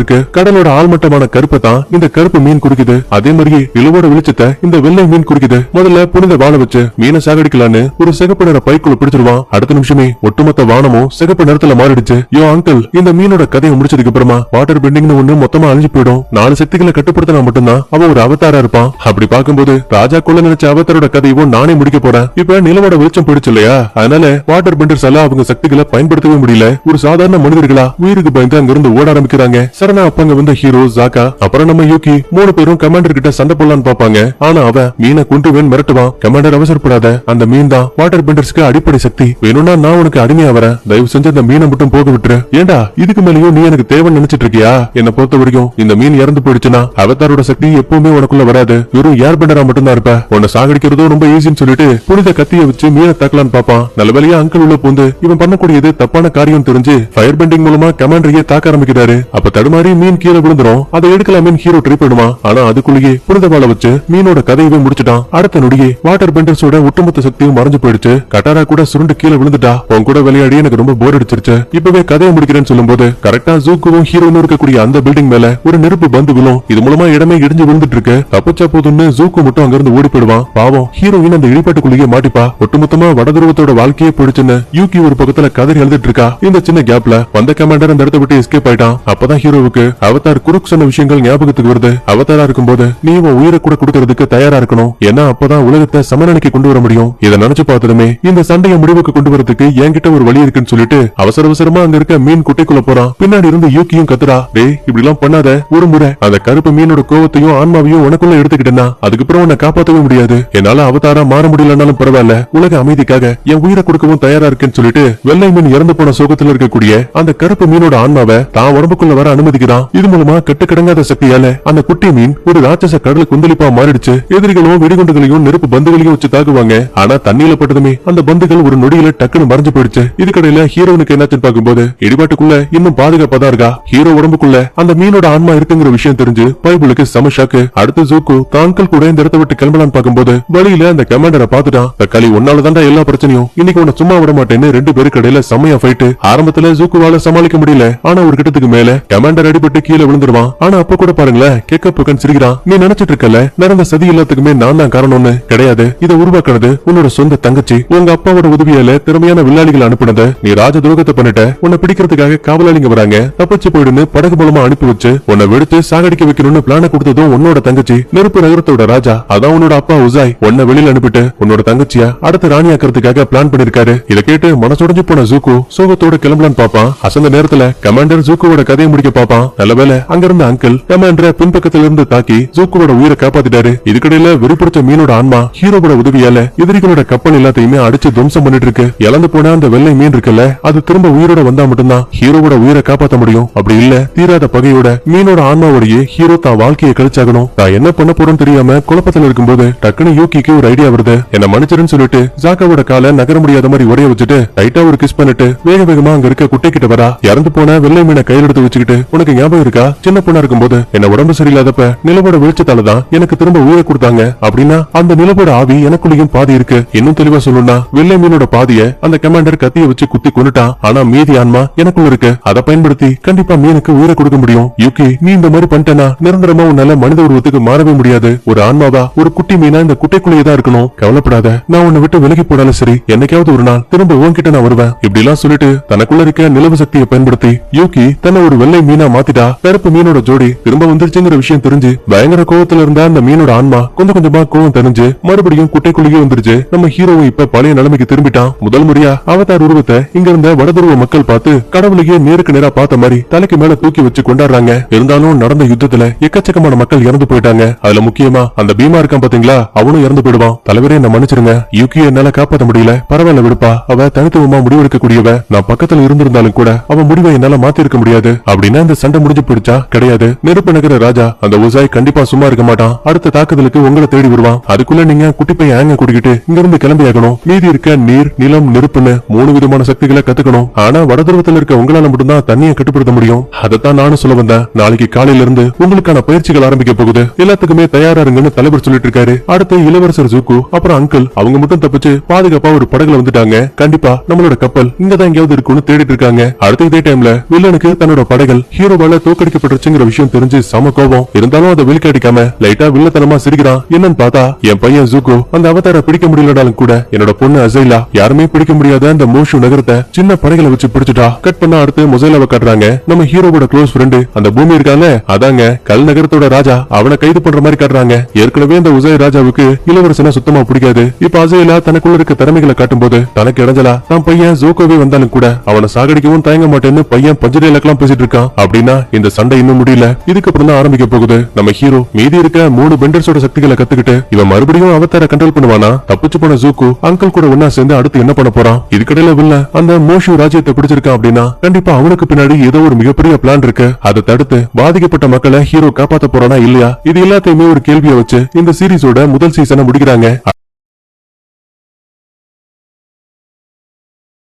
இருக்கு கடலோட ஆழ்மட்டமான கருப்பை தான் இந்த கருப்பு மீன் குறிக்குது. அதே மாதிரியே நிலவோட வெளிச்சத்தை இந்த வெள்ளை மீன் குறிக்குது. முதல்ல புனித வாழை வச்சு மீனை சாகடிக்கலான்னு ஒரு சிகப்பு நிற பைக்குள்ள பிடிச்சிருவான். அடுத்த நிமிஷமே ஒட்டுமொத்த வானமும் சிகப்பு நிறத்துல மாறிடுச்சு. யோ அங்கிள், இந்த மீனோட கதையை முடிச்சதுக்கு அப்புறமா வாட்டர் பெண்டிங்னு ஒண்ணு மொத்தமா அழிஞ்சு போயிடும். 4 சக்திகளை கட்டுப்படுத்தினா மட்டும்தான் அவன் ஒரு அவதாரா இருப்பான். அப்படி பார்க்கும்போது ராஜா கொள்ள நினைச்ச அவதாரோட கதையவும் நானே முடிக்க போறேன். இப்ப நிலவோட வெளிச்சம் போயிடுச்சு இல்லையா, அதனால வாட்டர் பெண்டர்ஸ் எல்லாம் அவங்க சக்திகளை பயன்படுத்தவே முடியல. ஒரு சாதாரண மனிதர்களா உயிருக்கு பயந்து அங்க இருந்து ஓட ஆரம்பிக்கிறாங்க. சரணா அப்பங்க வந்த ஹீரோ ஜாக்கா அப்புறம் நம்ம யூகி 3 பேரும் கமாண்டர் கிட்ட சண்டை போடலான்னு பாப்பாங்க. ஆனா அவன் மீனை கொண்டுவேன் மிரட்டுவான். கமாண்டர் அவசரப்படாத, அந்த மீன் தான் வாட்டர் பெண்டர்ஸ்க்கு அடிப்படை சக்தி. வேணும்னா நான் உனக்கு அடிமையா வரேன், தயவு செஞ்சு அந்த மீனை மட்டும் போக விட்டுரு. ஏண்டா இதுக்கு மேலேயும் நீ எனக்கு தேவைன்னு நினைச்சிட்டு இருக்கியா? என்ன பொறுத்த வரைக்கும் இந்த மீன் இறந்து போயிடுச்சுன்னா அவதாரோட சக்தி எப்பவுமே உனக்குள்ள வராது. வெறும் ஏர் பெண்டரா மட்டும் தான் இருப்ப. உன்னை சாகடிக்கிறதும் ரொம்ப ஈஸின்னு சொல்லிட்டு புனித கத்திய வச்சு மீனை தாக்கலான்னு பாப்பான். நல்ல வேலையா அங்கிள் உள்ள பூந்து இவன் பண்ணக்கூடியது தப்பான காரியம் தெரிஞ்சு ஃபயர் பெண்டிங் மூலமா கமாண்டரையே தாக்க ஆரம்பிக்கிறாரு. அப்ப தடுமாறி மீன் கீழே விழுந்துரும். அதை எடுக்கலாமே ஹீரோ ட்ரை பண்ணுவான். ஆனா அதுக்குள்ளேயே புனித வாழை வச்சு மீனோட கதையவே முடிச்சுட்டான். அடுத்த நொடியே வாட்டர் பெண்டர்ஸோட ஒட்டுமொத்த சக்தியும் மறைஞ்சு போயிடுச்சு. கட்டாரா கூட சுருண்டு கீழே விழுந்துட்டா. உன் கூட விளையாடி எனக்கு ரொம்ப போர் அடிச்சிருச்சு, இப்பவே கதையை முடிக்கிறேன்னு சொல்லும் போது கரெக்டா ஜூக்குவும் ஹீரோனும் இருக்கக்கூடிய அந்த பில்டிங் மேல ஒரு நெருப்பு பந்து விழும். இது மூலமா இடமே இடிஞ்சு விழுந்துட்டு இருக்கு. தப்பிச்சா போதுன்னு ஜூக்கு மட்டும் அங்கிருந்து ஓடி போயிடுவான். பாவம் ஹீரோயின் அந்த இடிபாட்டுக்குள்ளேயே மாட்டிப்பா. ஒட்டுமொத்தமா வடதுருவத்தோட வாழ்க்கையே போயிடுச்சுன்னு யூகி ஒரு பக்கத்துல கதறி எழுதிட்டு இருக்கா. இந்த சின்ன கேப்ல வந்த கமாண்டர் அந்த இடத்த விட்டு எஸ்கேப் ஆயிட்டான். அப்பதான் ஹீரோவுக்கு அவதார் குறுக்கு சொன்ன விஷயங்கள் ஞாபகத்துக்கு வருது. அவதாரா இருக்கும்போது நீ உன் உயிரை கூட கொடுக்கறதுக்கு தயாரா இருக்கணும், ஏன்னா அப்பதான் உலகத்தை சமநிலைக்கு கொண்டு வர முடியும். இதை நினைச்சு பார்த்ததுமே இந்த சண்டையை முடிவுக்கு கொண்டு வரதுக்கு என்கிட்ட ஒரு வழி இருக்குன்னு சொல்லிட்டு அவசர அவசரமா அங்க இருக்க மீன் குட்டைக்குள்ள போறான். பின்னாடி இருந்து யூக்கியும் கத்துறா, டேய் இப்படி எல்லாம் பண்ணாத, ஒரு முறை அந்த கருப்பு மீனோட கோவத்தையும் ஆன்மாவையும் உனக்குள்ள எடுத்துக்கிட்டேன்னா அதுக்கப்புறம் உன்னை காப்பாற்றவே முடியாது. என்னால அவதாரா மாற முடியலனாலும் பரவாயில்ல, உலக அமைதிக்காக என் உயிரை கொடுக்கவும் தயாரா இருக்கேன்னு சொல்லிட்டு வெள்ளை மீன் இறந்து போன சோகத்துல இருக்கக்கூடிய அந்த கருப்பு மீனோட ஆன்மாவை தான் உடம்புக்குள்ள வர அனுமதிக்கிறான். இது மூலமா கட்டுக்கடங்காத சக்தியால அந்த குட்டி மீன் ஒரு ராட்சச கடலுக்கு குந்தளிப்பா மாறிடுச்சு. எதிரிகளும் வெடிகுண்டுகளையும் நெருப்பு பந்துகளையும் வச்சு தாக்குவாங்க. ஆனா தண்ணியில பட்டதுமே அந்த பந்துகள் ஒரு நொடியில டக்குன்னு மறைஞ்சு போயிடுச்சு. இதுக்கடையில ஹீரோனுக்கு என்னாச்சுன்னு பாக்கும்போது இடிபாட்டுக்குள்ள இன்னும் பாதுகாப்பதா இருக்கா. ஹீரோ உடம்புக்குள்ள அந்த மீனோட ஆன்மா இருக்குங்கிற விஷயம் தெரிஞ்சு பைபிளுக்கு செம ஷாக்கு. அடுத்து ஜூக்கு தாங்கள் கூட இந்த இடத்தை விட்டு கிளம்பலான்னு பாக்கும்போது வழியில அந்த கமாண்டரை பாத்துட்டான். தக்காளி ஒன்னால தாண்டா எல்லா பிரச்சனையும், இன்னைக்கு உன்னை சும்மா விட மாட்டேன்னு 2 பேருக்கு இடையில செம்மையா ஃபைட். ஆரம்பத்துல ஜூக்குவால சமாளிக்க முடியல, ஆனா ஒரு கிட்டத்துக்கு மேல கமாண்டர் அடிபட்டு கீழே விழுந்துருவான். ஆனா அப்ப கூட பாருங்களேன் கேக்க புக்கன் சிரிக்கிறான். நீ நினைச்சிட்டு இருக்கல நடந்த சதி எல்லாத்துக்குமே நான் தான் காரணம்னு. கிடையாது, இதை உருவாக்குனது உன்னோட சொந்த தங்கச்சி. உங்க அப்பாவோட உதவியால திறமையான வில்லாளிகள் அனுப்புனது. நீ ராஜ துரோகத்தை பண்ணிட்ட, உன்னை பிடிக்கிறதுக்காக காவலாளிங்க வராங்க, தப்பிச்சு போயிடுன்னு படகு மூலமா அனுப்பி வச்சு உன்னை வெடித்து சாகடிக்க வைக்கணும்னு பிளான கொடுத்ததும் உன்னோட தங்கச்சி. நெருப்பு நகரத்தோட ராஜா அதான் உன்னோட அப்பா உசாய் உன்னை வெளியில அனுப்பிட்டு உன்னோட தங்கச்சியா அடுத்த ராணியாக்கிறதுக்காக பிளான் பண்ணிருக்காரு. இதை கேட்டு மனசுடைஞ்சு போன ஜூக்கு சோகத்தோட கிளம்பலான்னு பாப்பான். அசந்த நேரத்துல கமாண்டர் ஜூக்குவோட கதையை முடிக்க பாப்பான். நல்லவேளை அங்கிருந்த அங்கிள் கமாண்டரை பின்பக்கத்துல இருந்து தாக்கி ஜூக்குவோட உயிரை காப்பாத்திட்டாரு. இதுக்கடையில வெறிப்பிடிச்ச மீனோட ஆன்மா ஹீரோவோட உதவியால எதிரிகளோட கப்பல் எல்லாத்தையுமே அடிச்சு துவம்சம் பண்ணிட்டு இருக்கு. இழந்து போன அந்த வெள்ளை மீன் இருக்குல்ல, அது திரும்ப உயிரோட வந்தா மட்டும்தான் ஹீரோவோட உயிரை காப்பாத்த முடியும். அப்படி இல்ல தீராத பகையோட மீனோட ஆன்மாவோடயே ஹீரோ தான் வாழ்க்கையை கழிச்சாகணும். நான் என்ன பண்ண போறேன்னு தெரியாம குழப்பத்துல இருக்கும்போது டக்குனு யூகிக்கு ஒரு ஐடியா வருது. என்ன மன்னிச்சிருன்னு சொல்லிட்டு ஜாக்காவோட காலை நகர முடியாத மாதிரி உடைய வச்சுட்டு லைட்டா ஒரு கிஸ் பண்ணிட்டு வேக வேகமா அங்க இருக்க குட்டை கிட்ட வரா. இறந்து போன வெள்ளை மீனை கையில் எடுத்து வச்சுக்கிட்டு, உனக்கு ஞாபகம் இருக்கா சின்ன பொண்ணா இருக்கும்போது என்ன உடம்பு சரியில்லாதப்ப நிலவோட வெளிச்சத்தால சக்தினாலதான் எனக்கு திரும்ப உயிரை கொடுத்தாங்க அப்படின்னா அந்த நிலவோட ஆவி எனக்குள்ளேயும் பாதி இருக்கு. இன்னும் தெளிவா சொல்லணும்னா வெள்ளை மீனோட பாதிய அந்த கமாண்டர் கத்திய வச்சு குத்தி கொண்டுட்டான். ஆனா மீதி ஆன்மா எனக்குள்ள இருக்கு. அதை பயன்படுத்தி கண்டிப்பா மீனுக்கு உயிரை கொடுக்க முடியும். யூகி, நீ இந்த மாதிரி பண்ணிட்டேனா நிரந்தரமா உன்னால மனித உருவத்துக்கு மாறவே முடியாது. ஒரு ஆன்மாவா ஒரு குட்டி மீனா இந்த குட்டைக்குள்ளேயே தான் இருக்கணும். கவலைப்படாத, நான் உன்னை விட்டு விலகி போனாலும் சரி, என்னைக்காவது ஒரு நாள் திரும்ப உன்கிட்ட நான் வருவேன். இப்படி எல்லாம் சொல்லிட்டு தனக்குள்ள இருக்க நிலவு சக்தியை பயன்படுத்தி யூகி தன்னை ஒரு வெள்ளை மீனா மாத்திட்டா. கருப்பு மீனோட ஜோடி திரும்ப வந்துருச்சுங்கிற விஷயம் தெரிஞ்சு பயங்கர கோவத்துல இருந்த அந்த மீனோட ஆன்மா கொஞ்சம் கொஞ்சமா கோவம் தெரிஞ்சு மறுபடியும் குட்டைக்குள்ளேயே வந்துருச்சு. நம்ம ஹீரோவும் இப்ப பழைய நிலைமைக்கு திரும்பிட்டான். முதல் முறையா அவதார் உருவத்தை இங்க இருந்த வடதுருவ மக்கள் பார்த்து கடவுளையே நேருக்கு நேரா பார்த்த மாதிரி தலைக்கு மேல தூக்கி வச்சு கொண்டாடுறாங்க. இருந்தாலும் நடந்த யுத்தத்துல எக்கச்சக்கமான மக்கள் இறந்து போயிட்டாங்க. அதுல முக்கியமா அந்த பீமா இருக்கான் பாத்தீங்களா, அவனும் இறந்து போயிடுவான். தலைவரே என்ன மன்னிச்சிருங்க, யூகியை என்னால காப்பாத்த முடியல. பரவாயில்ல விடுப்பா, அவ தனித்துவமா முடிவெடுக்க கூடியவ. நான் பக்கத்துல இருந்திருந்தாலும் கூட அவன் முடிவை என்னால மாத்தி இருக்க முடியாது. அப்படின்னா இந்த சண்டை முடிஞ்சு போயிடுச்சா? கிடையாது. நெருப்பு நகர ராஜா அந்த உசாய் கண்டிப்பா சும்மா இருக்க மாட்டான். அடுத்த தாக்குதலுக்கு உங்களை தேடி வருவான். அதுக்குள்ள நீங்க குட்டி பையன் ஆங்க கூட்டிக்கிட்டு இங்க இருந்து கிளம்பி ஆகணும். மீதி இருக்க நீர், நிலம், நெருப்புன்னு 3 விதமான சக்திகளை கத்துக்கணும். ஆனா வடதுருவத்துல இருக்க உங்களால மட்டும்தான் தண்ணியை கட்டுப்படுத்த முடியும். அதைத்தான் நானும் சொல்ல வந்தேன். நாளைக்கு காலையில இருந்து உங்களுக்கான பயிற்சிகள் ஆரம்பிக்க போகுது. எல்லாத்துக்குமே தயாரா இருங்கன்னு தலைவர் சொல்லிட்டு இருக்காரு. அடுத்து இளவரசர் ஜூக்கு அப்புறம் அங்கிள் அவங்க மட்டும் தப்பிச்சு பாதுகாப்பா ஒரு படகுல வந்துட்டாங்க. கண்டிப்பா நம்மளோட கப்பல் இங்கதான் எங்கேயாவது இருக்குன்னு தேடிட்டு இருக்காங்க. அடுத்த இதே டைம்ல வில்லனுக்கு தன்னோட படைகள் ஹீரோவால தோக்கடிக்கப்பட்டுச்சுங்கிற விஷயம் தெரிஞ்சு சம கோபம். இருந்தாலும் அதை வெளிக்காட்டிக்காம லைட்டா வில்லத்தனமா சிரிக்கிறான். என்னன்னு பார்த்தா என் பையன் ஜூக்கு அந்த அவதார பிடிக்க முடியலனாலும் கூட என்னோட பொண்ணு அசைலா யாருமே பிடிக்க முடியாத அந்த மோஷு நகரத்தை சின்ன படைகளை வச்சு பிடிச்சிட்டா. கட் பண்ண அடுத்து மொசைலாவை காட்டுறாங்க. நம்ம ஹீரோவோட க்ளோஸ் ஃப்ரெண்டு அந்த பூமி இருக்காங்க, அதாங்க கல் நகரத்தோட ராஜா. அவனை கைது பண்ற மாதிரி காட்டுறாங்க. ஏற்கனவே அந்த உசை ராஜாவுக்கு இளவரசனா சுத்தமா பிடிக்காது. இப்ப அசைலா தனக்குள்ள இருக்க திறமைகளை காட்டும் போது தனக்கு இடைஞ்சலா தான் பையன் ஜோக்கோவே வந்தாலும் கூட அவனை சாகடிக்கவும் தயங்க மாட்டேன்னு பையன் பஞ்சடையிலக்கெல்லாம் பேசிட்டு இருக்கான். அப்படின்னா இந்த சண்டை இன்னும் முடியல, இதுக்கப்புறம் தான் ஆரம்பிக்க போகுது. நம்ம ஹீரோ மீதி இருக்க 3 பெண்டர்ஸோட சக்திகளை கத்துக்கிட்டு இவன் மறுபடியும் அவதார கண்ட்ரோல் பண்ணுவானா? தப்பிச்சு போன ஜூக்கு அங்கிள் கூட ஒன்னா சேர்ந்து அடுத்து என்ன பண்ண போறான்? இதுக்கடையில வில்ல அந்த மோஷு ராஜ்யத்தை பிடிச்சிருக்கான் அப்படின்னா கண்டிப்பா அவனுக்கு பின்னாடி ஏதோ ஒரு மிகப்பெரிய பிளான் இருக்கு. அதை தடுத்து பாதிக்கப்பட்ட மக்களை ஹீரோ காப்பாத்த போறானா இல்லையா? இது எல்லாத்தையுமே ஒரு கேள்வியை வச்சு இந்த சீரிஸோட முதல் சீசனை முடிக்கிறாங்க.